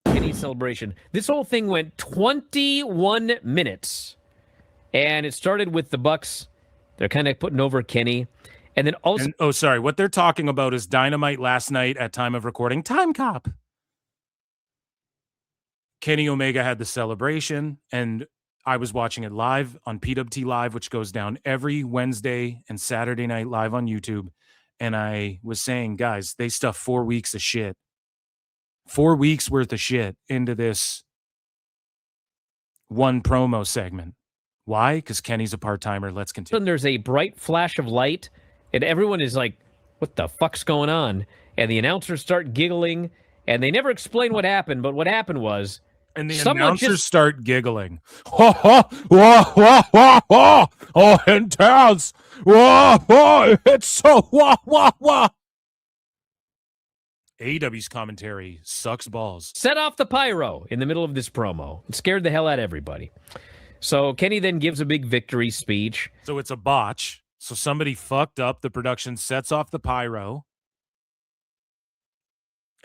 Kenny celebration. This whole thing went 21 minutes. And it started with the Bucks. They're kind of putting over Kenny. And then also... sorry. What they're talking about is Dynamite last night at time of recording. Time Cop. Kenny Omega had the celebration, and I was watching it live on PWT Live, which goes down every Wednesday and Saturday night live on YouTube. And I was saying, guys, they stuffed 4 weeks of shit. 4 weeks worth of shit into this one promo segment. Why? Because Kenny's a part-timer. Let's continue. Then there's a bright flash of light, and everyone is like, what the fuck's going on? And the announcers start giggling, and they never explain what happened, but what happened was... And the someone announcers start giggling. Ha ha! Wah, wah, wah, wah! Oh, intense! Wah, wah! It's so wah, wah, wah! AEW's commentary sucks balls. Set off the pyro in the middle of this promo. It scared the hell out of everybody. So Kenny then gives a big victory speech. So it's a botch. So somebody fucked up. The production sets off the pyro.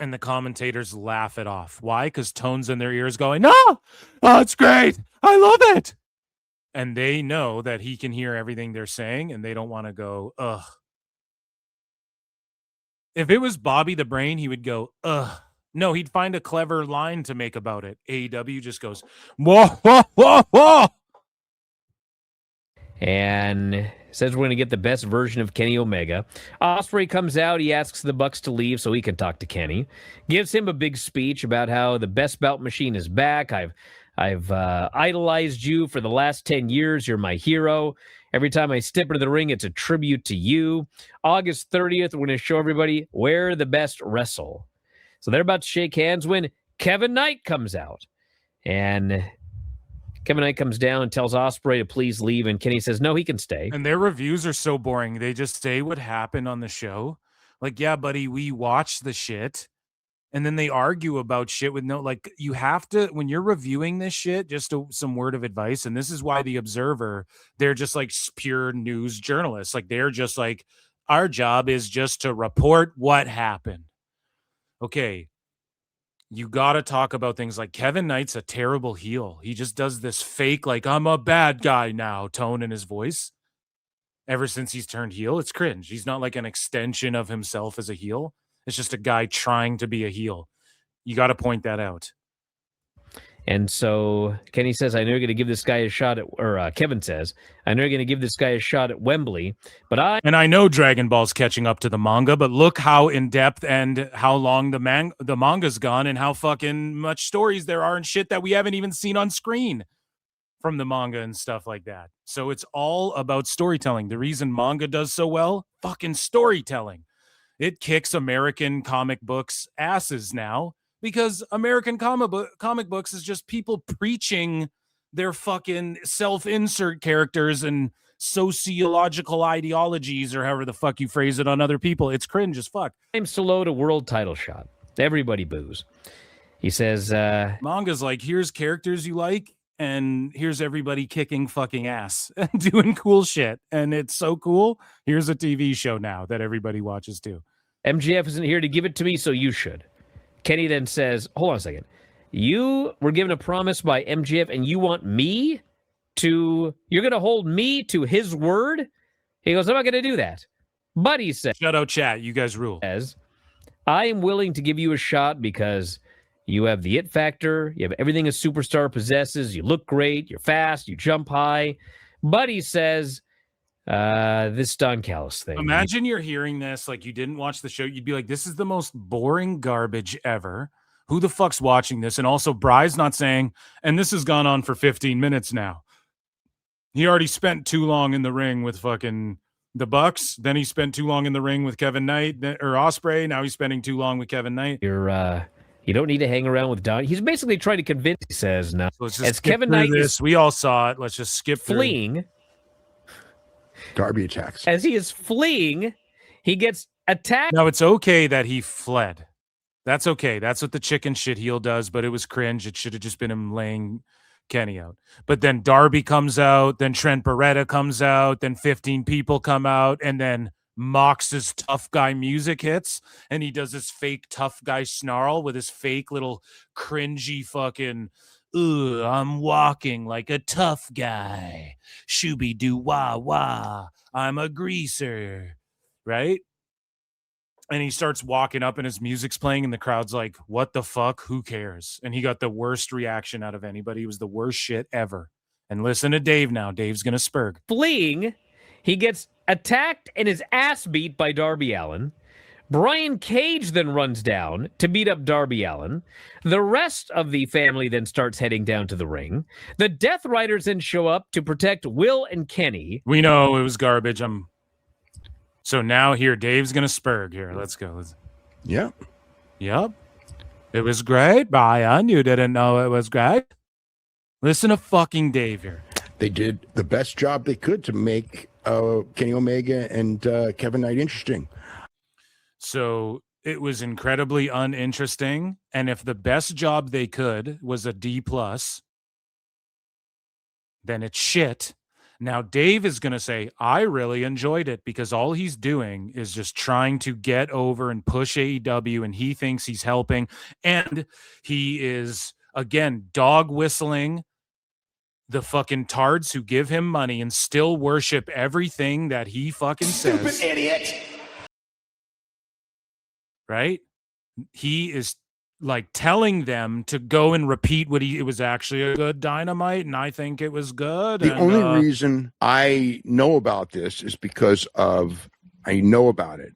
And the commentators laugh it off. Why? Because Tone's in their ears going, no! Oh, it's great! I love it! And they know that he can hear everything they're saying, and they don't want to go, ugh. If it was Bobby the Brain, he would go, ugh. No, he'd find a clever line to make about it. AEW just goes, whoa, whoa, whoa, whoa! And says we're going to get the best version of Kenny Omega. Ospreay comes out. He asks the Bucks to leave so he can talk to Kenny. Gives him a big speech about how the best bout machine is back. I've idolized you for the last 10 years. You're my hero. Every time I step into the ring, it's a tribute to you. August 30th, we're going to show everybody where the best wrestle. So they're about to shake hands when Kevin Knight comes out. And Kevin Knight comes down and tells Ospreay to please leave, and Kenny says, no, he can stay. And their reviews are so boring. They just say what happened on the show. Like, yeah, buddy, we watched the shit. And then they argue about shit with no, like, you have to, when you're reviewing this shit, just some word of advice. And this is why the Observer, they're just like pure news journalists. Like, they're just like, our job is just to report what happened. Okay. You got to talk about things like Kevin Knight's a terrible heel. He just does this fake, like, I'm a bad guy now tone in his voice. Ever since he's turned heel, it's cringe. He's not like an extension of himself as a heel. It's just a guy trying to be a heel. You got to point that out. And so Kenny says, I know you're going to give this guy a shot at, or Kevin says, I know you're going to give this guy a shot at Wembley, but And I know Dragon Ball's catching up to the manga, but look how in-depth and how long the manga's gone and how fucking much stories there are and shit that we haven't even seen on screen from the manga and stuff like that. So it's all about storytelling. The reason manga does so well, fucking storytelling. It kicks American comic books asses now because American comic books is just people preaching their fucking self-insert characters and sociological ideologies or however the fuck you phrase it on other people. It's cringe as fuck. I'm Soloed a world title shot. Everybody boos. He says, manga's like, here's characters you like and here's everybody kicking fucking ass and doing cool shit. And it's so cool. Here's a TV show now that everybody watches too. MJF isn't here to give it to me, so you should. Kenny then says, hold on a second. You were given a promise by MJF and you want me to, you're going to hold me to his word? He goes, I'm not going to do that. But he says, shut out chat. You guys rule. I am willing to give you a shot because you have the it factor. You have everything a superstar possesses. You look great. You're fast. You jump high. But he says, this Don Callis thing. Imagine you're hearing this, like you didn't watch the show. You'd be like, this is the most boring garbage ever. Who the fuck's watching this? And also, Bry's not saying, and this has gone on for 15 minutes now. He already spent too long in the ring with fucking the Bucks. Then he spent too long in the ring with Kevin Knight or Ospreay. Now he's spending too long with Kevin Knight. You don't need to hang around with Don. He's basically trying to convince. He says, no. So let's just Kevin Knight this. We all saw it. Let's just skip fleeing. Darby attacks. As he is fleeing, he gets attacked. No, it's okay that he fled. That's okay. That's what the chicken shit heel does, but it was cringe. It should have just been him laying Kenny out. But then Darby comes out, then Trent Beretta comes out, then 15 people come out, and then Mox's tough guy music hits, and he does this fake tough guy snarl with his fake little cringy fucking I'm walking like a tough guy. Shooby doo wah wah. I'm a greaser. Right? And he starts walking up and his music's playing and the crowd's like, what the fuck? Who cares? And he got the worst reaction out of anybody. It was the worst shit ever. And listen to Dave now. Dave's going to spurg. Fleeing, he gets attacked and his ass beat by Darby Allin. Brian Cage then runs down to beat up Darby Allin. The rest of the family then starts heading down to the ring. The Death Riders then show up to protect Will and Kenny. We know it was garbage. So now here, Dave's going to spurg here. Let's go. Yep. It was great, Brian. You didn't know it was great? Listen to fucking Dave here. They did the best job they could to make Kenny Omega and Kevin Knight interesting. So it was incredibly uninteresting. And if the best job they could was a D+, then it's shit. Now, Dave is going to say, I really enjoyed it because all he's doing is just trying to get over and push AEW, and he thinks he's helping. And he is, again, dog whistling the fucking tards who give him money and still worship everything that he fucking says. Stupid idiot. Right? He is like telling them to go and repeat it was actually a good Dynamite, and I think it was good. The only reason I know about this is because I know about it.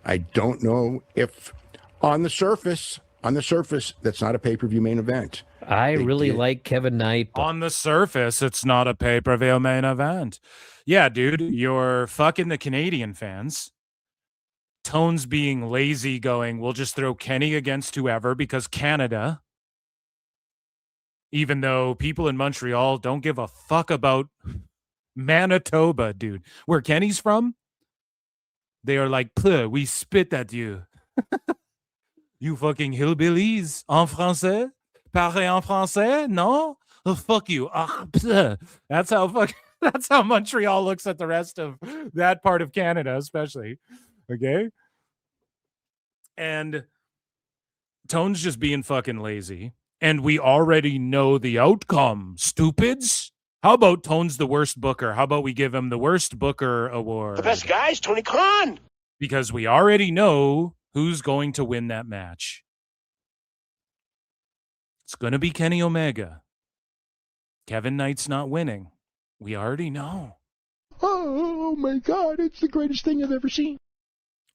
I don't know if on the surface, that's not a pay-per-view main event. I really like Kevin Knight. On the surface, it's not a pay-per-view main event. Yeah, dude, you're fucking the Canadian fans. Tone's being lazy, going, we'll just throw Kenny against whoever because Canada, even though people in Montreal don't give a fuck about Manitoba, dude. Where Kenny's from, they are like, we spit at you. You fucking hillbillies. En français? Parlez en français? No? Oh, fuck you. That's how Montreal looks at the rest of that part of Canada, especially. Okay. And Tone's just being fucking lazy. And we already know the outcome, stupids. How about Tone's the worst booker? How about we give him the worst booker award? The best guy's Tony Khan. Because we already know who's going to win that match. It's going to be Kenny Omega. Kevin Knight's not winning. We already know. Oh my God, it's the greatest thing I've ever seen.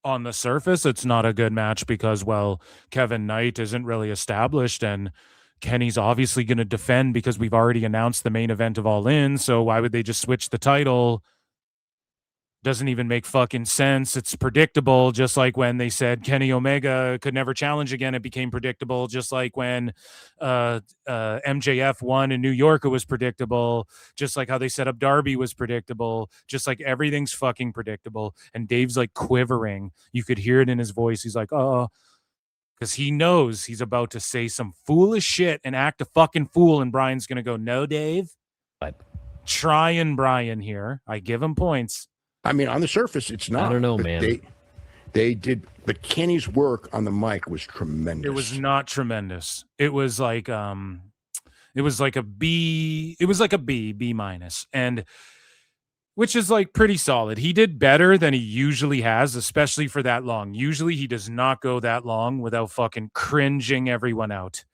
On the surface, it's not a good match because, well, Kevin Knight isn't really established, and Kenny's obviously going to defend because we've already announced the main event of All In, so why would they just switch the title? Doesn't even make fucking sense. It's predictable, just like when they said Kenny Omega could never challenge again. It became predictable, just like when MJF won in New York, it was predictable. Just like how they set up Darby was predictable. Just like everything's fucking predictable. And Dave's like quivering. You could hear it in his voice. He's like, oh, because he knows he's about to say some foolish shit and act a fucking fool. And Brian's going to go, no, Dave. But trying Brian here. I give him points. I mean, on the surface, it's not. I don't know, man. They did, but Kenny's work on the mic was tremendous. It was not tremendous. It was like a B. It was like a B minus, and which is like pretty solid. He did better than he usually has, especially for that long. Usually, he does not go that long without fucking cringing everyone out.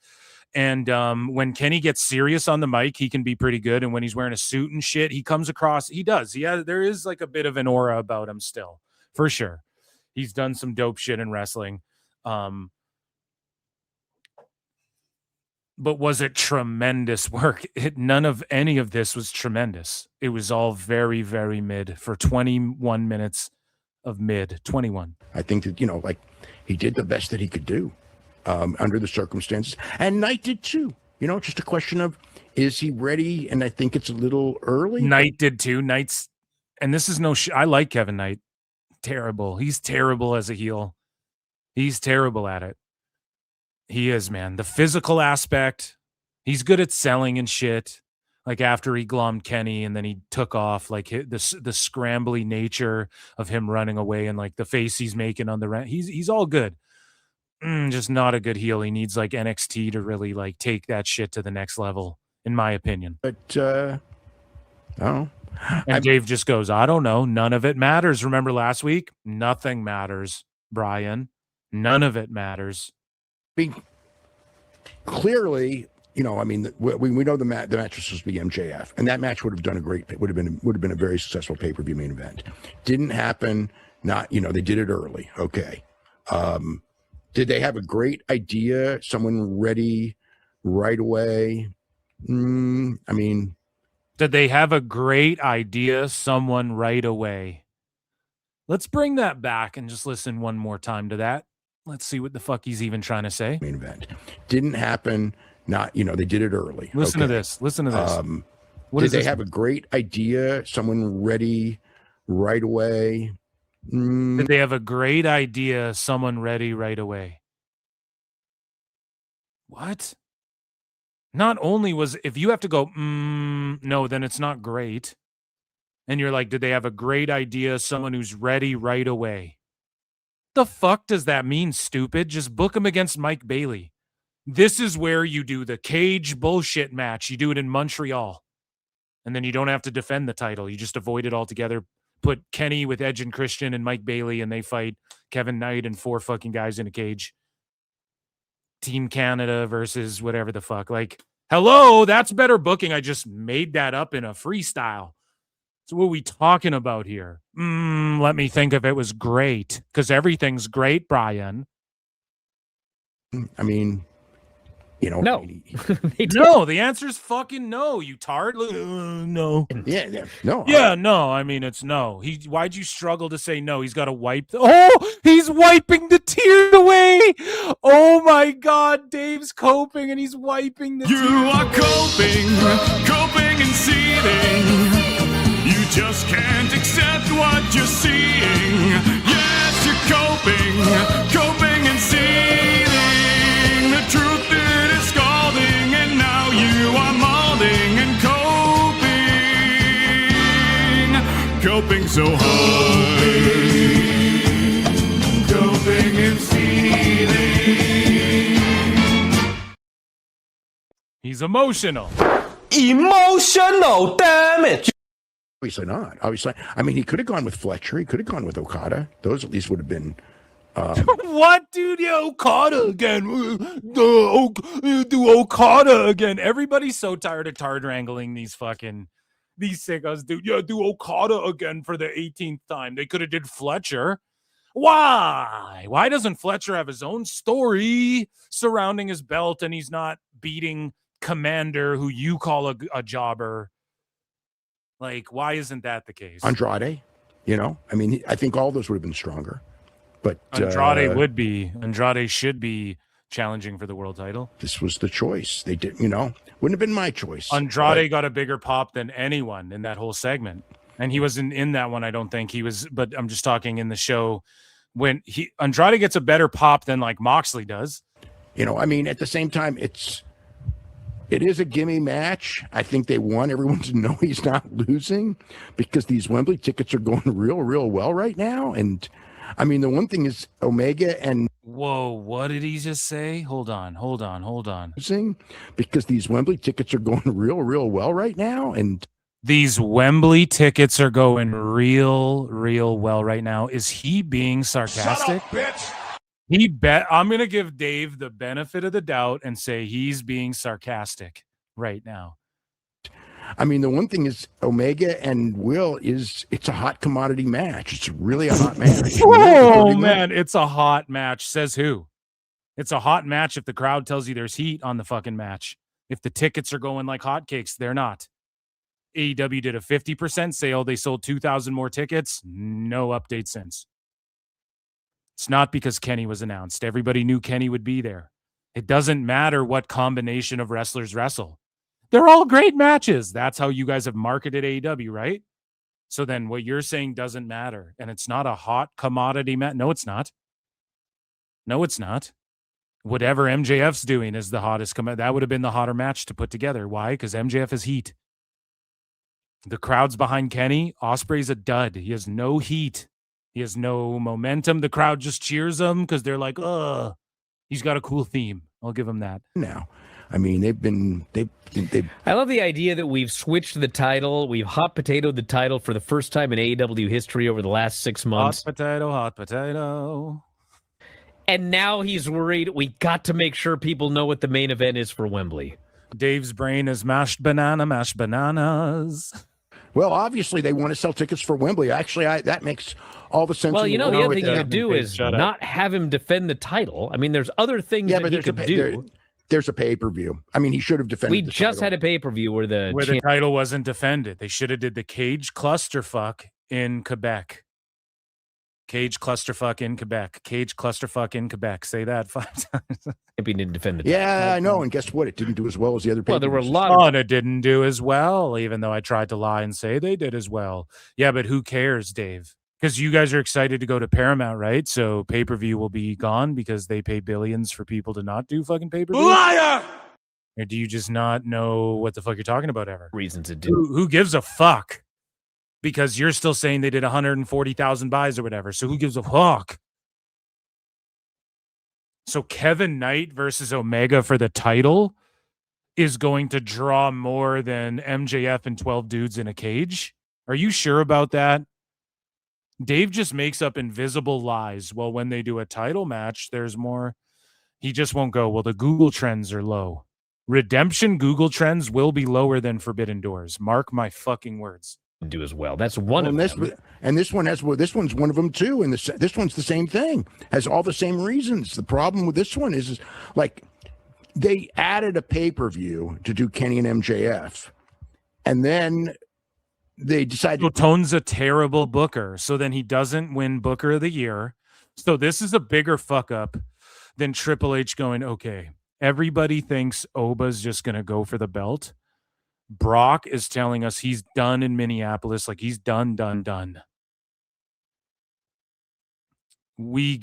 And when Kenny gets serious on the mic, he can be pretty good. And when he's wearing a suit and shit, he comes across, he does. Yeah, there is like a bit of an aura about him still, for sure. He's done some dope shit in wrestling. But was it tremendous work? None of any of this was tremendous. It was all very, very mid for 21 minutes of mid. 21. I think that, like he did the best that he could do. Under the circumstances, and Knight did too. Just a question of, is he ready? And I think it's a little early. Knight did too. Knight's, and this is no I like Kevin Knight. Terrible. He's terrible as a heel. He's terrible at it. He is, man. The physical aspect, he's good at selling and shit. Like after he glommed Kenny and then he took off, like the scrambly nature of him running away and like the face he's making on the rent. He's all good. Just not a good heel. He needs like NXT to really like take that shit to the next level, in my opinion. But oh, and Dave just goes, I don't know. None of it matters. Remember last week? Nothing matters, Brian. None of it matters. Clearly, we know the match was supposed to be MJF, and that match would have been a very successful pay-per-view main event. Didn't happen. Not, they did it early. Okay. Did they have a great idea? Someone ready right away? I mean, did they have a great idea? Someone right away. Let's bring that back and just listen one more time to that. Let's see what the fuck he's even trying to say. Main event didn't happen. Not, they did it early. Listen to this. Listen to this. Did they have a great idea? Someone ready right away? Did they have a great idea? Someone ready right away? What? Not only was, if you have to go, no, then it's not great. And you're like, did they have a great idea? Someone who's ready right away. The fuck does that mean, stupid? Just book him against Mike Bailey. This is where you do the cage bullshit match. You do it in Montreal. And then you don't have to defend the title. You just avoid it altogether. Put Kenny with Edge and Christian and Mike Bailey, and they fight Kevin Knight and 4 fucking guys in a cage. Team Canada versus whatever the fuck. Like, hello, that's better booking. I just made that up in a freestyle. So what are we talking about here? Let me think if it was great. Because everything's great, Bryan. I mean, no. No, the answer is fucking no, you tard. No. Yeah, no. Yeah, no. I mean, it's no. Why'd you struggle to say no? He's got to wipe. He's wiping the tears away. Oh my God, Dave's coping and he's wiping the tears. You are coping and seething. You just can't accept what you're seeing. Yes, you're coping and seething. The truth it is scalding, and now you are molding and coping so hard. Coping and seething. He's emotional. Emotional damage. Obviously not. Obviously, I mean, he could have gone with Fletcher. He could have gone with Okada. Those at least would have been. What, dude? Yeah, Okada again. Do Okada again. Everybody's so tired of tard wrangling these sickos, dude. Yeah, do Okada again for the 18th time. They could have did Fletcher. Why? Why doesn't Fletcher have his own story surrounding his belt and he's not beating Commander, who you call a jobber? Like, why isn't that the case? Andrade, I mean, I think all those would have been stronger. But Andrade should be challenging for the world title. This was the choice. They did, wouldn't have been my choice. Andrade got a bigger pop than anyone in that whole segment. And he wasn't in that one, I don't think he was, but I'm just talking in the show when Andrade gets a better pop than like Moxley does. I mean, at the same time, it is a gimme match. I think they want everyone to know he's not losing because these Wembley tickets are going real, real well right now. And I mean, the one thing is Omega and whoa, what did he just say? Hold on. Because these Wembley tickets are going real, real well right now. And these Wembley tickets are going real, real well right now. Is he being sarcastic? Shut up, bitch. I'm going to give Dave the benefit of the doubt and say he's being sarcastic right now. I mean, the one thing is Omega and Will it's a hot commodity match. It's really a hot match. Oh, man, it's a hot match. Says who? It's a hot match if the crowd tells you there's heat on the fucking match. If the tickets are going like hotcakes, they're not. AEW did a 50% sale. They sold 2,000 more tickets. No update since. It's not because Kenny was announced. Everybody knew Kenny would be there. It doesn't matter what combination of wrestlers wrestle. They're all great matches. That's how you guys have marketed AEW, right? So then what you're saying doesn't matter. And it's not a hot commodity match. No, it's not. No, it's not. Whatever MJF's doing is the hottest. That would have been the hotter match to put together. Why? Because MJF is heat. The crowd's behind Kenny. Ospreay's a dud. He has no heat. He has no momentum. The crowd just cheers him because they're like, ugh. He's got a cool theme. I'll give him that. Now, I mean, they've I love the idea that we've switched the title. We've hot potatoed the title for the first time in AEW history over the last 6 months. Hot potato. And now he's worried. We got to make sure people know what the main event is for Wembley. Dave's brain is mashed bananas. Well, obviously they want to sell tickets for Wembley. Actually, that makes all the sense. Well, in you know, the other thing you could do Dave, is shut up. not have him defend the title. I mean, there's other things that he could do. There's a pay-per-view. I mean, he should have defended. We just had a pay-per-view where the title wasn't defended. They should have did the cage clusterfuck in Quebec. Cage clusterfuck in Quebec. Cage clusterfuck in Quebec. Say that 5 times. Champion didn't defend the title. Yeah, I know. And guess what? It didn't do as well as the other. Well, there were a lot. Conor didn't do as well, even though I tried to lie and say they did as well. Yeah, but who cares, Dave? Because you guys are excited to go to Paramount, right? So pay-per-view will be gone because they pay billions for people to not do fucking pay-per-view. Liar! Or do you just not know what the fuck you're talking about ever? Reasons to do. Who gives a fuck? Because you're still saying they did 140,000 buys or whatever. So who gives a fuck? So Kevin Knight versus Omega for the title is going to draw more than MJF and 12 dudes in a cage? Are you sure about that? Dave just makes up invisible lies. Well, when they do a title match, there's more. He just won't go, well, the Google trends are low. Redemption Google trends will be lower than Forbidden Doors. Mark my fucking words. Do as well. That's one of them. And this one has. Well, this one's one of them too. And this one's the same thing. Has all the same reasons. The problem with this one is like they added a pay-per-view to do Kenny and MJF, and then they decided. So Tone's a terrible booker. So then he doesn't win Booker of the Year. So this is a bigger fuck up than Triple H going, okay, everybody thinks Oba's just going to go for the belt. Brock is telling us he's done in Minneapolis. Like he's done. We're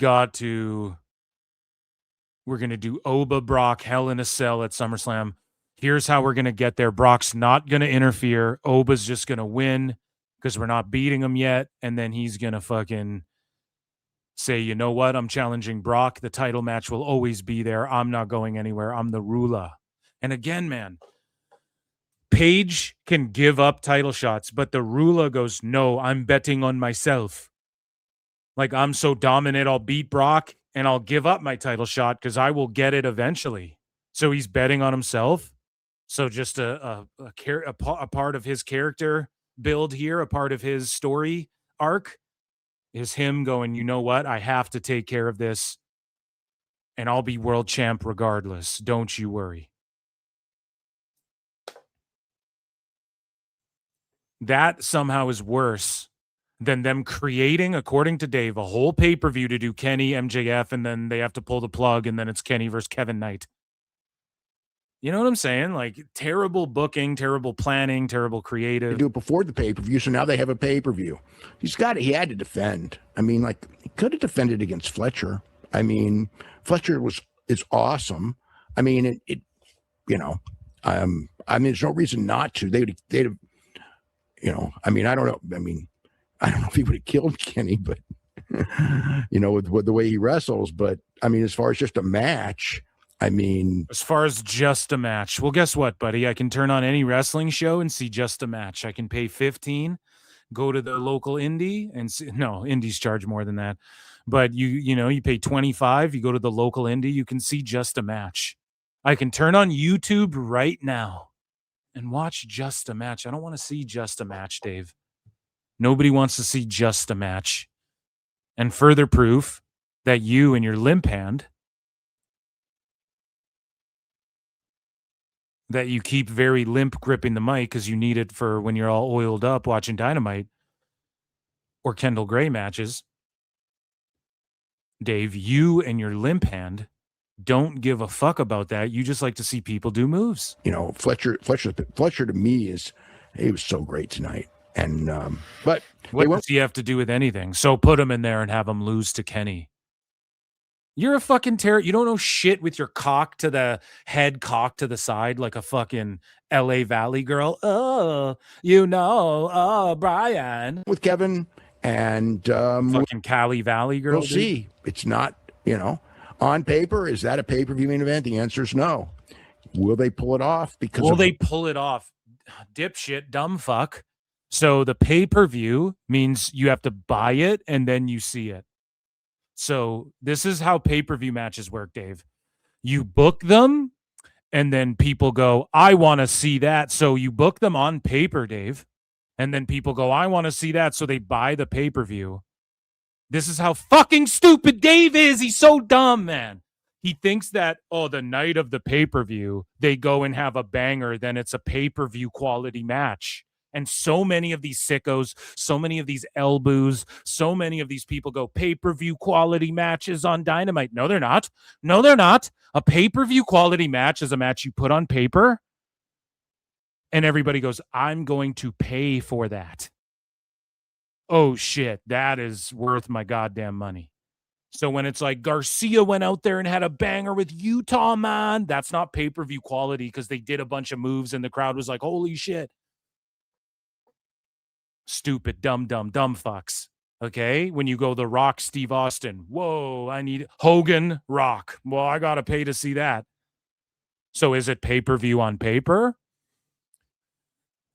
going to do Oba Brock Hell in a Cell at SummerSlam. Here's how we're going to get there. Brock's not going to interfere. Oba's just going to win because we're not beating him yet. And then he's going to fucking say, you know what? I'm challenging Brock. The title match will always be there. I'm not going anywhere. I'm the ruler. And again, man, Paige can give up title shots, but the ruler goes, no, I'm betting on myself. Like, I'm so dominant, I'll beat Brock and I'll give up my title shot because I will get it eventually. So he's betting on himself. So just a part of his character build here, a part of his story arc is him going, you know what? I have to take care of this and I'll be world champ regardless. Don't you worry. That somehow is worse than them creating, according to Dave, a whole pay-per-view to do Kenny, MJF, and then they have to pull the plug, and then it's Kenny versus Kevin Knight. You know what I'm saying? Like, terrible booking, terrible planning, terrible creative. They do it before the pay-per-view, so now they have a pay-per-view. He had to defend. I mean, like, he could have defended against Fletcher. I mean, Fletcher is awesome. I mean, it I mean, there's no reason not to. They'd have, I mean, I don't know. I mean, I don't know if he would have killed Kenny, but with the way he wrestles. But I mean, as far as just a match, I mean, as far as just a match, well, guess what, buddy? I can turn on any wrestling show and see just a match. I can pay $15, go to the local indie and see, no, indies charge more than that. But you pay $25, you go to the local indie, you can see just a match. I can turn on YouTube right now and watch just a match. I don't want to see just a match, Dave. Nobody wants to see just a match. And further proof that you and your limp hand, that you keep very limp gripping the mic because you need it for when you're all oiled up watching Dynamite or Kendall Gray matches. Dave, you and your limp hand don't give a fuck about that. You just like to see people do moves. Fletcher to me he was so great tonight. And but what does he have to do with anything? So put him in there and have him lose to Kenny. You're a fucking terror. You don't know shit with your cock to the head, cock to the side like a fucking LA Valley girl. Brian. With Kevin and fucking Cali Valley girl. We'll see. It's not, on paper, is that a pay-per-view main event? The answer is no. Will they pull it off? They pull it off? Dipshit, dumb fuck. So the pay-per-view means you have to buy it and then you see it. So this is how pay-per-view matches work, Dave. You book them and then people go, I want to see that. So you book them on paper, Dave. And then people go, I want to see that. So they buy the pay-per-view. This is how fucking stupid Dave is. He's so dumb, man. He thinks that, the night of the pay-per-view, they go and have a banger, then it's a pay-per-view quality match. And so many of these sickos, so many of these elbows, so many of these people go pay-per-view quality matches on Dynamite. No, they're not. No, they're not. A pay-per-view quality match is a match you put on paper. And everybody goes, I'm going to pay for that. Oh, shit. That is worth my goddamn money. So when it's like Garcia went out there and had a banger with Utah, man, that's not pay-per-view quality because they did a bunch of moves and the crowd was like, holy shit. Stupid, dumb fucks. Okay? When you go The Rock, Steve Austin. Whoa, I need Hogan, Rock. Well, I got to pay to see that. So is it pay-per-view on paper?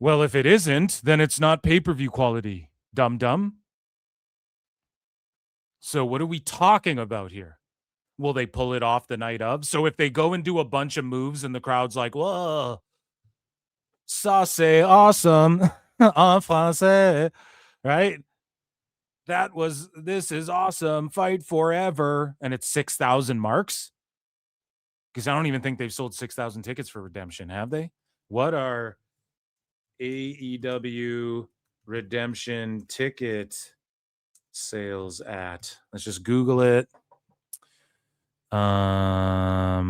Well, if it isn't, then it's not pay-per-view quality. Dumb. So what are we talking about here? Will they pull it off the night of? So if they go and do a bunch of moves and the crowd's like, whoa, sauce, awesome, en français, right? This is awesome, fight forever. And it's 6,000 marks? Because I don't even think they've sold 6,000 tickets for Redemption, have they? What are AEW Redemption ticket sales at? Let's just Google it. How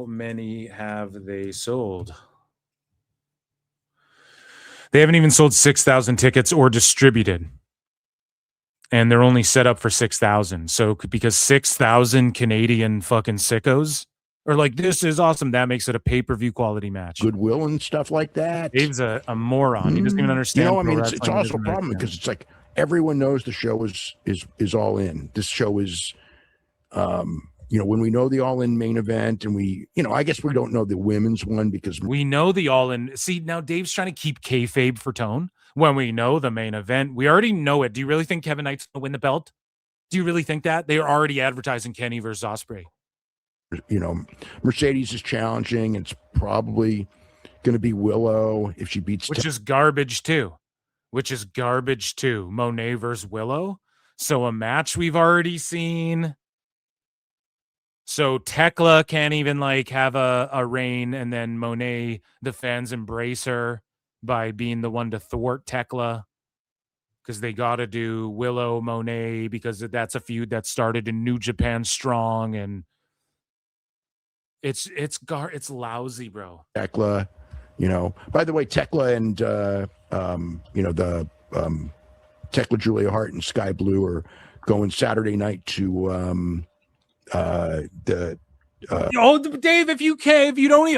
many have they sold? They haven't even sold 6,000 tickets or distributed. And they're only set up for 6,000. So because 6,000 Canadian fucking sickos are like, this is awesome. That makes it a pay-per-view quality match. Goodwill and stuff like that. Dave's a moron. He doesn't even understand. You know, I mean, it's also a problem because it's like everyone knows the show is all in. This show is, when we know the all in main event and I guess we don't know the women's one because we know the all in. See, now Dave's trying to keep kayfabe for tone. When we know the main event, we already know it. Do you really think Kevin Knight's going to win the belt? Do you really think that? They are already advertising Kenny versus Ospreay. Mercedes is challenging. It's probably going to be Willow if she beats... Which is garbage too. Monet versus Willow. So a match we've already seen. So Tekla can't even have a reign, and then Monet, the fans embrace her by being the one to thwart Tekla because they got to do Willow Monet because that's a feud that started in New Japan Strong, and it's lousy, bro. Tekla, By the way, Tekla and Tekla Julia Hart and Sky Blue are going Saturday night to Dave, if you don't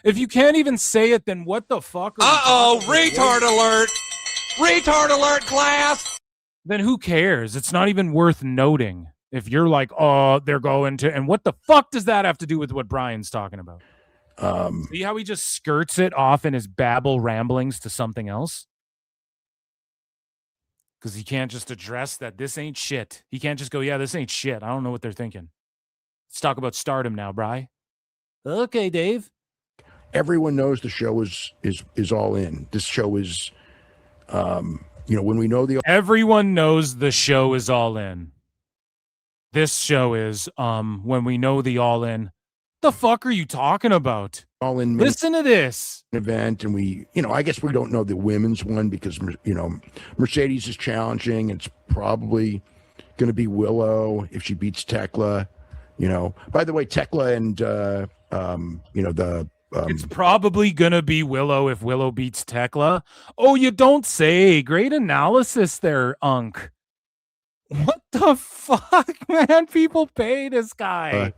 if you can't even say it, then what the fuck retard alert class. Then who cares? It's not even worth noting if you're like, they're going to, and what the fuck does that have to do with what Brian's talking about? See how he just skirts it off in his babble ramblings to something else? Because he can't just address that this ain't shit. He can't just go, yeah, this ain't shit. I don't know what they're thinking. Let's talk about Stardom now, Bri. Okay, Dave. Everyone knows the show is all in. This show is, when we know everyone knows the show is all in. This show is, when we know the all in. The fuck are you talking about? All in. Listen to this event, and I guess we don't know the women's one because Mercedes is challenging. It's probably going to be Willow if she beats Tekla. By the way, Tekla and it's probably going to be Willow if Willow beats Tekla. Oh, you don't say. Great analysis there, Unk. What the fuck, man? People pay this guy.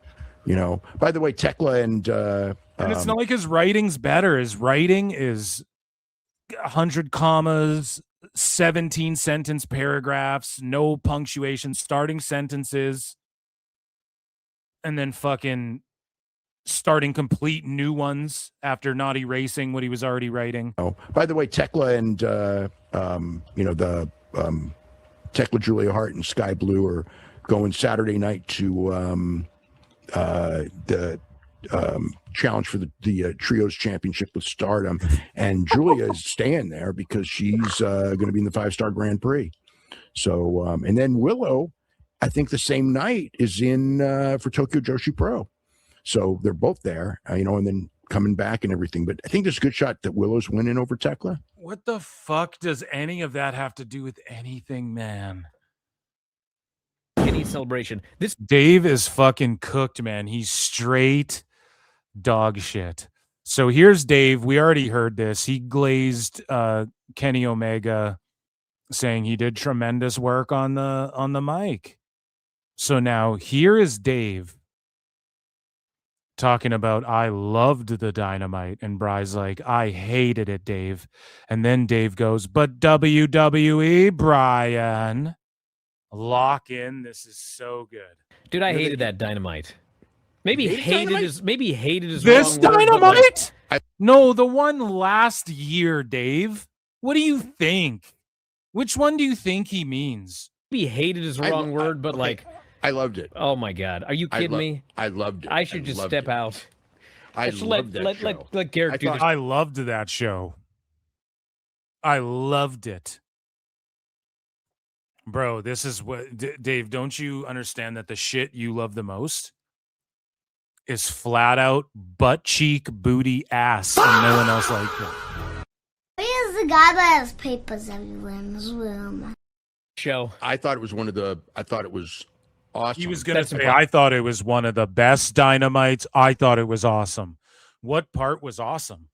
By the way, Tekla and it's not like his writing's better. His writing is 100 commas, 17 sentence paragraphs, no punctuation, starting sentences, and then fucking starting complete new ones after not erasing what he was already writing. By the way, Tekla and Tekla Julia Hart and Sky Blue are going Saturday night to the challenge for the trios championship with Stardom, and Julia is staying there because she's going to be in the 5-star Grand Prix. So, and then Willow, I think the same night is in for Tokyo Joshi Pro. So they're both there, and then coming back and everything. But I think there's a good shot that Willow's winning over Tekla. What the fuck does any of that have to do with anything, man? Any celebration. This Dave is fucking cooked, man. He's straight dog shit. So here's Dave. We already heard this. He glazed Kenny Omega, saying he did tremendous work on the mic. So now here is Dave talking about, I loved the Dynamite, and Bry's like, I hated it, Dave. And then Dave goes, but WWE, Bryan, lock in. This is so good, dude. I hated that Dynamite. Maybe hated is this wrong word, Dynamite. No, the one last year, Dave. What do you think? Which one do you think he means? Maybe hated is the wrong word, but I loved it. Oh my God, are you kidding me? I loved it. I should just step out. I loved that show. Let Garrett do this. I loved that show. I loved it. Bro, this is what, Dave, don't you understand that the shit you love the most is flat out butt cheek booty ass and no one else like it? Where's the guy that has papers everywhere in this room? Show. I thought it was awesome. He was going to say, I thought it was one of the best Dynamites. I thought it was awesome. What part was awesome?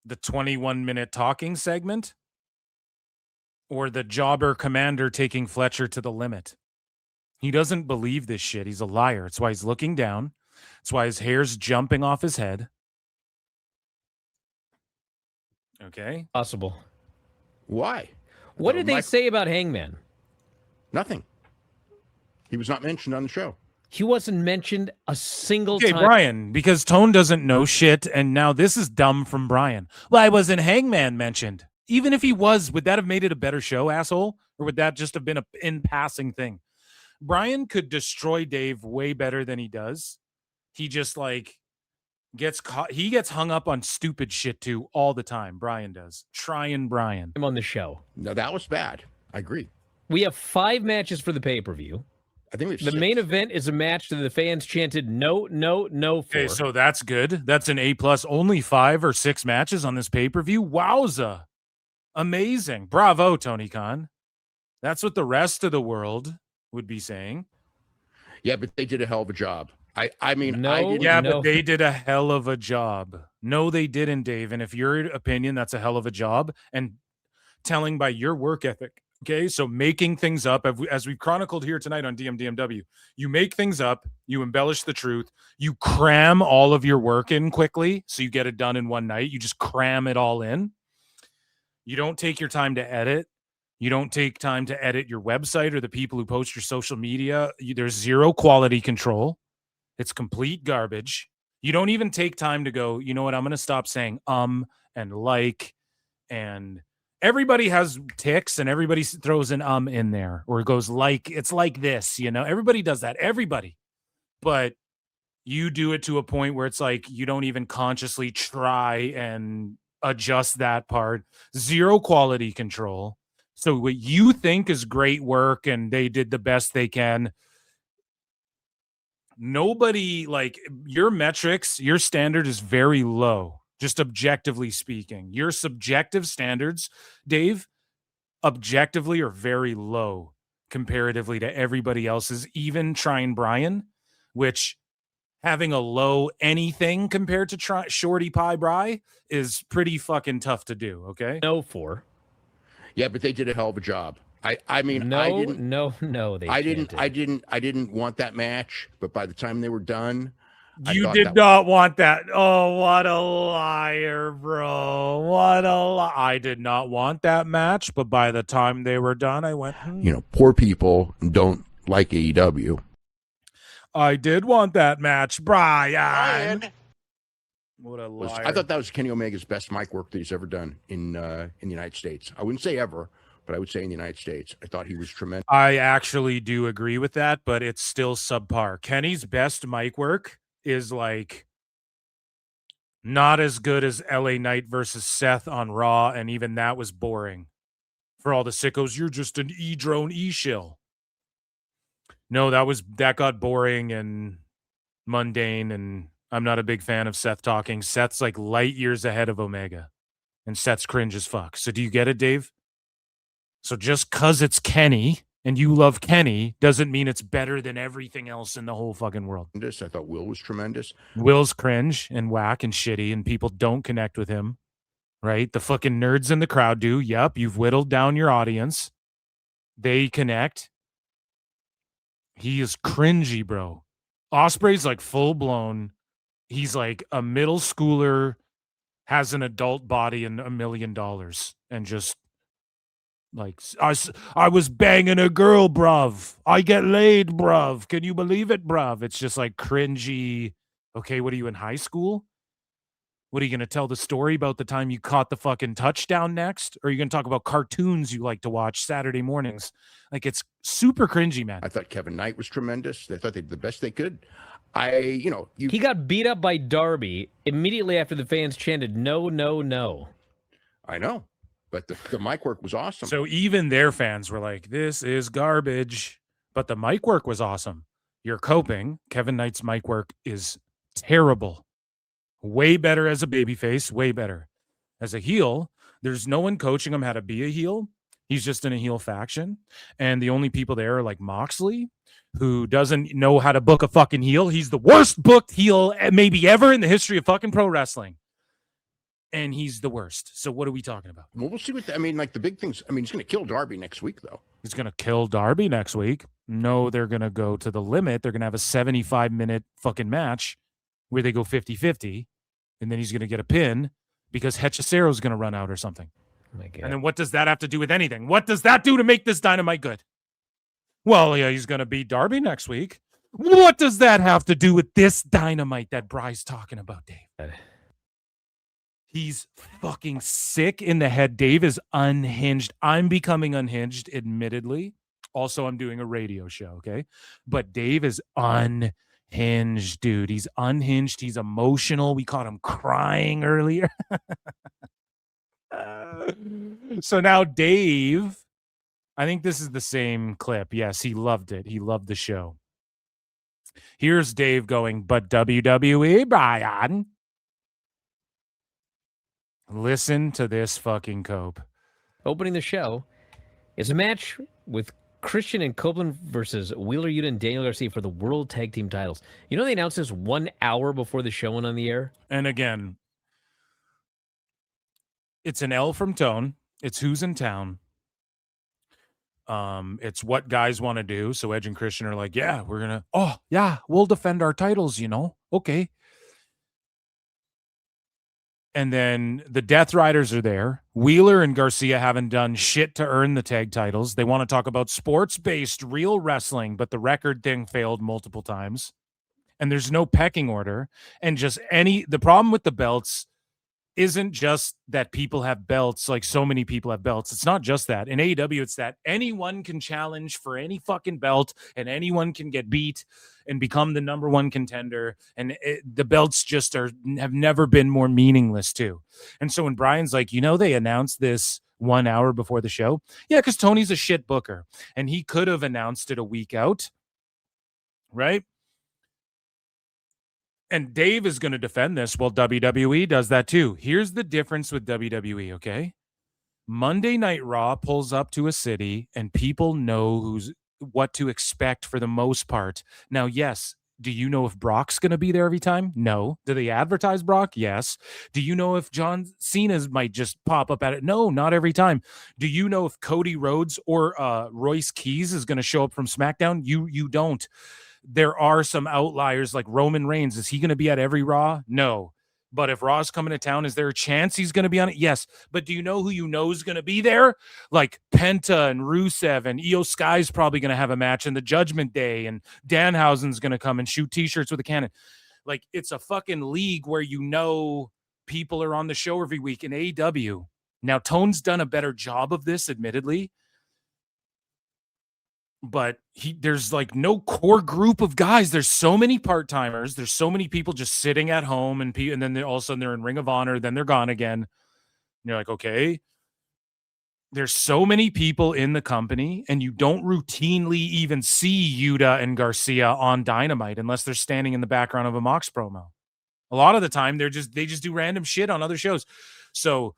The 21-minute talking segment? Or the jobber commander taking Fletcher to the limit? He doesn't believe this shit. He's a liar. That's why he's looking down. That's why his hair's jumping off his head. Okay. Possible. Why? What did they say about Hangman? Nothing. He was not mentioned on the show. He wasn't mentioned a single time. Okay, Bryan, because Tone doesn't know shit, and now this is dumb from Bryan. Why wasn't Hangman mentioned? Even if he was, would that have made it a better show, asshole? Or would that just have been a in-passing thing? Bryan could destroy Dave way better than he does. He just, gets caught. He gets hung up on stupid shit, too, all the time. Bryan does. Trying Bryan. I'm on the show. No, that was bad. I agree. We have 5 matches for the pay-per-view. I think we have the 6. main event is a match that the fans chanted no, no, no for. Okay, so that's good. That's an A+. Only 5 or 6 matches on this pay-per-view. Wowza. Amazing. Bravo, Tony Khan. That's what the rest of the world would be saying. Yeah, but they did a hell of a job. I mean, but they did a hell of a job. No, they didn't, Dave. And if your opinion, that's a hell of a job, and telling by your work ethic. Okay, so making things up, as we've chronicled here tonight on DMDMW, you make things up, you embellish the truth, you cram all of your work in quickly, so you get it done in one night. You just cram it all in. You don't take your time to edit. You don't take time to edit your website or the people who post your social media. There's zero quality control. It's complete garbage. You don't even take time to go, you know what, I'm going to stop saying and and everybody has ticks and everybody throws an in there or goes it's like this, everybody does that, everybody. But you do it to a point where it's like you don't even consciously try and adjust that part. Zero quality control. So what you think is great work and they did the best they can, nobody, your metrics, your standard is very low. Just objectively speaking, your subjective standards, Dave, objectively are very low comparatively to everybody else's, even trying Bryan, which having a low anything compared to Shorty Pie Bry is pretty fucking tough to do. Okay. No for. Yeah, but they did a hell of a job. I mean, no, I didn't. No, I didn't want that match, but by the time they were done. You did not want that. Oh, what a liar, bro. What a lie. I did not want that match, but by the time they were done, I went, poor people don't like AEW. I did want that match, Bryan. What a liar. I thought that was Kenny Omega's best mic work that he's ever done in the United States. I wouldn't say ever, but I would say in the United States, I thought he was tremendous. I actually do agree with that, but it's still subpar. Kenny's best mic work is like not as good as LA Knight versus Seth on Raw, and even that was boring. For all the sickos, you're just an E-drone E-shill. No, that got boring and mundane, and I'm not a big fan of Seth talking. Seth's like light years ahead of Omega, and Seth's cringe as fuck. So do you get it, Dave? So just because it's Kenny and you love Kenny doesn't mean it's better than everything else in the whole fucking world. I thought Will was tremendous. Will's cringe and whack and shitty, and people don't connect with him, right? The fucking nerds in the crowd do. Yep, you've whittled down your audience. They connect. He is cringy, bro. Osprey's like full blown. He's like a middle schooler, has an adult body and $1 million, and just like, I was banging a girl, bruv. I get laid, bruv. Can you believe it, bruv? It's just like cringy. Okay, what are you in high school? What are you going to tell the story about the time you caught the fucking touchdown next? Or are you going to talk about cartoons you like to watch Saturday mornings? Like, it's super cringy, man. I thought Kevin Knight was tremendous. They thought they did the best they could. He got beat up by Darby immediately after the fans chanted, no, no, no. I know, but the mic work was awesome. So even their fans were like, this is garbage. But the mic work was awesome. You're coping. Kevin Knight's mic work is terrible. Way better as a babyface, way better. As a heel, there's no one coaching him how to be a heel. He's just in a heel faction. And the only people there are like Moxley, who doesn't know how to book a fucking heel. He's the worst booked heel maybe ever in the history of fucking pro wrestling. And he's the worst. So what are we talking about? Well, we'll see what like the big things. I mean, he's going to kill Darby next week, though. He's going to kill Darby next week. No, they're going to go to the limit. They're going to have a 75-minute fucking match where they go 50-50. And then he's going to get a pin because Hechicero's going to run out or something. Oh my God. And then what does that have to do with anything? What does that do to make this Dynamite good? Well, yeah, he's going to beat Darby next week. What does that have to do with this Dynamite that Bry's talking about, Dave? He's fucking sick in the head. Dave is unhinged. I'm becoming unhinged, admittedly. Also, I'm doing a radio show, okay? But Dave is unhinged, dude. He's unhinged. He's emotional. We caught him crying earlier. So now Dave, I think this is the same clip. Yes, he loved it. He loved the show. Here's Dave going, but WWE, Bryan. Listen to this fucking cope. Opening the show is a match with Christian and Copeland versus Wheeler Yuta and Daniel Garcia for the World Tag Team titles. You know they announced this 1 hour before the show went on the air? And again, it's an L from Tone. It's who's in town. It's what guys want to do. So Edge and Christian are like, yeah, we'll defend our titles, Okay. And then the Death Riders are there. Wheeler and Garcia haven't done shit to earn the tag titles. They want to talk about sports-based real wrestling, but the record thing failed multiple times. And there's no pecking order. And the problem with the belts isn't just that people have belts, like so many people have belts. It's not just that. In AEW, it's that anyone can challenge for any fucking belt and anyone can get beat and become the number one contender. And the belts just have never been more meaningless too. And so when Brian's like, they announced this 1 hour before the show. Yeah, because Tony's a shit booker and he could have announced it a week out. Right? And Dave is going to defend this. Well, WWE does that too. Here's the difference with WWE, okay? Monday Night Raw pulls up to a city and people know what to expect for the most part. Now, yes, do you know if Brock's going to be there every time? No. Do they advertise Brock? Yes. Do you know if John Cena's might just pop up at it? No, not every time. Do you know if Cody Rhodes or Royce Keys is going to show up from SmackDown? You don't. There are some outliers like Roman Reigns. Is he going to be at every Raw? No. But if Raw's coming to town, is there a chance he's going to be on it? Yes. But do you know who is going to be there? Like Penta and Rusev and Io Sky's probably going to have a match in the Judgment Day, and Danhausen's going to come and shoot T-shirts with a cannon. Like, it's a fucking league where people are on the show every week. In AEW, Now, Tone's done a better job of this, admittedly, but there's like no core group of guys. There's so many part-timers. There's so many people just sitting at home, and then all of a sudden they're in Ring of Honor, then they're gone again. And you're like, okay. There's so many people in the company, and you don't routinely even see Yuta and Garcia on Dynamite unless they're standing in the background of a Mox promo. A lot of the time, they just do random shit on other shows. So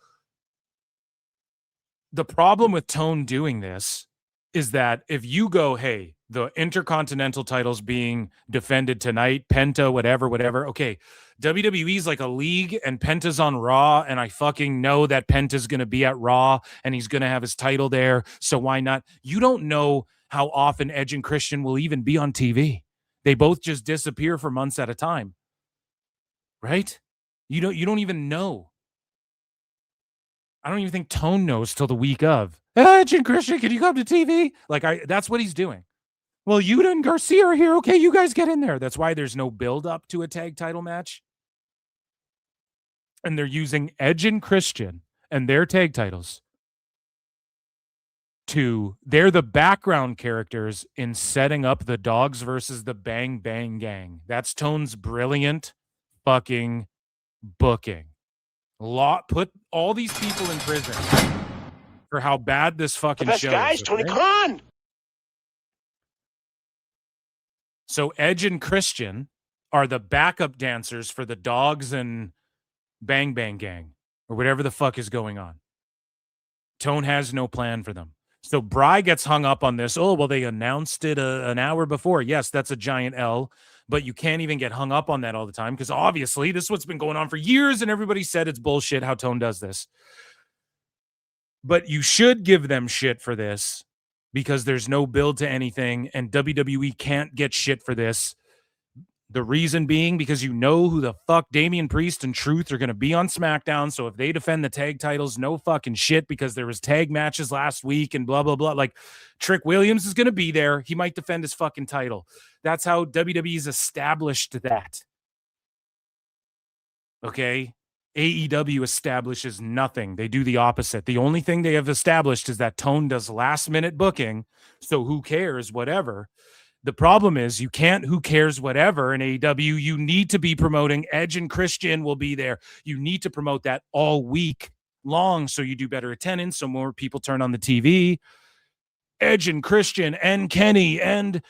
the problem with Tone doing this is that if you go, hey, the Intercontinental titles being defended tonight, Penta, whatever, okay, WWE's like a league and Penta's on Raw, and I fucking know that Penta's going to be at Raw and he's going to have his title there, so why not? You don't know how often Edge and Christian will even be on TV. They both just disappear for months at a time, right? You don't even know. I don't even think Tone knows till the week of. Edge and Christian, can you come to TV? That's what he's doing. Well, Yuta and Garcia are here. Okay, you guys get in there. That's why there's no build up to a tag title match. And they're using Edge and Christian and their tag titles they're the background characters in setting up the Dogs versus the Bang Bang Gang. That's Tone's brilliant fucking booking. Put all these people in prison for how bad this fucking show is. The best guys, Tony Khan. So Edge and Christian are the backup dancers for the Dogs and Bang Bang Gang, or whatever the fuck is going on. Tone has no plan for them. So Bry gets hung up on this. Oh, well, they announced it an hour before. Yes, that's a giant L, but you can't even get hung up on that all the time because obviously this is what's been going on for years, and everybody said it's bullshit how Tone does this. But you should give them shit for this because there's no build to anything, and WWE can't get shit for this. The reason being because you know who the fuck Damian Priest and Truth are going to be on SmackDown, so if they defend the tag titles, no fucking shit because there was tag matches last week and blah, blah, blah. Like, Trick Williams is going to be there. He might defend his fucking title. That's how WWE's established that. Okay? AEW establishes nothing. They do the opposite. The only thing they have established is that Tone does last-minute booking, so who cares, whatever. The problem is you can't who cares whatever in AEW. You need to be promoting Edge and Christian will be there. You need to promote that all week long so you do better attendance, so more people turn on the TV. Edge and Christian and Kenny and,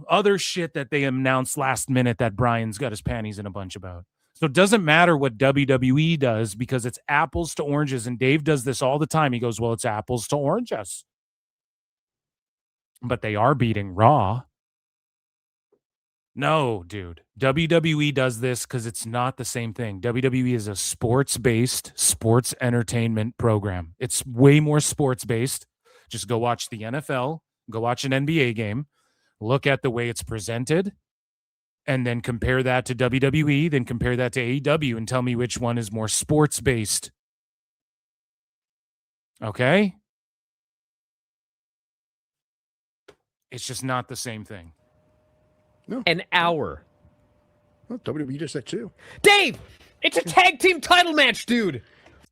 other shit that they announced last minute that Brian's got his panties in a bunch about. So it doesn't matter what WWE does because it's apples to oranges. And Dave does this all the time. He goes, well, it's apples to oranges. But they are beating Raw. No, dude. WWE does this because it's not the same thing. WWE is a sports-based, sports entertainment program. It's way more sports-based. Just go watch the NFL, go watch an NBA game, look at the way it's presented, and then compare that to WWE, then compare that to AEW, and tell me which one is more sports-based. Okay? It's just not the same thing. No. An hour. Well, WWE just said too. Dave, it's a tag team title match, dude.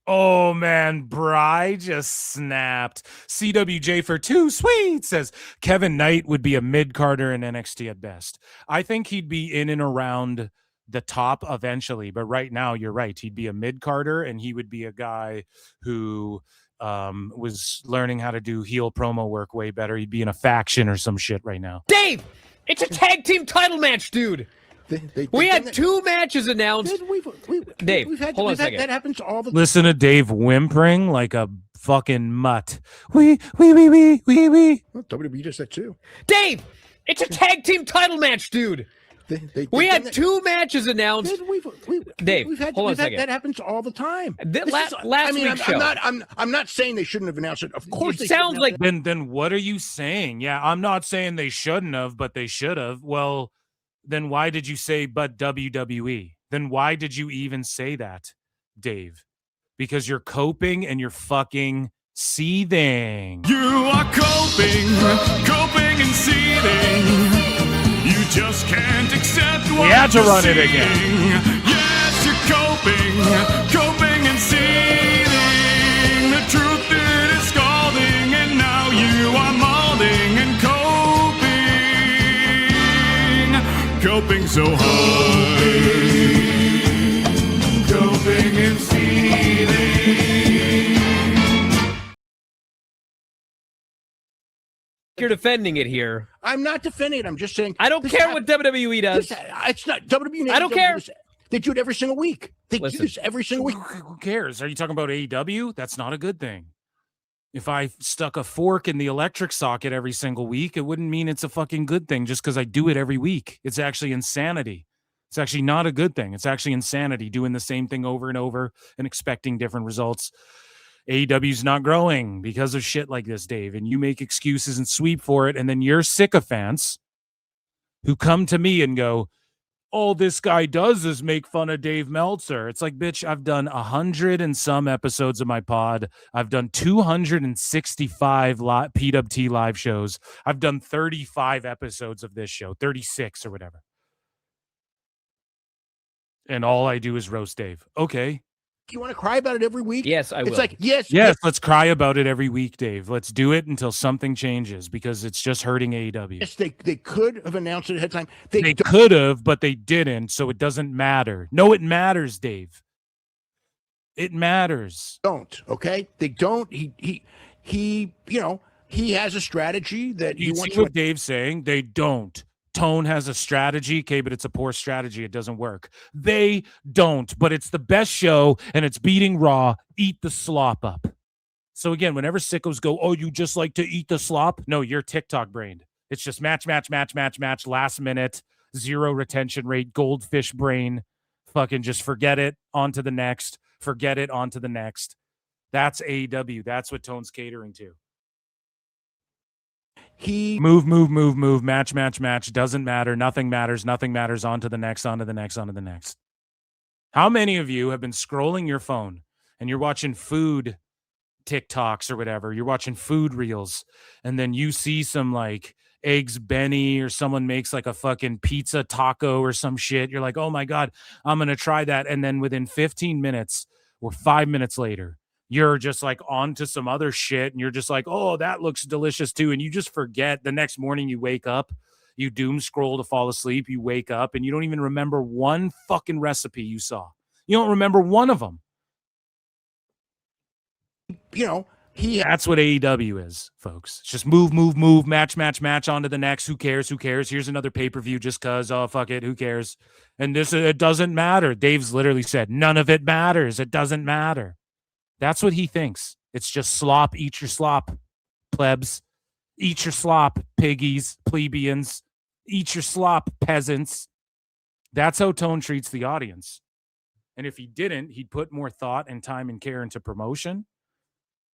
Oh, man, Bry just snapped. CWJ for 2 sweet says Kevin Knight would be a mid-carder in NXT at best. I think he'd be in and around the top eventually, but right now you're right. He'd be a mid-carder, and he would be a guy who was learning how to do heel promo work way better. He'd be in a faction or some shit right now. Dave, it's a tag team title match, dude. We had 2 matches announced. Dave, hold on a second. That happens all the time. Listen to Dave whimpering like a fucking mutt. We. Well, WWE just said too. Dave, it's a tag team title match, dude. We had 2 matches announced. Dave, hold on a second. That happens all the time. Last week's show. I'm not saying they shouldn't have announced it. Of course, it sounds like. Then what are you saying? Yeah, I'm not saying they shouldn't have, but they should have. Well, then why did you say but WWE? Then why did you even say that, Dave? Because you're coping and you're fucking seething. You are coping and seething. You just can't accept what we had to run seeing. it again. Yes, you're coping and seething. coping so hard, coping and seething. You're defending it here. I'm not defending it. I'm just saying. I don't care what WWE does. It's not WWE. I don't care. They do it every single week. They do Listen. this every single week. Who cares? Are you talking about AEW? That's not a good thing. If I stuck a fork in the electric socket every single week, it wouldn't mean it's a fucking good thing just because I do it every week. It's actually insanity. It's actually not a good thing. It's actually insanity doing the same thing over and over and expecting different results. AEW's not growing because of shit like this, Dave, and you make excuses and sweep for it, and then you're sycophants who come to me and go, all this guy does is make fun of Dave Meltzer. It's like, bitch, I've done 100 and some episodes of my pod. I've done 265 PWT live shows. I've done 35 episodes of this show, 36 or whatever. And all I do is roast Dave. Okay. You want to cry about it every week? Yes, I will. It's like, yes. Let's cry about it every week, Dave. Let's do it until something changes because it's just hurting AEW. Yes, they could have announced it ahead of time. They could have, but they didn't, so it doesn't matter. No, it matters, Dave. It matters. Don't, okay? They don't. He has a strategy that he wants to. What Dave's saying, they don't. Tone has a strategy, okay, but it's a poor strategy. It doesn't work. They don't, but it's the best show, and it's beating Raw. Eat the slop up. So again, whenever sickos go, oh, you just like to eat the slop? No, you're TikTok brained. It's just match, last minute, 0 retention rate, goldfish brain. Fucking just forget it, on to the next. Forget it, on to the next. That's AEW. That's what Tone's catering to. He move, match, doesn't matter, nothing matters, on to the next. How many of you have been scrolling your phone and you're watching food TikToks or whatever, you're watching food reels, and then you see some like eggs Benny or someone makes like a fucking pizza taco or some shit, you're like, oh my God, I'm going to try that. And then within 15 minutes or 5 minutes later, you're just like on to some other shit and you're just like, oh, that looks delicious too. And you just forget. The next morning you wake up, you doom scroll to fall asleep, you wake up and you don't even remember one fucking recipe you saw. You don't remember one of them. That's what AEW is, folks. It's just move, match, on to the next. Who cares? Here's another pay-per-view just cause, oh, fuck it, who cares? And it doesn't matter. Dave's literally said, none of it matters. It doesn't matter. That's what he thinks. It's just slop. Eat your slop, plebs. Eat your slop, piggies, plebeians. Eat your slop, peasants. That's how Tone treats the audience. And if he didn't, he'd put more thought and time and care into promotion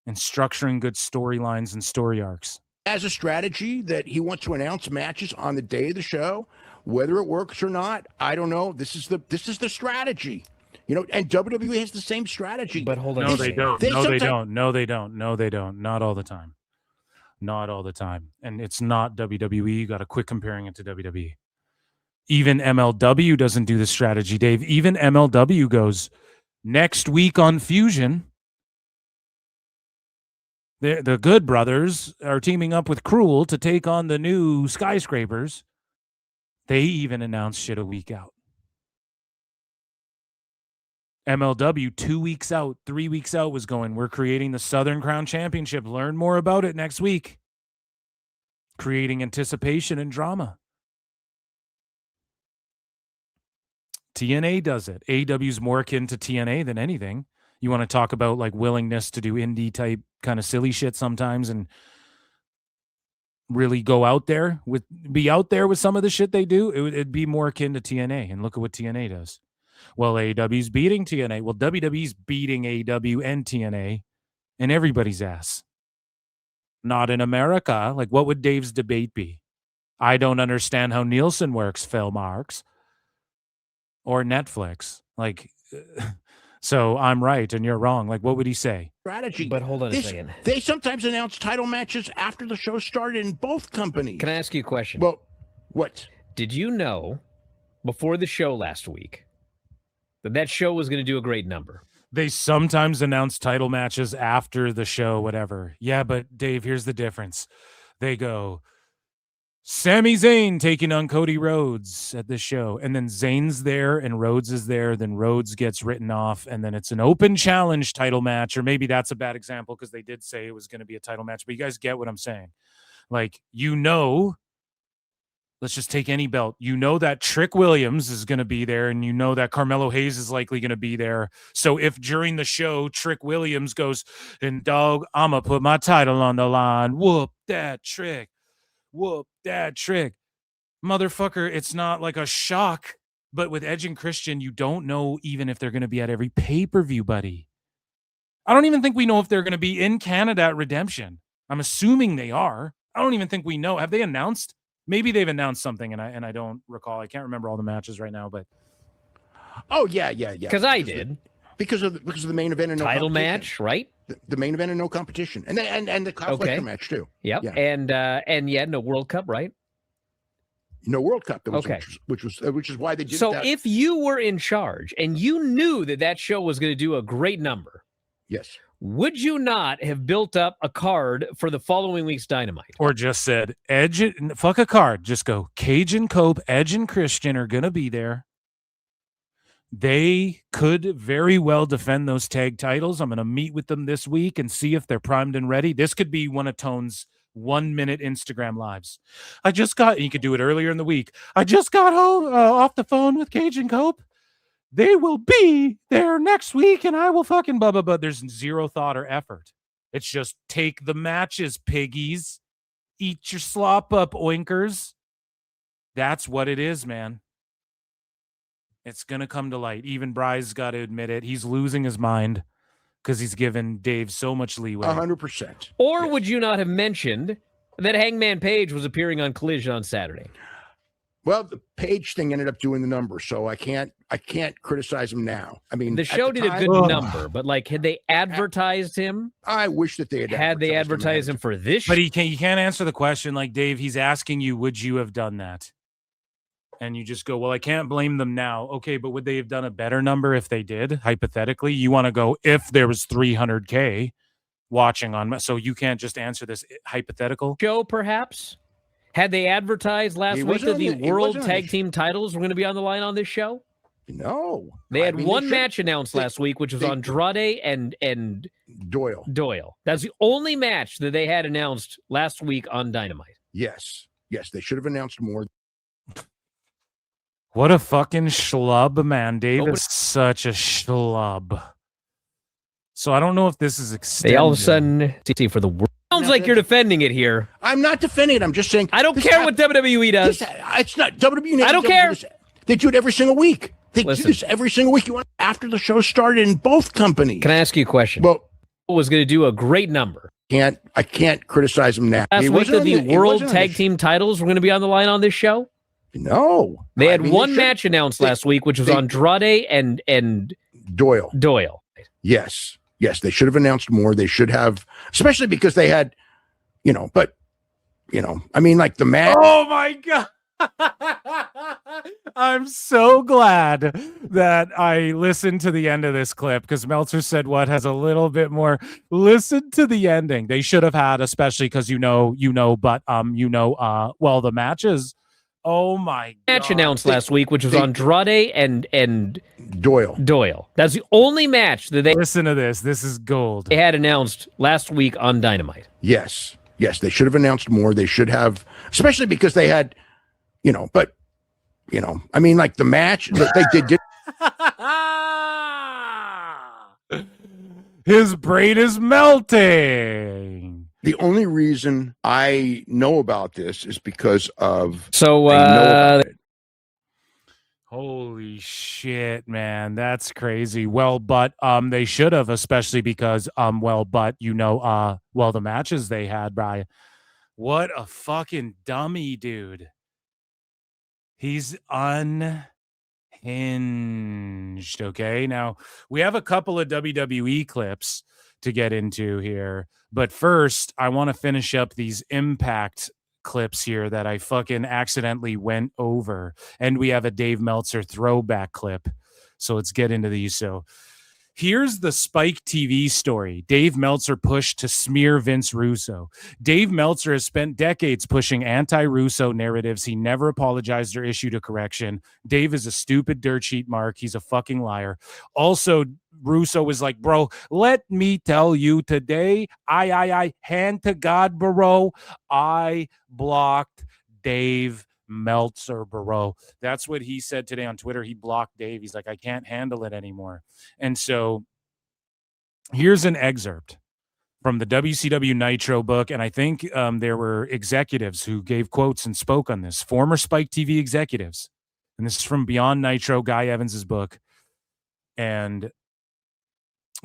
and structuring good storylines and story arcs. As a strategy that he wants to announce matches on the day of the show, whether it works or not, I don't know. This is the strategy. And WWE has the same strategy. But hold on. No, they don't. No, they don't. Not all the time. And it's not WWE. You got to quit comparing it to WWE. Even MLW doesn't do the strategy, Dave. Even MLW goes, next week on Fusion, the Good Brothers are teaming up with Cruel to take on the new Skyscrapers. They even announced shit a week out. MLW 2 weeks out, 3 weeks out was going, we're creating the Southern Crown Championship. Learn more about it next week. Creating anticipation and drama. TNA does it. AEW's more akin to TNA than anything. You want to talk about like willingness to do indie type kind of silly shit sometimes and really be out there with some of the shit they do. It'd be more akin to TNA. And look at what TNA does. Well, AEW's beating TNA. Well, WWE's beating AEW and TNA and everybody's ass. Not in America. Like, what would Dave's debate be? I don't understand how Nielsen works, Phil Marks. Or Netflix. Like, so I'm right and you're wrong. Like, what would he say? Strategy. But hold on a second. They sometimes announce title matches after the show started in both companies. Can I ask you a question? Well, what? Did you know before the show last week that show was going to do a great number? They sometimes announce title matches after the show, whatever. Yeah, but Dave, here's the difference. They go, Sami Zayn taking on Cody Rhodes at this show. And then Zayn's there and Rhodes is there. Then Rhodes gets written off. And then it's an open challenge title match. Or maybe that's a bad example because they did say it was going to be a title match. But you guys get what I'm saying. Like, let's just take any belt. You know that Trick Williams is going to be there. And you know that Carmelo Hayes is likely going to be there. So if during the show, Trick Williams goes, and dog, I'm going to put my title on the line. Whoop that Trick. Whoop that Trick. Motherfucker, it's not like a shock. But with Edge and Christian, you don't know even if they're going to be at every pay-per-view, buddy. I don't even think we know if they're going to be in Canada at Redemption. I'm assuming they are. I don't even think we know. Have they announced? Maybe they've announced something, and I don't recall. I can't remember all the matches right now, but Oh yeah. Because I did. Because of the main event and no Title competition. match, right? The main event and no competition, and the Fletcher match too. Yep. Yeah. And no World Cup, right? No World Cup. That was, Okay. which is why they did So that. if you were in charge and you knew that show was going to do a great number, Yes. would you not have built up a card for the following week's Dynamite? or just said Edge, fuck a card. Just go Cage and Cope, Edge and Christian are going to be there. They could very well defend those tag titles. I'm going to meet with them this week and see if they're primed and ready. This could be one of Tone's 1-minute Instagram lives. You could do it earlier in the week. I just got home off the phone with Cage and Cope. They will be there next week and I will fucking blah, blah, blah. There's zero thought or effort. It's just take the matches, piggies. Eat your slop up, oinkers. That's what it is, man. It's going to come to light. Even Bry's got to admit it. He's losing his mind because he's given Dave so much leeway. 100%. Or would you not have mentioned that Hangman Page was appearing on Collision on Saturday? Well, the Page thing ended up doing the number, so I can't criticize him now. I mean, The show did a good number, but like, had they advertised him? I wish that they had they advertised him for this. But you can't answer the question like Dave. He's asking you, would you have done that? And you just go, well, I can't blame them now. Okay, but would they have done a better number if they did? Hypothetically, you want to go if there was 300K watching on, so you can't just answer this hypothetical show, perhaps. Had they advertised last week that the World Tag Team titles were going to be on the line on this show? No. They had one match announced last week, which was Andrade and Doyle. That's the only match that they had announced last week on Dynamite. Yes, they should have announced more. What a fucking schlub, man. Dave is such a schlub. So I don't know if this is extended. They all of a sudden, see, for the world. Sounds like you're defending it here. I'm not defending it. I'm just saying. I don't care what WWE does. It's not WWE. I don't care. They do it every single week. They do this every single week. You want after the show started in both companies. Can I ask you a question? Well, was going to do a great number. I can't criticize him now. Last week that the World Tag Team titles were going to be on the line on this show? No. They had one match announced last week, which was Andrade and Doyle. Yes, they should have announced more. They should have, especially because they had, I mean, like the match. Oh my God. I'm so glad that I listened to the end of this clip because Meltzer said what has a little bit more. Listen to the ending. They should have had, especially because the matches. Oh my God. Match announced last week, which was Andrade and Doyle. That's the only match that they listen to this. This is gold. They had announced last week on Dynamite. Yes, they should have announced more. They should have, especially because they had, I mean, like the match that they did. His brain is melting. The only reason I know about this is because of holy shit, man, that's crazy. Well, but they should have, especially because the matches they had, Brian. What a fucking dummy, dude. He's unhinged. Okay, now we have a couple of WWE clips to get into here. But first, I want to finish up these Impact clips here that I fucking accidentally went over. And we have a Dave Meltzer throwback clip. So let's get into these. So Here's the Spike TV story. Dave Meltzer pushed to smear Vince Russo. Dave Meltzer has spent decades pushing anti-Russo narratives. He never apologized or issued a correction. Dave is a stupid dirt sheet mark. He's a fucking liar. Also, Russo was like, bro, let me tell you today, I, hand to God, bro, I blocked Dave Meltzer, bro. That's what he said today on Twitter. He blocked Dave. He's like, I can't handle it anymore. And so here's an excerpt from the WCW Nitro book. And I think there were executives who gave quotes and spoke on this, former Spike TV executives. And this is from Beyond Nitro, Guy Evans's book. And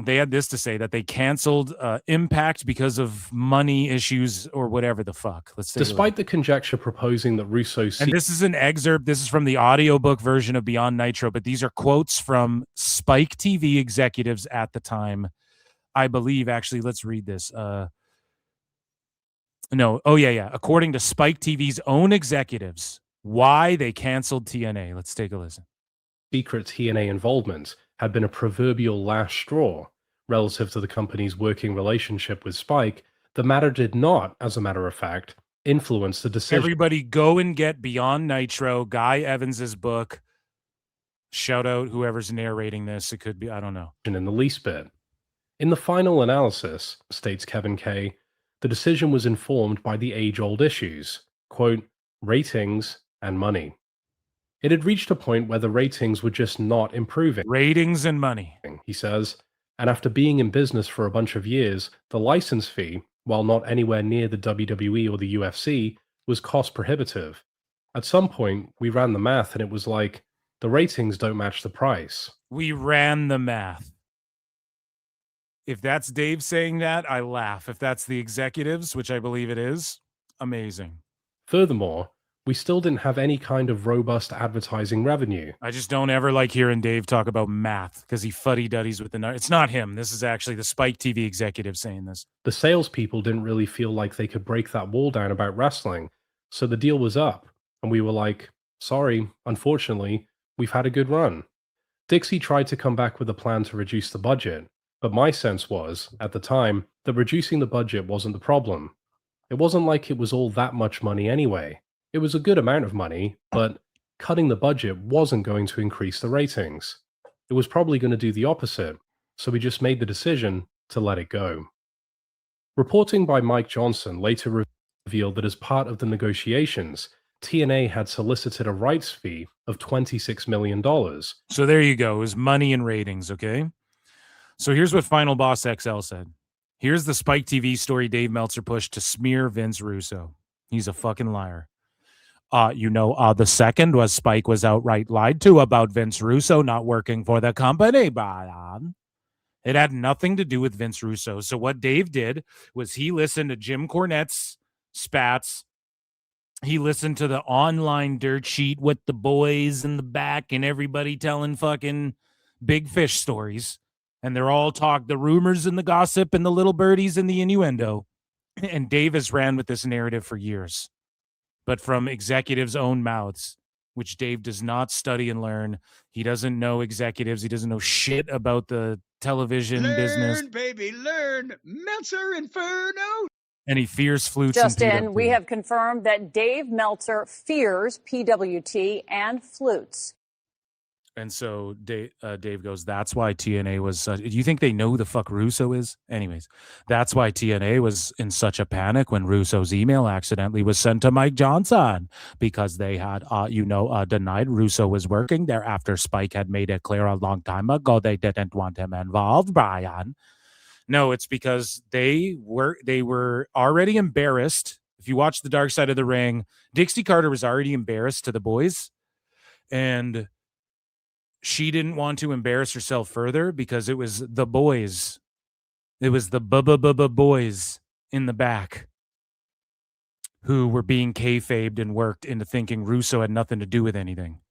they had this to say, that they canceled Impact because of money issues or whatever the fuck. Despite the conjecture proposing that Russo... And this is an excerpt. This is from the audiobook version of Beyond Nitro, but these are quotes from Spike TV executives at the time. I believe, actually, let's read this. According to Spike TV's own executives, why they canceled TNA. Let's take a listen. Secret TNA involvement had been a proverbial last straw relative to the company's working relationship with Spike. The matter did not, as a matter of fact, influence the decision. Everybody go and get Beyond Nitro, Guy Evans's book. Shout out whoever's narrating this. It could be, I don't know. In the least bit. In the final analysis, states Kevin Kay, the decision was informed by the age-old issues, quote, ratings and money. It had reached a point where the ratings were just not improving. Ratings and money, he says. And after being in business for a bunch of years, the license fee, while not anywhere near the WWE or the UFC, was cost prohibitive. At some point, we ran the math and it was like, the ratings don't match the price. We ran the math. If that's Dave saying that, I laugh. If that's the executives, which I believe it is, amazing. Furthermore, we still didn't have any kind of robust advertising revenue. I just don't ever like hearing Dave talk about math because he fuddy-duddies with the... It's not him. This is actually the Spike TV executive saying this. The salespeople didn't really feel like they could break that wall down about wrestling, so the deal was up, and we were like, sorry, unfortunately, we've had a good run. Dixie tried to come back with a plan to reduce the budget, but my sense was, at the time, that reducing the budget wasn't the problem. It wasn't like it was all that much money anyway. It was a good amount of money, but cutting the budget wasn't going to increase the ratings. It was probably going to do the opposite, so we just made the decision to let it go. Reporting by Mike Johnson later revealed that as part of the negotiations, TNA had solicited a rights fee of $26 million. So there you go. It was money and ratings, okay? So here's what Final Boss XL said. Here's the Spike TV story Dave Meltzer pushed to smear Vince Russo. He's a fucking liar. The second was Spike was outright lied to about Vince Russo not working for the company, but it had nothing to do with Vince Russo. So what Dave did was he listened to Jim Cornette's spats. He listened to the online dirt sheet with the boys in the back and everybody telling fucking big fish stories. And they're all the rumors and the gossip and the little birdies and the innuendo. And Dave has ran with this narrative for years, but from executives' own mouths, which Dave does not study and learn. He doesn't know executives. He doesn't know shit about the television business. Baby, learn. Meltzer Inferno. And he fears flutes. Justin, we have confirmed that Dave Meltzer fears PWT and flutes. And so Dave goes, that's why TNA was do you think they know who the fuck Russo is? Anyways, that's why TNA was in such a panic when Russo's email accidentally was sent to Mike Johnson, because they had, denied Russo was working there after Spike had made it clear a long time ago they didn't want him involved, Bryan. No, it's because they were already embarrassed. If you watch the Dark Side of the Ring, Dixie Carter was already embarrassed to the boys, and she didn't want to embarrass herself further because it was the boys. It was the boys in the back who were being kayfabed and worked into thinking Russo had nothing to do with anything.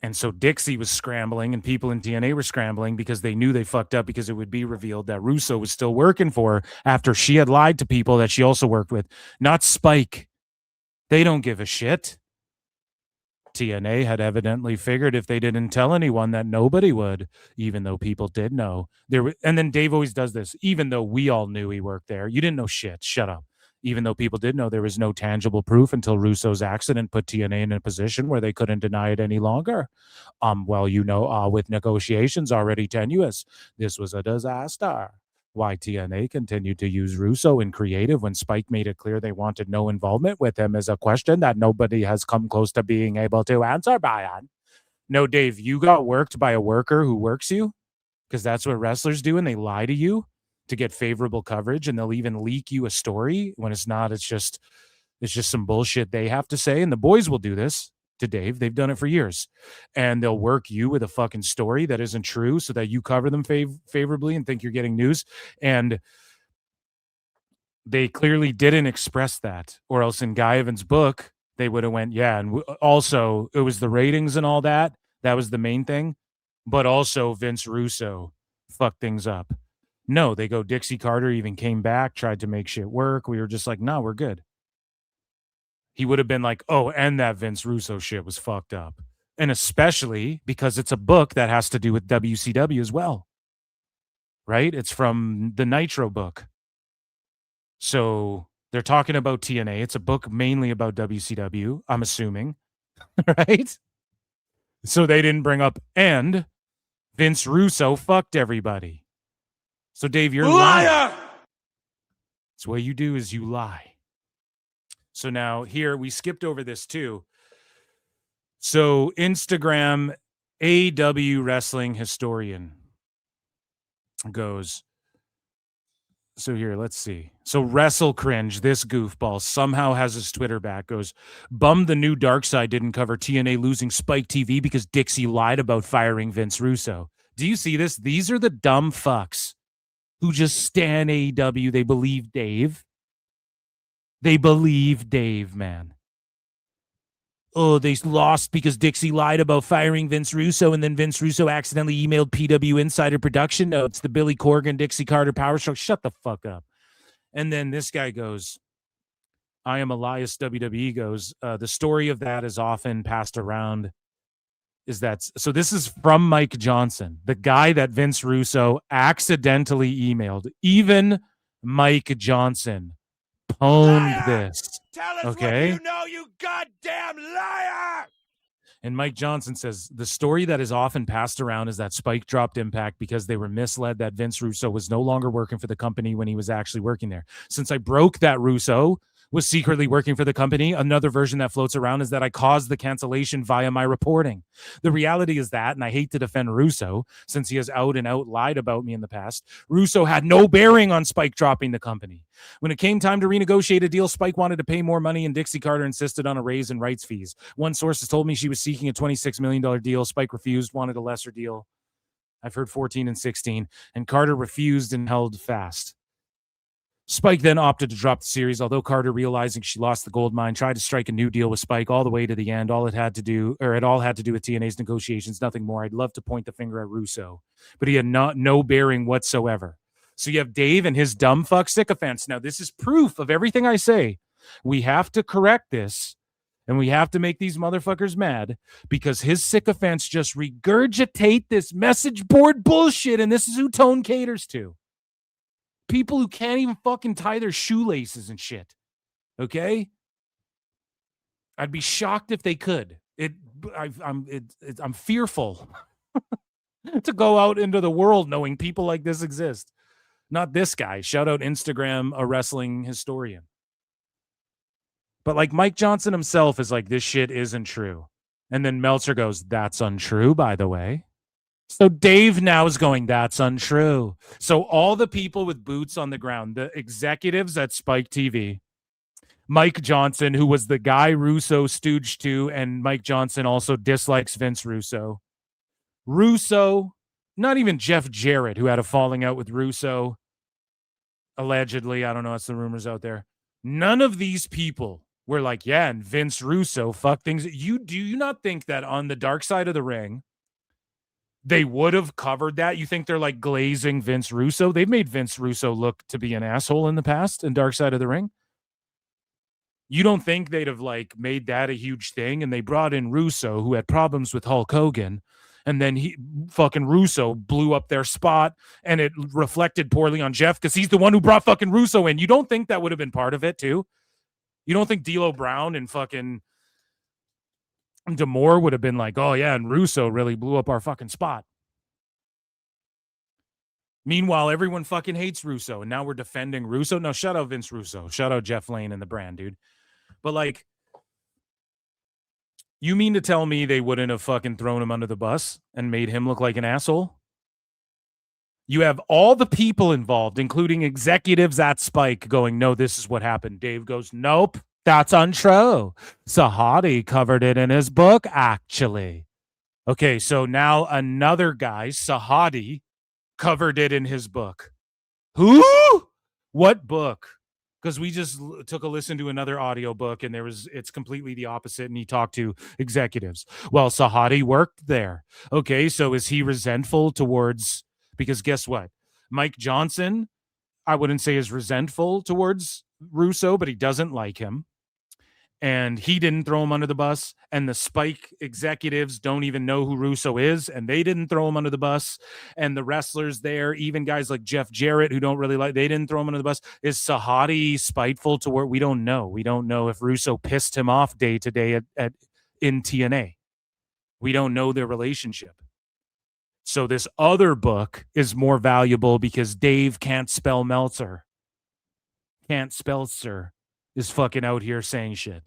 And so Dixie was scrambling and people in TNA were scrambling because they knew they fucked up, because it would be revealed that Russo was still working for her after she had lied to people that she also worked with. Not Spike. They don't give a shit. TNA had evidently figured if they didn't tell anyone that nobody would, even though people did know. And then Dave always does this, even though we all knew he worked there. You didn't know shit. Shut up. Even though people did know, there was no tangible proof until Russo's accident put TNA in a position where they couldn't deny it any longer. With negotiations already tenuous, this was a disaster. Why TNA continued to use Russo in creative when Spike made it clear they wanted no involvement with him is a question that nobody has come close to being able to answer, Bryan. No, Dave, you got worked by a worker who works you? Because that's what wrestlers do, and they lie to you to get favorable coverage, and they'll even leak you a story when it's not. It's just some bullshit they have to say, and the boys will do this to Dave. They've done it for years, and they'll work you with a fucking story that isn't true so that you cover them favorably and think you're getting news. And they clearly didn't express that, or else in Guy Evans' book, they would have went, yeah. And also it was the ratings and all that. That was the main thing. But also Vince Russo fucked things up. No, they go, Dixie Carter even came back, tried to make shit work. We were just like, no, we're good. He would have been like, oh, and that Vince Russo shit was fucked up. And especially because it's a book that has to do with WCW as well. Right? It's from the Nitro book. So they're talking about TNA. It's a book mainly about WCW, I'm assuming. Right? So they didn't bring up, and Vince Russo fucked everybody. So Dave, you're lying. That's what you do is you lie. So now here, we skipped over this too. So Instagram AEW Wrestling Historian goes, so here, let's see. So Wrestle Cringe, this goofball, somehow has his Twitter back, goes, bummed the new Dark Side didn't cover TNA losing Spike TV because Dixie lied about firing Vince Russo. Do you see this? These are the dumb fucks who just stan AEW. They believe Dave. They believe Dave, man. Oh, they lost because Dixie lied about firing Vince Russo, and then Vince Russo accidentally emailed PW Insider production notes, the Billy Corgan, Dixie Carter Power Stroke. Shut the fuck up. And then this guy goes, I am Elias WWE goes, the story of that is often passed around. So this is from Mike Johnson, the guy that Vince Russo accidentally emailed. Even Mike Johnson pwned this. Tell us okay? what you know, you goddamn liar! And Mike Johnson says, the story that is often passed around is that Spike dropped Impact because they were misled that Vince Russo was no longer working for the company when he was actually working there. Since I broke that Russo was secretly working for the company, another version that floats around is that I caused the cancellation via my reporting. The reality is that, and I hate to defend Russo, since he has out and out lied about me in the past, Russo had no bearing on Spike dropping the company. When it came time to renegotiate a deal, Spike wanted to pay more money and Dixie Carter insisted on a raise in rights fees. One source has told me she was seeking a $26 million deal. Spike refused, wanted a lesser deal. I've heard 14 and 16, and Carter refused and held fast. Spike then opted to drop the series, although Carter, realizing she lost the gold mine, tried to strike a new deal with Spike all the way to the end. It all had to do with TNA's negotiations, nothing more. I'd love to point the finger at Russo, but he had no bearing whatsoever. So you have Dave and his dumb fuck sycophants. Now, this is proof of everything I say. We have to correct this, and we have to make these motherfuckers mad because his sycophants just regurgitate this message board bullshit, and this is who Tone caters to. People who can't even fucking tie their shoelaces and shit. Okay? I'd be shocked if they could. I'm fearful to go out into the world knowing people like this exist. Not this guy. Shout out Instagram, a wrestling historian. But like Mike Johnson himself is like, this shit isn't true. And then Meltzer goes, that's untrue, by the way. So Dave now is going, that's untrue. So all the people with boots on the ground, the executives at Spike TV, Mike Johnson, who was the guy Russo stooged to, and Mike Johnson also dislikes Vince Russo. Russo, not even Jeff Jarrett, who had a falling out with Russo, allegedly. I don't know. That's the rumors out there. None of these people were like, yeah, and Vince Russo, fuck things. Do you not think that on the dark side of the ring, they would have covered that? You think they're like glazing Vince Russo? They've made Vince Russo look to be an asshole in the past in Dark Side of the Ring. You don't think they'd have like made that a huge thing? And they brought in Russo, who had problems with Hulk Hogan. And then fucking Russo blew up their spot, and it reflected poorly on Jeff because he's the one who brought fucking Russo in. You don't think that would have been part of it too? You don't think D'Lo Brown and fucking D'Amore would have been like, oh yeah, and Russo really blew up our fucking spot? Meanwhile, everyone fucking hates Russo, and now we're defending Russo. No, shout out Vince Russo. Shout out Jeff Lane and the brand, dude. But like, you mean to tell me they wouldn't have fucking thrown him under the bus and made him look like an asshole? You have all the people involved, including executives at Spike, going, no, this is what happened. Dave goes, nope, that's untrue. Sahadi covered it in his book, actually. Okay, so now another guy, Sahadi, covered it in his book. Who? What book? Because we just took a listen to another audiobook, and it's completely the opposite, and he talked to executives. Well, Sahadi worked there. Okay, so is he resentful towards, because guess what? Mike Johnson, I wouldn't say is resentful towards Russo, but he doesn't like him. And he didn't throw him under the bus, and the Spike executives don't even know who Russo is, and they didn't throw him under the bus, and the wrestlers there, even guys like Jeff Jarrett, who don't really like, they didn't throw him under the bus. Is Sahadi spiteful to where we don't know? We don't know if Russo pissed him off day to day in TNA. We don't know their relationship. So this other book is more valuable because Dave can't spell Meltzer. Can't spell sir is fucking out here saying shit.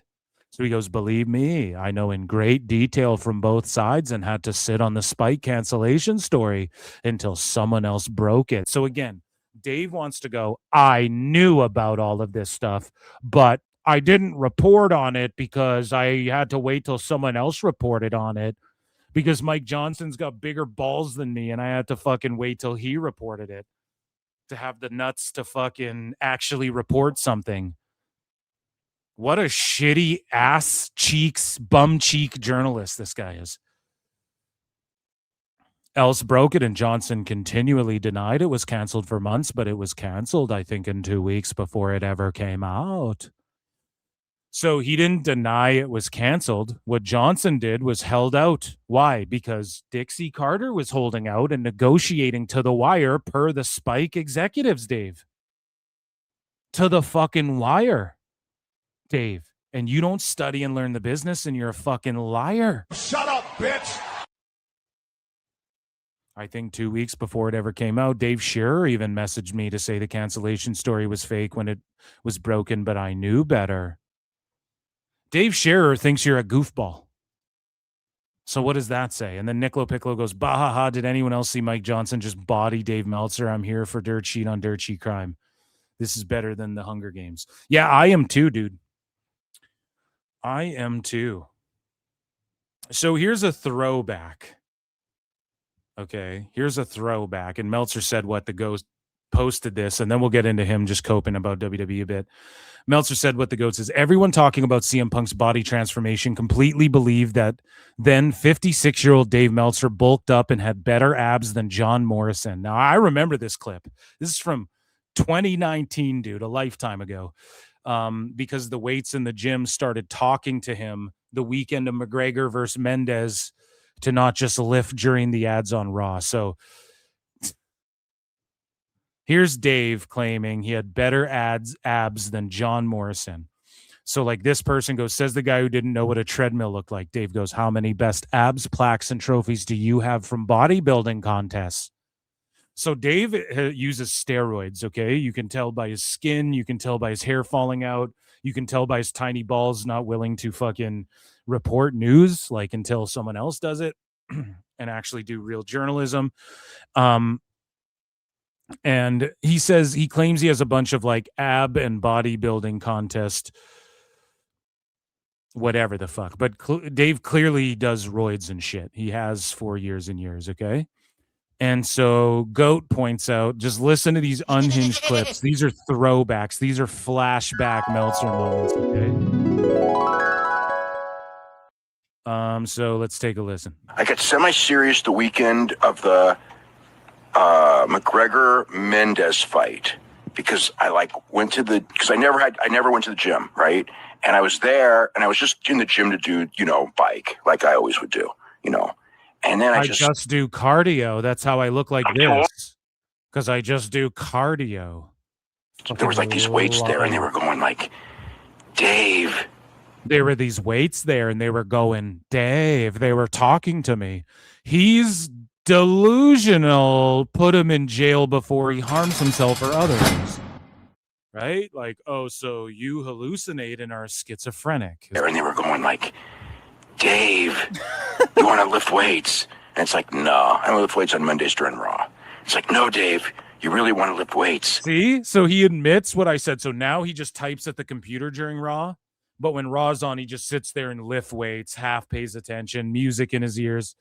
So he goes, believe me, I know in great detail from both sides and had to sit on the Spike cancellation story until someone else broke it. So again, Dave wants to go, I knew about all of this stuff, but I didn't report on it because I had to wait till someone else reported on it because Mike Johnson's got bigger balls than me and I had to fucking wait till he reported it to have the nuts to fucking actually report something. What a shitty ass cheeks, bum cheek journalist this guy is. Else broke it, and Johnson continually denied it was canceled for months, but it was canceled, I think, in 2 weeks before it ever came out. So he didn't deny it was canceled. What Johnson did was held out. Why? Because Dixie Carter was holding out and negotiating to the wire per the Spike executives, Dave. To the fucking wire. Dave, and you don't study and learn the business, and you're a fucking liar. Shut up, bitch. I think 2 weeks before it ever came out, Dave Shearer even messaged me to say the cancellation story was fake when it was broken, but I knew better. Dave Shearer thinks you're a goofball. So what does that say? And then Nicolo Piccolo goes, bah ha ha, did anyone else see Mike Johnson just body Dave Meltzer? I'm here for dirt sheet on dirt sheet crime. This is better than the Hunger Games. Yeah, I am too, dude. I am too. So here's a throwback. Okay, here's a throwback. And Meltzer said what the Ghost posted this, and then we'll get into him just coping about WWE a bit. Meltzer said what the Goat says. Everyone talking about CM Punk's body transformation completely believed that then 56-year-old Dave Meltzer bulked up and had better abs than John Morrison. Now, I remember this clip. This is from 2019, dude, a lifetime ago. Because the weights in the gym started talking to him the weekend of McGregor versus Mendez to not just lift during the ads on Raw. So here's Dave claiming he had better abs than John Morrison. So like this person goes, says the guy who didn't know what a treadmill looked like. Dave goes, how many best abs, plaques, and trophies do you have from bodybuilding contests? So Dave uses steroids, okay? You can tell by his skin. You can tell by his hair falling out. You can tell by his tiny balls not willing to fucking report news, like until someone else does it and actually do real journalism. And he says, he claims he has a bunch of like ab and bodybuilding contest, whatever the fuck. But Dave clearly does roids and shit. He has for years and years, okay? And so Goat points out, just listen to these unhinged clips. These are throwbacks. These are flashback Meltzer moments, okay? So let's take a listen. I got semi-serious the weekend of the McGregor Mendez fight because I never went to the gym, right? And I was there, and I was just in the gym to do, bike, like I always would do, And then I just do cardio. That's how I look like this. Because I just do cardio. There was like these weights there, and they were going like, Dave. There were these weights there, and they were going, Dave. They were talking to me. He's delusional. Put him in jail before he harms himself or others. Right? Like, oh, so you hallucinate and are schizophrenic. And they were going like, Dave, you want to lift weights? And it's like, no, I don't lift weights on Mondays during Raw. It's like, no, Dave, you really want to lift weights. See? So he admits what I said. So now he just types at the computer during Raw. But when Raw's on, he just sits there and lift weights, half pays attention, music in his ears.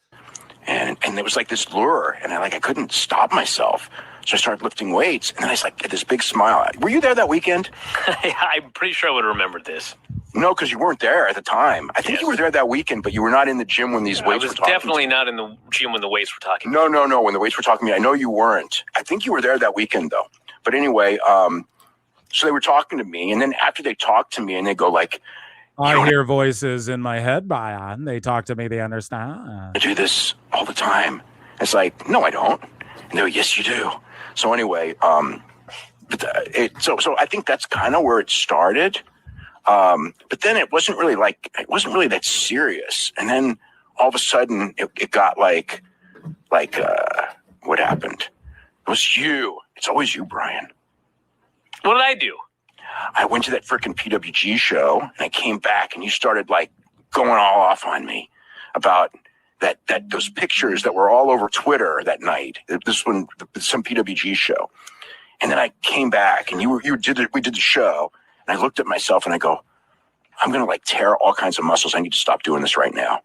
And there was like this lure, and I couldn't stop myself. So I started lifting weights, and then I had this big smile. Were you there that weekend? I'm pretty sure I would have remembered this. No, because you weren't there at the time. I think you were there that weekend, but you were not in the gym when these weights were talking. I was definitely not in the gym when the weights were talking. No. When the weights were talking to me, I know you weren't. I think you were there that weekend, though. But anyway, so they were talking to me, and then after they talked to me, and they go like, I hear voices in my head, Bryan. They talk to me, they understand. I do this all the time. It's like, no, I don't. And they go, yes, you do. So anyway, so I think that's kind of where it started. But then it wasn't really that serious. And then all of a sudden it got like what happened? It was you. It's always you, Bryan. What did I do? I went to that freaking PWG show, and I came back, and you started like going all off on me about that those pictures that were all over Twitter that night. This one, some PWG show, and then I came back, and we did the show, and I looked at myself, and I go, I'm gonna like tear all kinds of muscles. I need to stop doing this right now,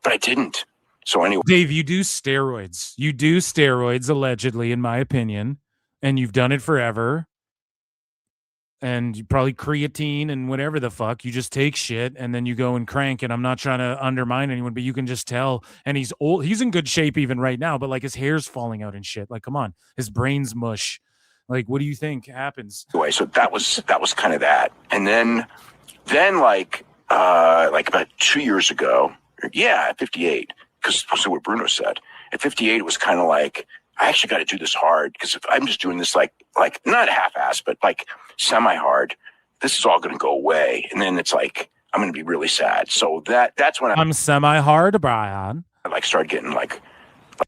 but I didn't. So anyway, Dave, you do steroids. You do steroids allegedly, in my opinion, and you've done it forever. And you probably creatine and whatever the fuck. You just take shit and then you go and crank. And I'm not trying to undermine anyone, but you can just tell. And he's old. He's in good shape even right now, but like his hair's falling out and shit. Like, come on, his brain's mush. Like, what do you think happens? Anyway, so that was kind of that. And then like about 2 years ago, at 58, because that's what Bruno said. At 58, it was kind of like, I actually got to do this hard, because if I'm just doing this like not half-assed, but like semi-hard, this is all going to go away. And then it's like, I'm going to be really sad. So that's when I'm semi-hard, Bryan. I like started getting like,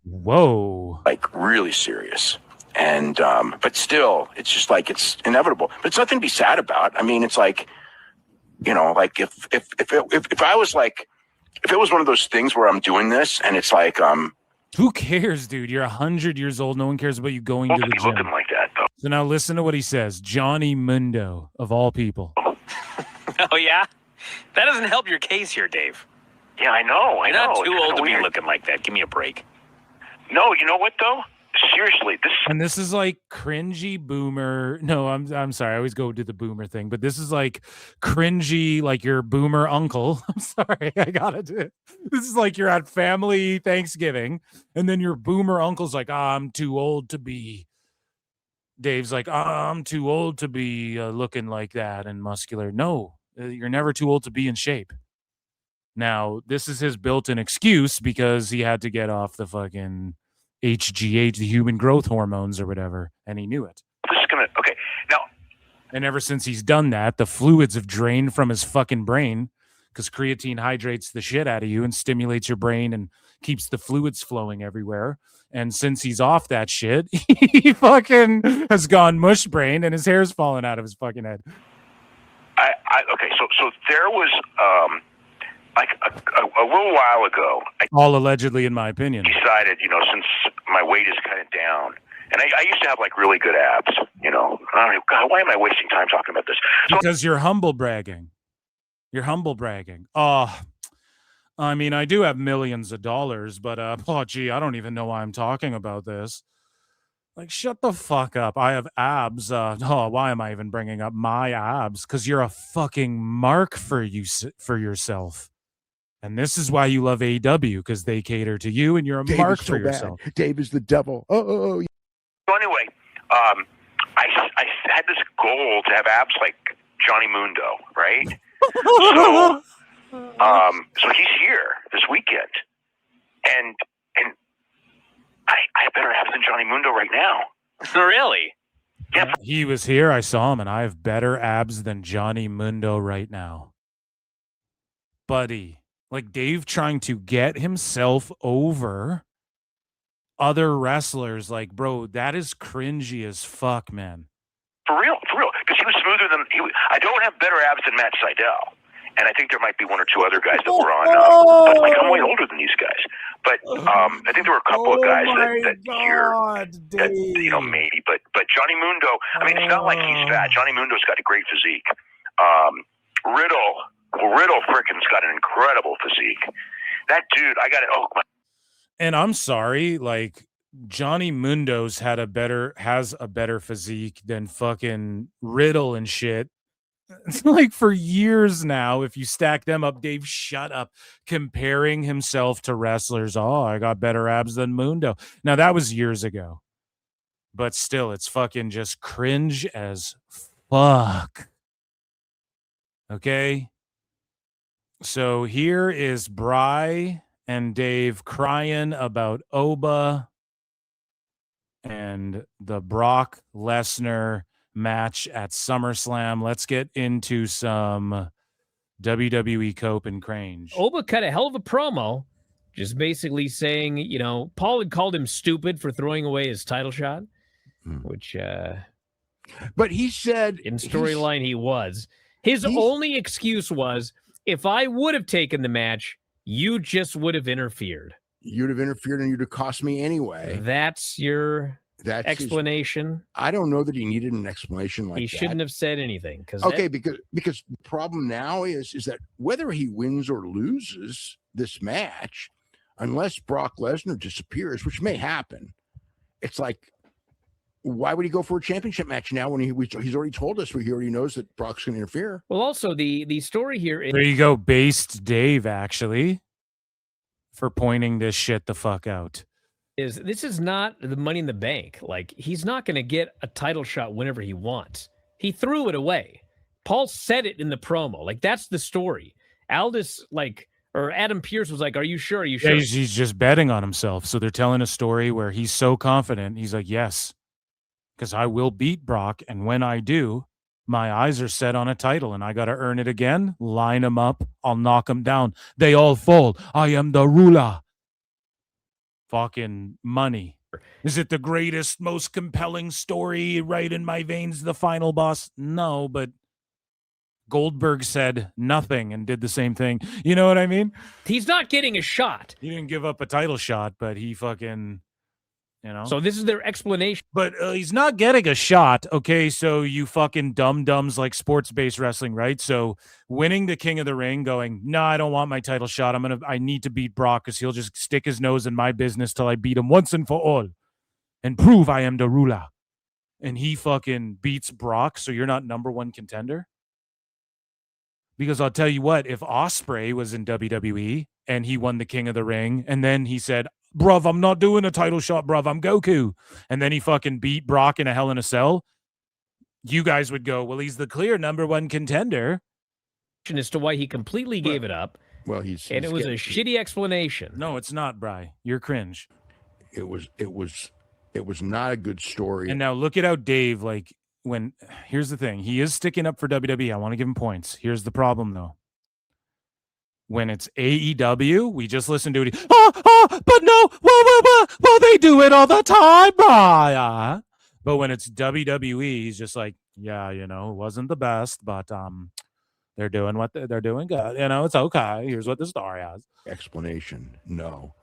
whoa, like really serious. And, but still, it's just like, it's inevitable, but it's nothing to be sad about. I mean, it's like, like if I was like, if it was one of those things where I'm doing this and it's like, who cares, dude? You're 100 years old. No one cares about you going to the gym. Looking like that, though. So now listen to what he says. Johnny Mundo, of all people. Oh, yeah? That doesn't help your case here, Dave. Yeah, I know. You're not too old to be looking like that. Give me a break. No, you know what, though? Seriously, this is like cringy boomer. No, I'm sorry. I always go to the boomer thing, but this is like cringy, like your boomer uncle. I'm sorry, I gotta do it. This is like you're at family Thanksgiving, and then your boomer uncle's like, I'm too old to be. Dave's like, I'm too old to be looking like that and muscular. No, you're never too old to be in shape. Now, this is his built-in excuse because he had to get off the fucking HGH, the human growth hormones or whatever, and he knew it. This is gonna okay now. And ever since he's done that, the fluids have drained from his fucking brain, because creatine hydrates the shit out of you and stimulates your brain and keeps the fluids flowing everywhere. And since he's off that shit, he fucking has gone mush brain and his hair's falling out of his fucking head. Okay, so there was like a little while ago, all allegedly, in my opinion, decided, since my weight is kind of down, and I used to have like really good abs, God, why am I wasting time talking about this? Because you're humble bragging. You're humble bragging. Oh, I mean, I do have millions of dollars, but gee, I don't even know why I'm talking about this. Like, shut the fuck up. I have abs. Why am I even bringing up my abs? Because you're a fucking mark for yourself. And this is why you love AEW, because they cater to you and you're a Dave mark is for so yourself. Bad. Dave is the devil. Oh. So anyway, I had this goal to have abs like Johnny Mundo, right? So he's here this weekend, and I have better abs than Johnny Mundo right now. Really? Yeah. He was here. I saw him, and I have better abs than Johnny Mundo right now. Buddy, like Dave trying to get himself over other wrestlers. Like, bro, that is cringy as fuck, man. For real. Because he was smoother than I don't have better abs than Matt Sydal. And I think there might be one or two other guys that were on. But like, I'm way older than these guys. But I think there were a couple of guys that maybe. But Johnny Mundo, I mean, it's not like he's fat. Johnny Mundo's got a great physique. Riddle frickin's got an incredible physique. That dude, I got it. And I'm sorry, like Johnny Mundo's has a better physique than fucking Riddle and shit. It's like for years now, if you stack them up, Dave, shut up, comparing himself to wrestlers. Oh, I got better abs than Mundo. Now, that was years ago. But still, it's fucking just cringe as fuck. Okay? So here is Bry and Dave crying about Oba and the Brock Lesnar match at SummerSlam. Let's get into some WWE cope and cringe. Oba cut a hell of a promo, just basically saying, Paul had called him stupid for throwing away his title shot, which, but he said in storyline he was. His only excuse was, if I would have taken the match, you just would have interfered. You'd have interfered and you'd have cost me anyway. That's your explanation. I don't know that he needed an explanation like that. He shouldn't have said anything. Because the problem now is that whether he wins or loses this match, unless Brock Lesnar disappears, which may happen, it's like, why would he go for a championship match now when he's already told us he already knows that Brock's going to interfere? Well, also the story here is... There you go, based Dave, actually, for pointing this shit the fuck out. This is not the Money in the Bank. Like, he's not going to get a title shot whenever he wants. He threw it away. Paul said it in the promo. Like, that's the story. Aldis, or Adam Pearce was like, are you sure? Are you sure? Yeah, he's just betting on himself. So they're telling a story where he's so confident. He's like, yes, because I will beat Brock. And when I do, my eyes are set on a title and I got to earn it again. Line them up. I'll knock them down. They all fold. I am the ruler. Fucking money. Is it the greatest, most compelling story right in my veins, the final boss? No, but Goldberg said nothing and did the same thing. You know what I mean? He's not getting a shot. He didn't give up a title shot, but he fucking... So this is their explanation. But he's not getting a shot, okay? So you fucking dum-dums like sports-based wrestling, right? So winning the King of the Ring, going, no, I don't want my title shot. I need to beat Brock because he'll just stick his nose in my business till I beat him once and for all and prove I am the ruler. And he fucking beats Brock, so you're not number one contender? Because I'll tell you what, if Ospreay was in WWE and he won the King of the Ring, and then he said, bruv, I'm not doing a title shot, bruv, I'm Goku. And then he fucking beat Brock in a Hell in a Cell. You guys would go, well, he's the clear number one contender. As to why he completely gave it up. Well, it was a shitty explanation. No, it's not, Bry. You're cringe. It was not a good story. And now look at how Dave, here's the thing. He is sticking up for WWE. I want to give him points. Here's the problem, though. When it's AEW, we just listen to it. But no, well, they do it all the time, Bry. But when it's WWE, he's just like, yeah, it wasn't the best, but they're doing what they're doing good. It's okay. Here's what the story has. Explanation, no.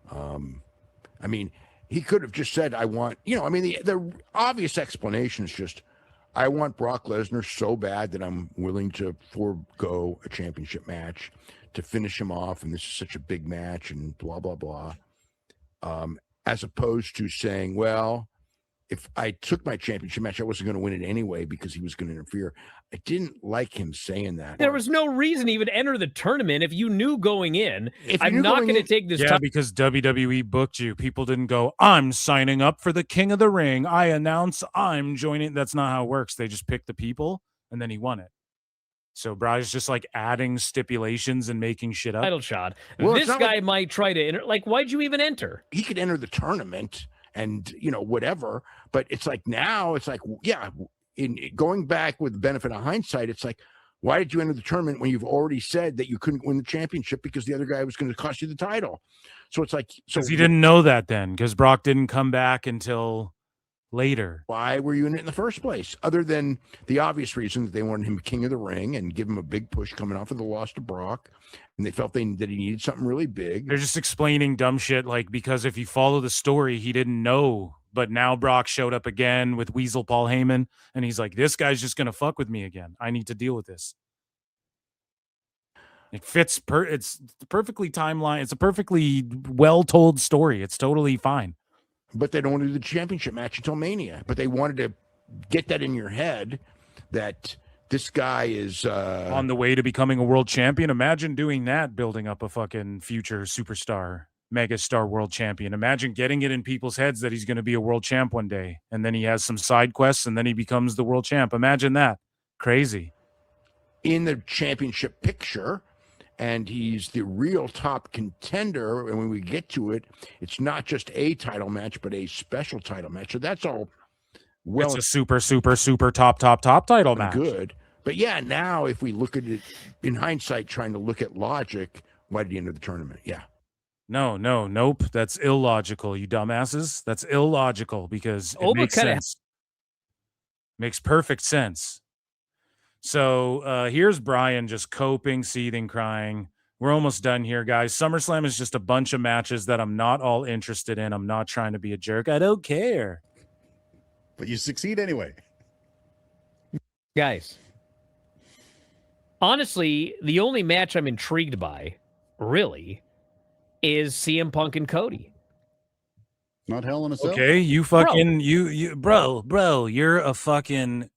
I mean, he could have just said, I want, the obvious explanation is just, I want Brock Lesnar so bad that I'm willing to forego a championship match to finish him off, and this is such a big match, and blah, blah, blah. As opposed to saying, well, if I took my championship match, I wasn't going to win it anyway because he was going to interfere. I didn't like him saying that. There was no reason to even enter the tournament if you knew going in, I'm not going to take this. Yeah, because WWE booked you. People didn't go, I'm signing up for the King of the Ring. I announce I'm joining. That's not how it works. They just pick the people, and then he won it. So Bryan's just like adding stipulations and making shit up. Title shot. Well, This guy might try to enter. Like, why'd you even enter? He could enter the tournament and, whatever. But it's like now it's like, yeah, in going back with the benefit of hindsight, it's like, why did you enter the tournament when you've already said that you couldn't win the championship because the other guy was going to cost you the title? So it's like, because he didn't know that then, because Brock didn't come back until later. Why were you in it in the first place? Other than the obvious reason that they wanted him king of the ring and give him a big push coming off of the loss to Brock, and they felt that he needed something really big. They're just explaining dumb shit, like, because if you follow the story, he didn't know. But now Brock showed up again with Weasel Paul Heyman, and he's like, this guy's just going to fuck with me again. I need to deal with this. It fits. It's perfectly timeline. It's a perfectly well-told story. It's totally fine. But they don't want to do the championship match until Mania. But they wanted to get that in your head that this guy is on the way to becoming a world champion. Imagine doing that, building up a fucking future superstar, megastar world champion. Imagine getting it in people's heads that he's going to be a world champ one day, and then he has some side quests, and then he becomes the world champ. Imagine that. Crazy. In the championship picture, and he's the real top contender. And when we get to it, it's not just a title match, but a special title match. So that's all. Well, it's a super top title match. Good. But yeah, now if we look at it in hindsight, trying to look at logic, why did he enter the tournament? Yeah. Nope. That's illogical, you dumbasses. That's illogical because it makes sense. Makes perfect sense. So here's Bryan just coping, seething, crying. We're almost done here, guys. SummerSlam is just a bunch of matches that I'm not all interested in. I'm not trying to be a jerk. I don't care. But you succeed anyway. Guys, honestly, the only match I'm intrigued by, really, is CM Punk and Cody. Not Hell in a Cell? Okay, you fucking, bro, you're a fucking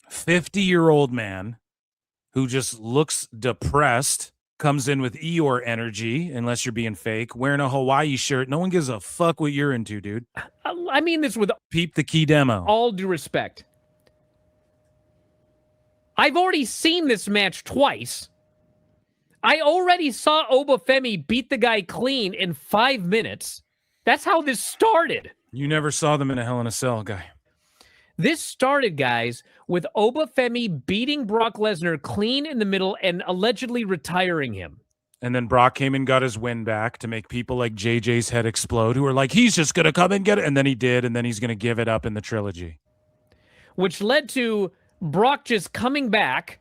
50-year-old man who just looks depressed, comes in with Eeyore energy, unless you're being fake, wearing a Hawaii shirt. No one gives a fuck what you're into, dude. I mean this with peep the key demo. All due respect. I've already seen this match twice. I already saw Oba Femi beat the guy clean in 5 minutes. That's how this started. You never saw them in a Hell in a Cell, guy. This started, guys, with Oba Femi beating Brock Lesnar clean in the middle and allegedly retiring him. And then Brock came and got his win back to make people like JJ's head explode, who were like, he's just going to come and get it. And then he did, and then he's going to give it up in the trilogy. Which led to Brock just coming back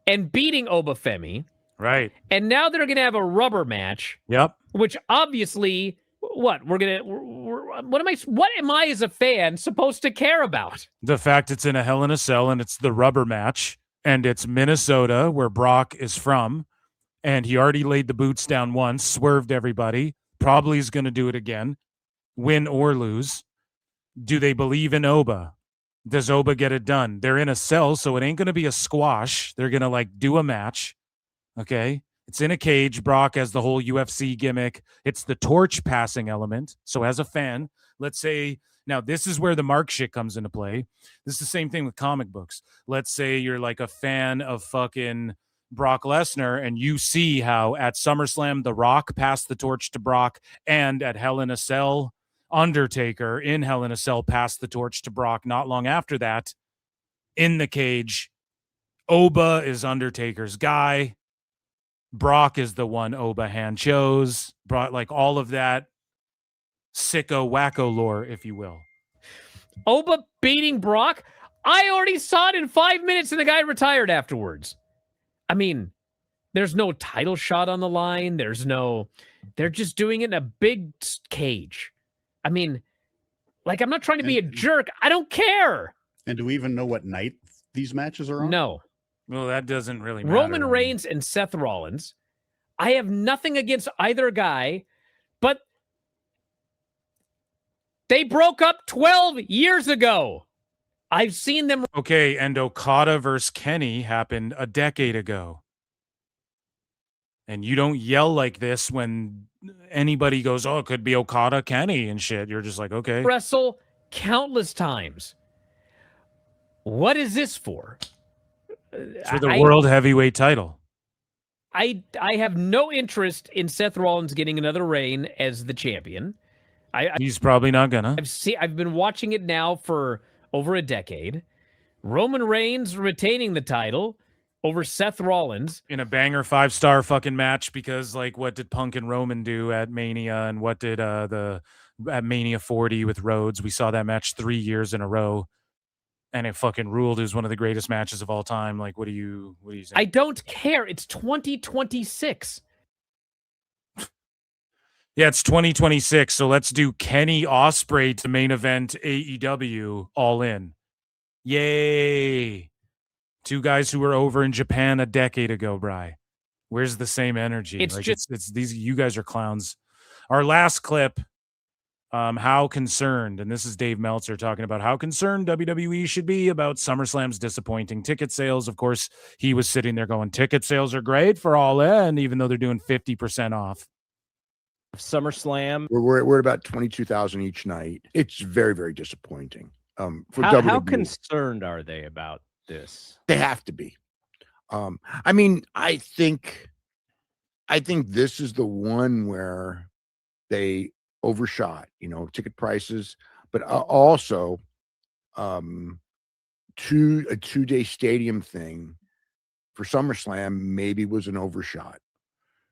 and beating Oba Femi. Right. And now they're going to have a rubber match. Yep. Which obviously... What what am I as a fan supposed to care about? The fact it's in a Hell in a Cell and it's the rubber match and it's Minnesota where Brock is from, and he already laid the boots down once, swerved everybody, probably is going to do it again, win or lose. Do they believe in Oba? Does Oba get it done? They're in a cell, so it ain't going to be a squash. They're going to do a match. Okay. It's in a cage. Brock has the whole UFC gimmick. It's the torch passing element. So as a fan, let's say, now this is where the Mark shit comes into play. This is the same thing with comic books. Let's say you're like a fan of fucking Brock Lesnar and you see how at SummerSlam, The Rock passed the torch to Brock, and at Hell in a Cell, Undertaker in Hell in a Cell passed the torch to Brock. Not long after that, in the cage, Oba is Undertaker's guy. Brock is the one Oba hand chose. Brought all of that sicko wacko lore, if you will. Oba beating Brock? I already saw it in 5 minutes and the guy retired afterwards. I mean, there's no title shot on the line. They're just doing it in a big cage. I mean, I'm not trying to be a jerk. I don't care. And do we even know what night these matches are on? No. Well, that doesn't really matter. Roman Reigns and Seth Rollins. I have nothing against either guy, but they broke up 12 years ago. I've seen them. Okay, and Okada versus Kenny happened a decade ago. And you don't yell like this when anybody goes, oh, it could be Okada, Kenny and shit. You're just like, okay. Wrestle countless times. What is this for? for the world heavyweight title. I have no interest in Seth Rollins getting another reign as the champion. He's probably not gonna. I've been watching it now for over a decade. Roman Reigns retaining the title over Seth Rollins in a banger 5-star fucking match, because like, what did Punk and Roman do at Mania, and what did at Mania 40 with Rhodes? We saw that match 3 years in a row, and it fucking ruled. It was one of the greatest matches of all time. Like, what do you saying? I don't care. It's 2026. Yeah, it's 2026. So let's do Kenny Ospreay to main event AEW All In. Yay. 2 guys who were over in Japan a decade ago, Bri. Where's the same energy? It's it's these, you guys are clowns. Our last clip, how concerned, and this is Dave Meltzer talking about how concerned WWE should be about SummerSlam's disappointing ticket sales. Of course, he was sitting there going, ticket sales are great for All In, even though they're doing 50% off. SummerSlam. We're at about 22,000 each night. It's very, very disappointing. For how WWE. concerned are they about this? They have to be. I mean, I think this is the one where they overshot, ticket prices, but also a 2-day stadium thing for SummerSlam maybe was an overshot.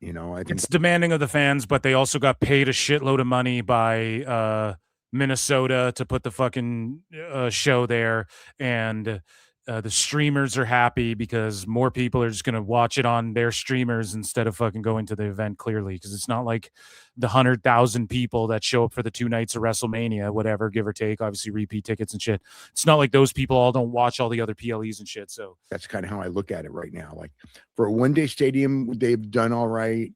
I think it's demanding of the fans, but they also got paid a shitload of money by Minnesota to put the fucking show there, and the streamers are happy because more people are just going to watch it on their streamers instead of fucking going to the event, clearly, because it's not like the 100,000 people that show up for the 2 nights of WrestleMania, whatever, give or take, obviously repeat tickets and shit. It's not like those people all don't watch all the other PLEs and shit. So that's kind of how I look at it right now. Like, for a 1-day stadium, they've done all right.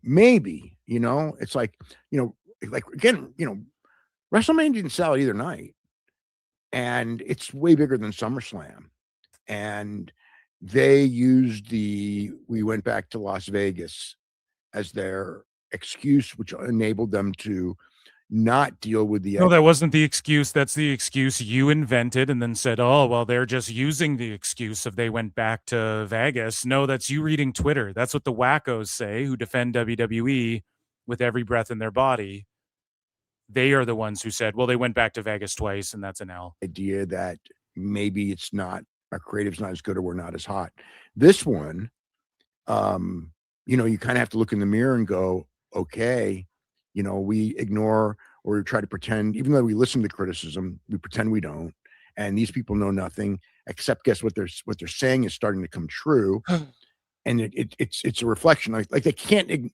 Maybe, it's like, again, WrestleMania didn't sell either night. And it's way bigger than SummerSlam. And they used we went back to Las Vegas as their excuse, which enabled them to not deal with the... No, that wasn't the excuse. That's the excuse you invented and then said, oh, well, they're just using the excuse of they went back to Vegas. No, that's you reading Twitter. That's what the wackos say who defend WWE with every breath in their body. They are the ones who said, well, they went back to Vegas twice, and that's an L. Idea that maybe it's not, our creative's not as good or we're not as hot. This one, you kind of have to look in the mirror and go, okay, we ignore or we try to pretend, even though we listen to criticism, we pretend we don't. And these people know nothing, except guess what they're saying is starting to come true. And it's a reflection. Like they can't.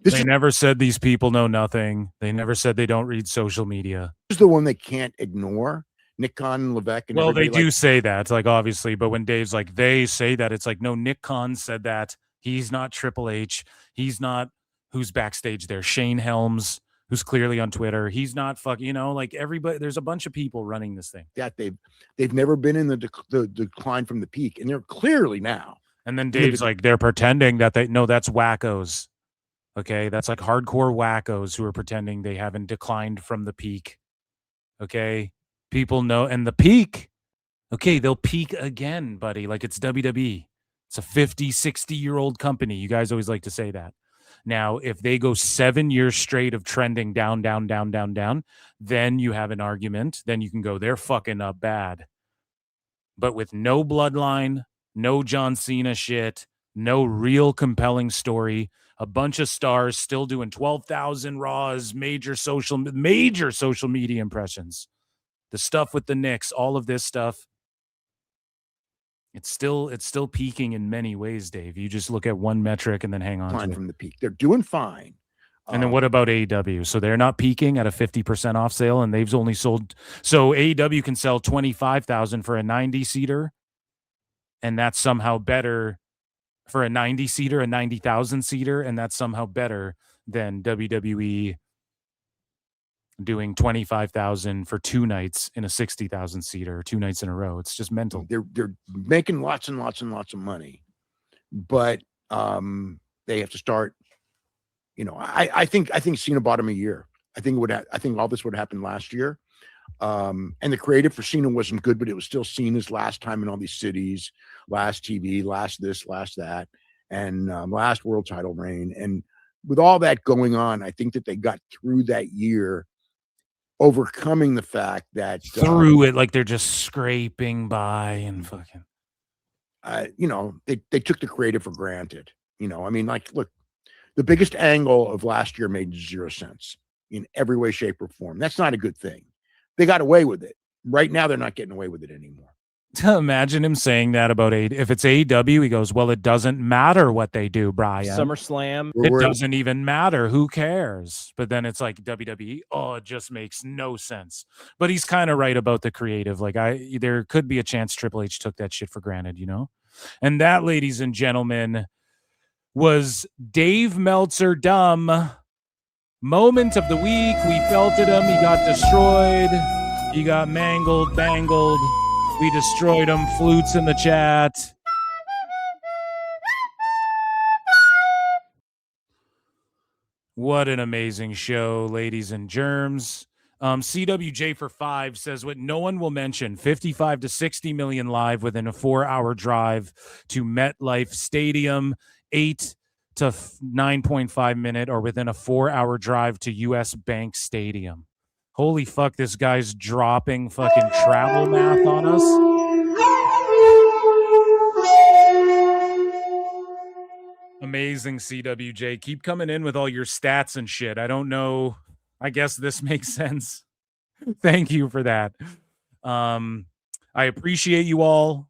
They never said these people know nothing. They never said they don't read social media. This is the one they can't ignore. Nick Khan and Levesque. And well, they do say that. It's like, obviously, but when Dave's like, they say that, it's like, no, Nick Khan said that. He's not Triple H. He's not who's backstage there. Shane Helms, who's clearly on Twitter. He's not like everybody. There's a bunch of people running this thing. That they've never been in the decline from the peak, and they're clearly now. And then Dave's like, they're pretending that that's wackos. Okay, that's like hardcore wackos who are pretending they haven't declined from the peak. Okay, people know, and the peak, okay, they'll peak again, buddy. Like, it's WWE. It's a 50, 60-year-old company. You guys always like to say that. Now, if they go 7 years straight of trending down, down, down, down, down, then you have an argument. Then you can go, they're fucking up bad. But with no bloodline, no John Cena shit, no real compelling story, a bunch of stars still doing 12,000 Raws, major social media impressions, the stuff with the Knicks, all of this stuff. It's still peaking in many ways, Dave. You just look at one metric and then hang on to it. From the peak. They're doing fine. And then what about AEW? So they're not peaking at a 50% off sale, and they've only sold. So AEW can sell 25,000 for a 90-seater, and that's somehow better for a 90-seater, a 90,000-seater, and that's somehow better than WWE doing 25,000 for 2 nights in a 60,000-seater, 2 nights in a row. It's just mental. They're making lots and lots and lots of money, but they have to start. I think Cena bought him a year. I think all this would happen last year. And the creative for Cena wasn't good, but it was still Cena's last time in all these cities, last TV, last this, last that, and last world title reign. And with all that going on, I think that they got through that year, overcoming the fact that through it, like they're just scraping by and fucking. They took the creative for granted. I mean, like, look, the biggest angle of last year made 0 sense in every way, shape, or form. That's not a good thing. They got away with it. Right now, they're not getting away with it anymore. Imagine him saying that about if it's AEW, he goes, well, it doesn't matter what they do, Bryan. SummerSlam. It doesn't even matter. Who cares? But then it's like WWE. Oh, it just makes no sense. But he's kind of right about the creative. Like there could be a chance Triple H took that shit for granted, And that, ladies and gentlemen, was Dave Meltzer Dumb Moment of the week. We felted him. He got destroyed. He got mangled, bangled. We destroyed him. Flutes in the chat. What an amazing show, ladies and germs. CWJ for 5 says what no one will mention, 55 to 60 million live within a 4-hour drive to MetLife Stadium, 8 to 9.5 minute or within a 4-hour drive to US Bank Stadium. Holy fuck, this guy's dropping fucking travel math on us. Amazing, CWJ. Keep coming in with all your stats and shit. I don't know. I guess this makes sense. Thank you for that. I appreciate you all.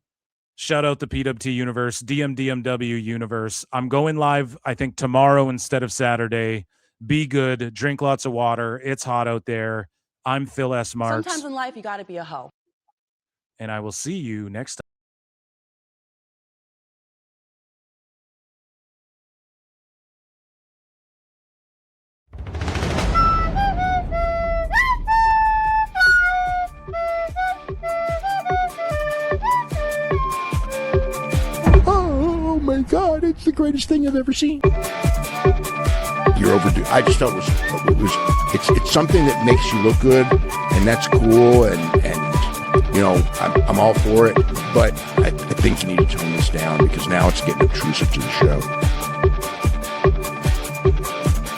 Shout out the PWT universe, DMDMW universe. I'm going live, I think, tomorrow instead of Saturday. Be good. Drink lots of water. It's hot out there. I'm Phil S. Marks. Sometimes in life, you got to be a hoe. And I will see you next time. Oh my God, it's the greatest thing I've ever seen. You're overdue. I just felt it's something that makes you look good, and that's cool, and I'm all for it, but I think you need to tone this down because now it's getting intrusive to the show.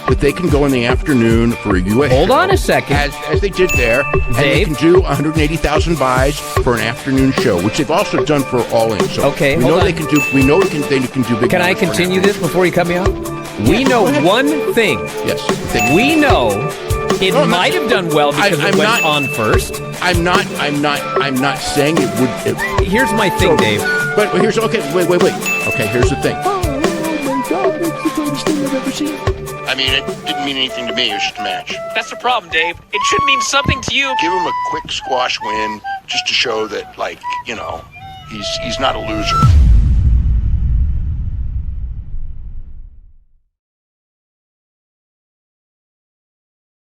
But they can go in the afternoon for a US Hold show, on a second. as they did there, and they Dave? can do 180,000 buys for an afternoon show, which they've also done for All In. So Okay, we hold know on. they can do. We know they can do big. Can I numbers for an continue afternoon. this before you cut me off? We know one thing. Yes. We know it might have done well because it went on first. I'm not saying it would. Here's my thing, Dave. But here's okay. Wait. Okay, here's the thing. Oh my God, it's the greatest thing I've ever seen. I mean, it didn't mean anything to me. It was just a match. That's the problem, Dave. It should mean something to you. Give him a quick squash win just to show that, he's not a loser.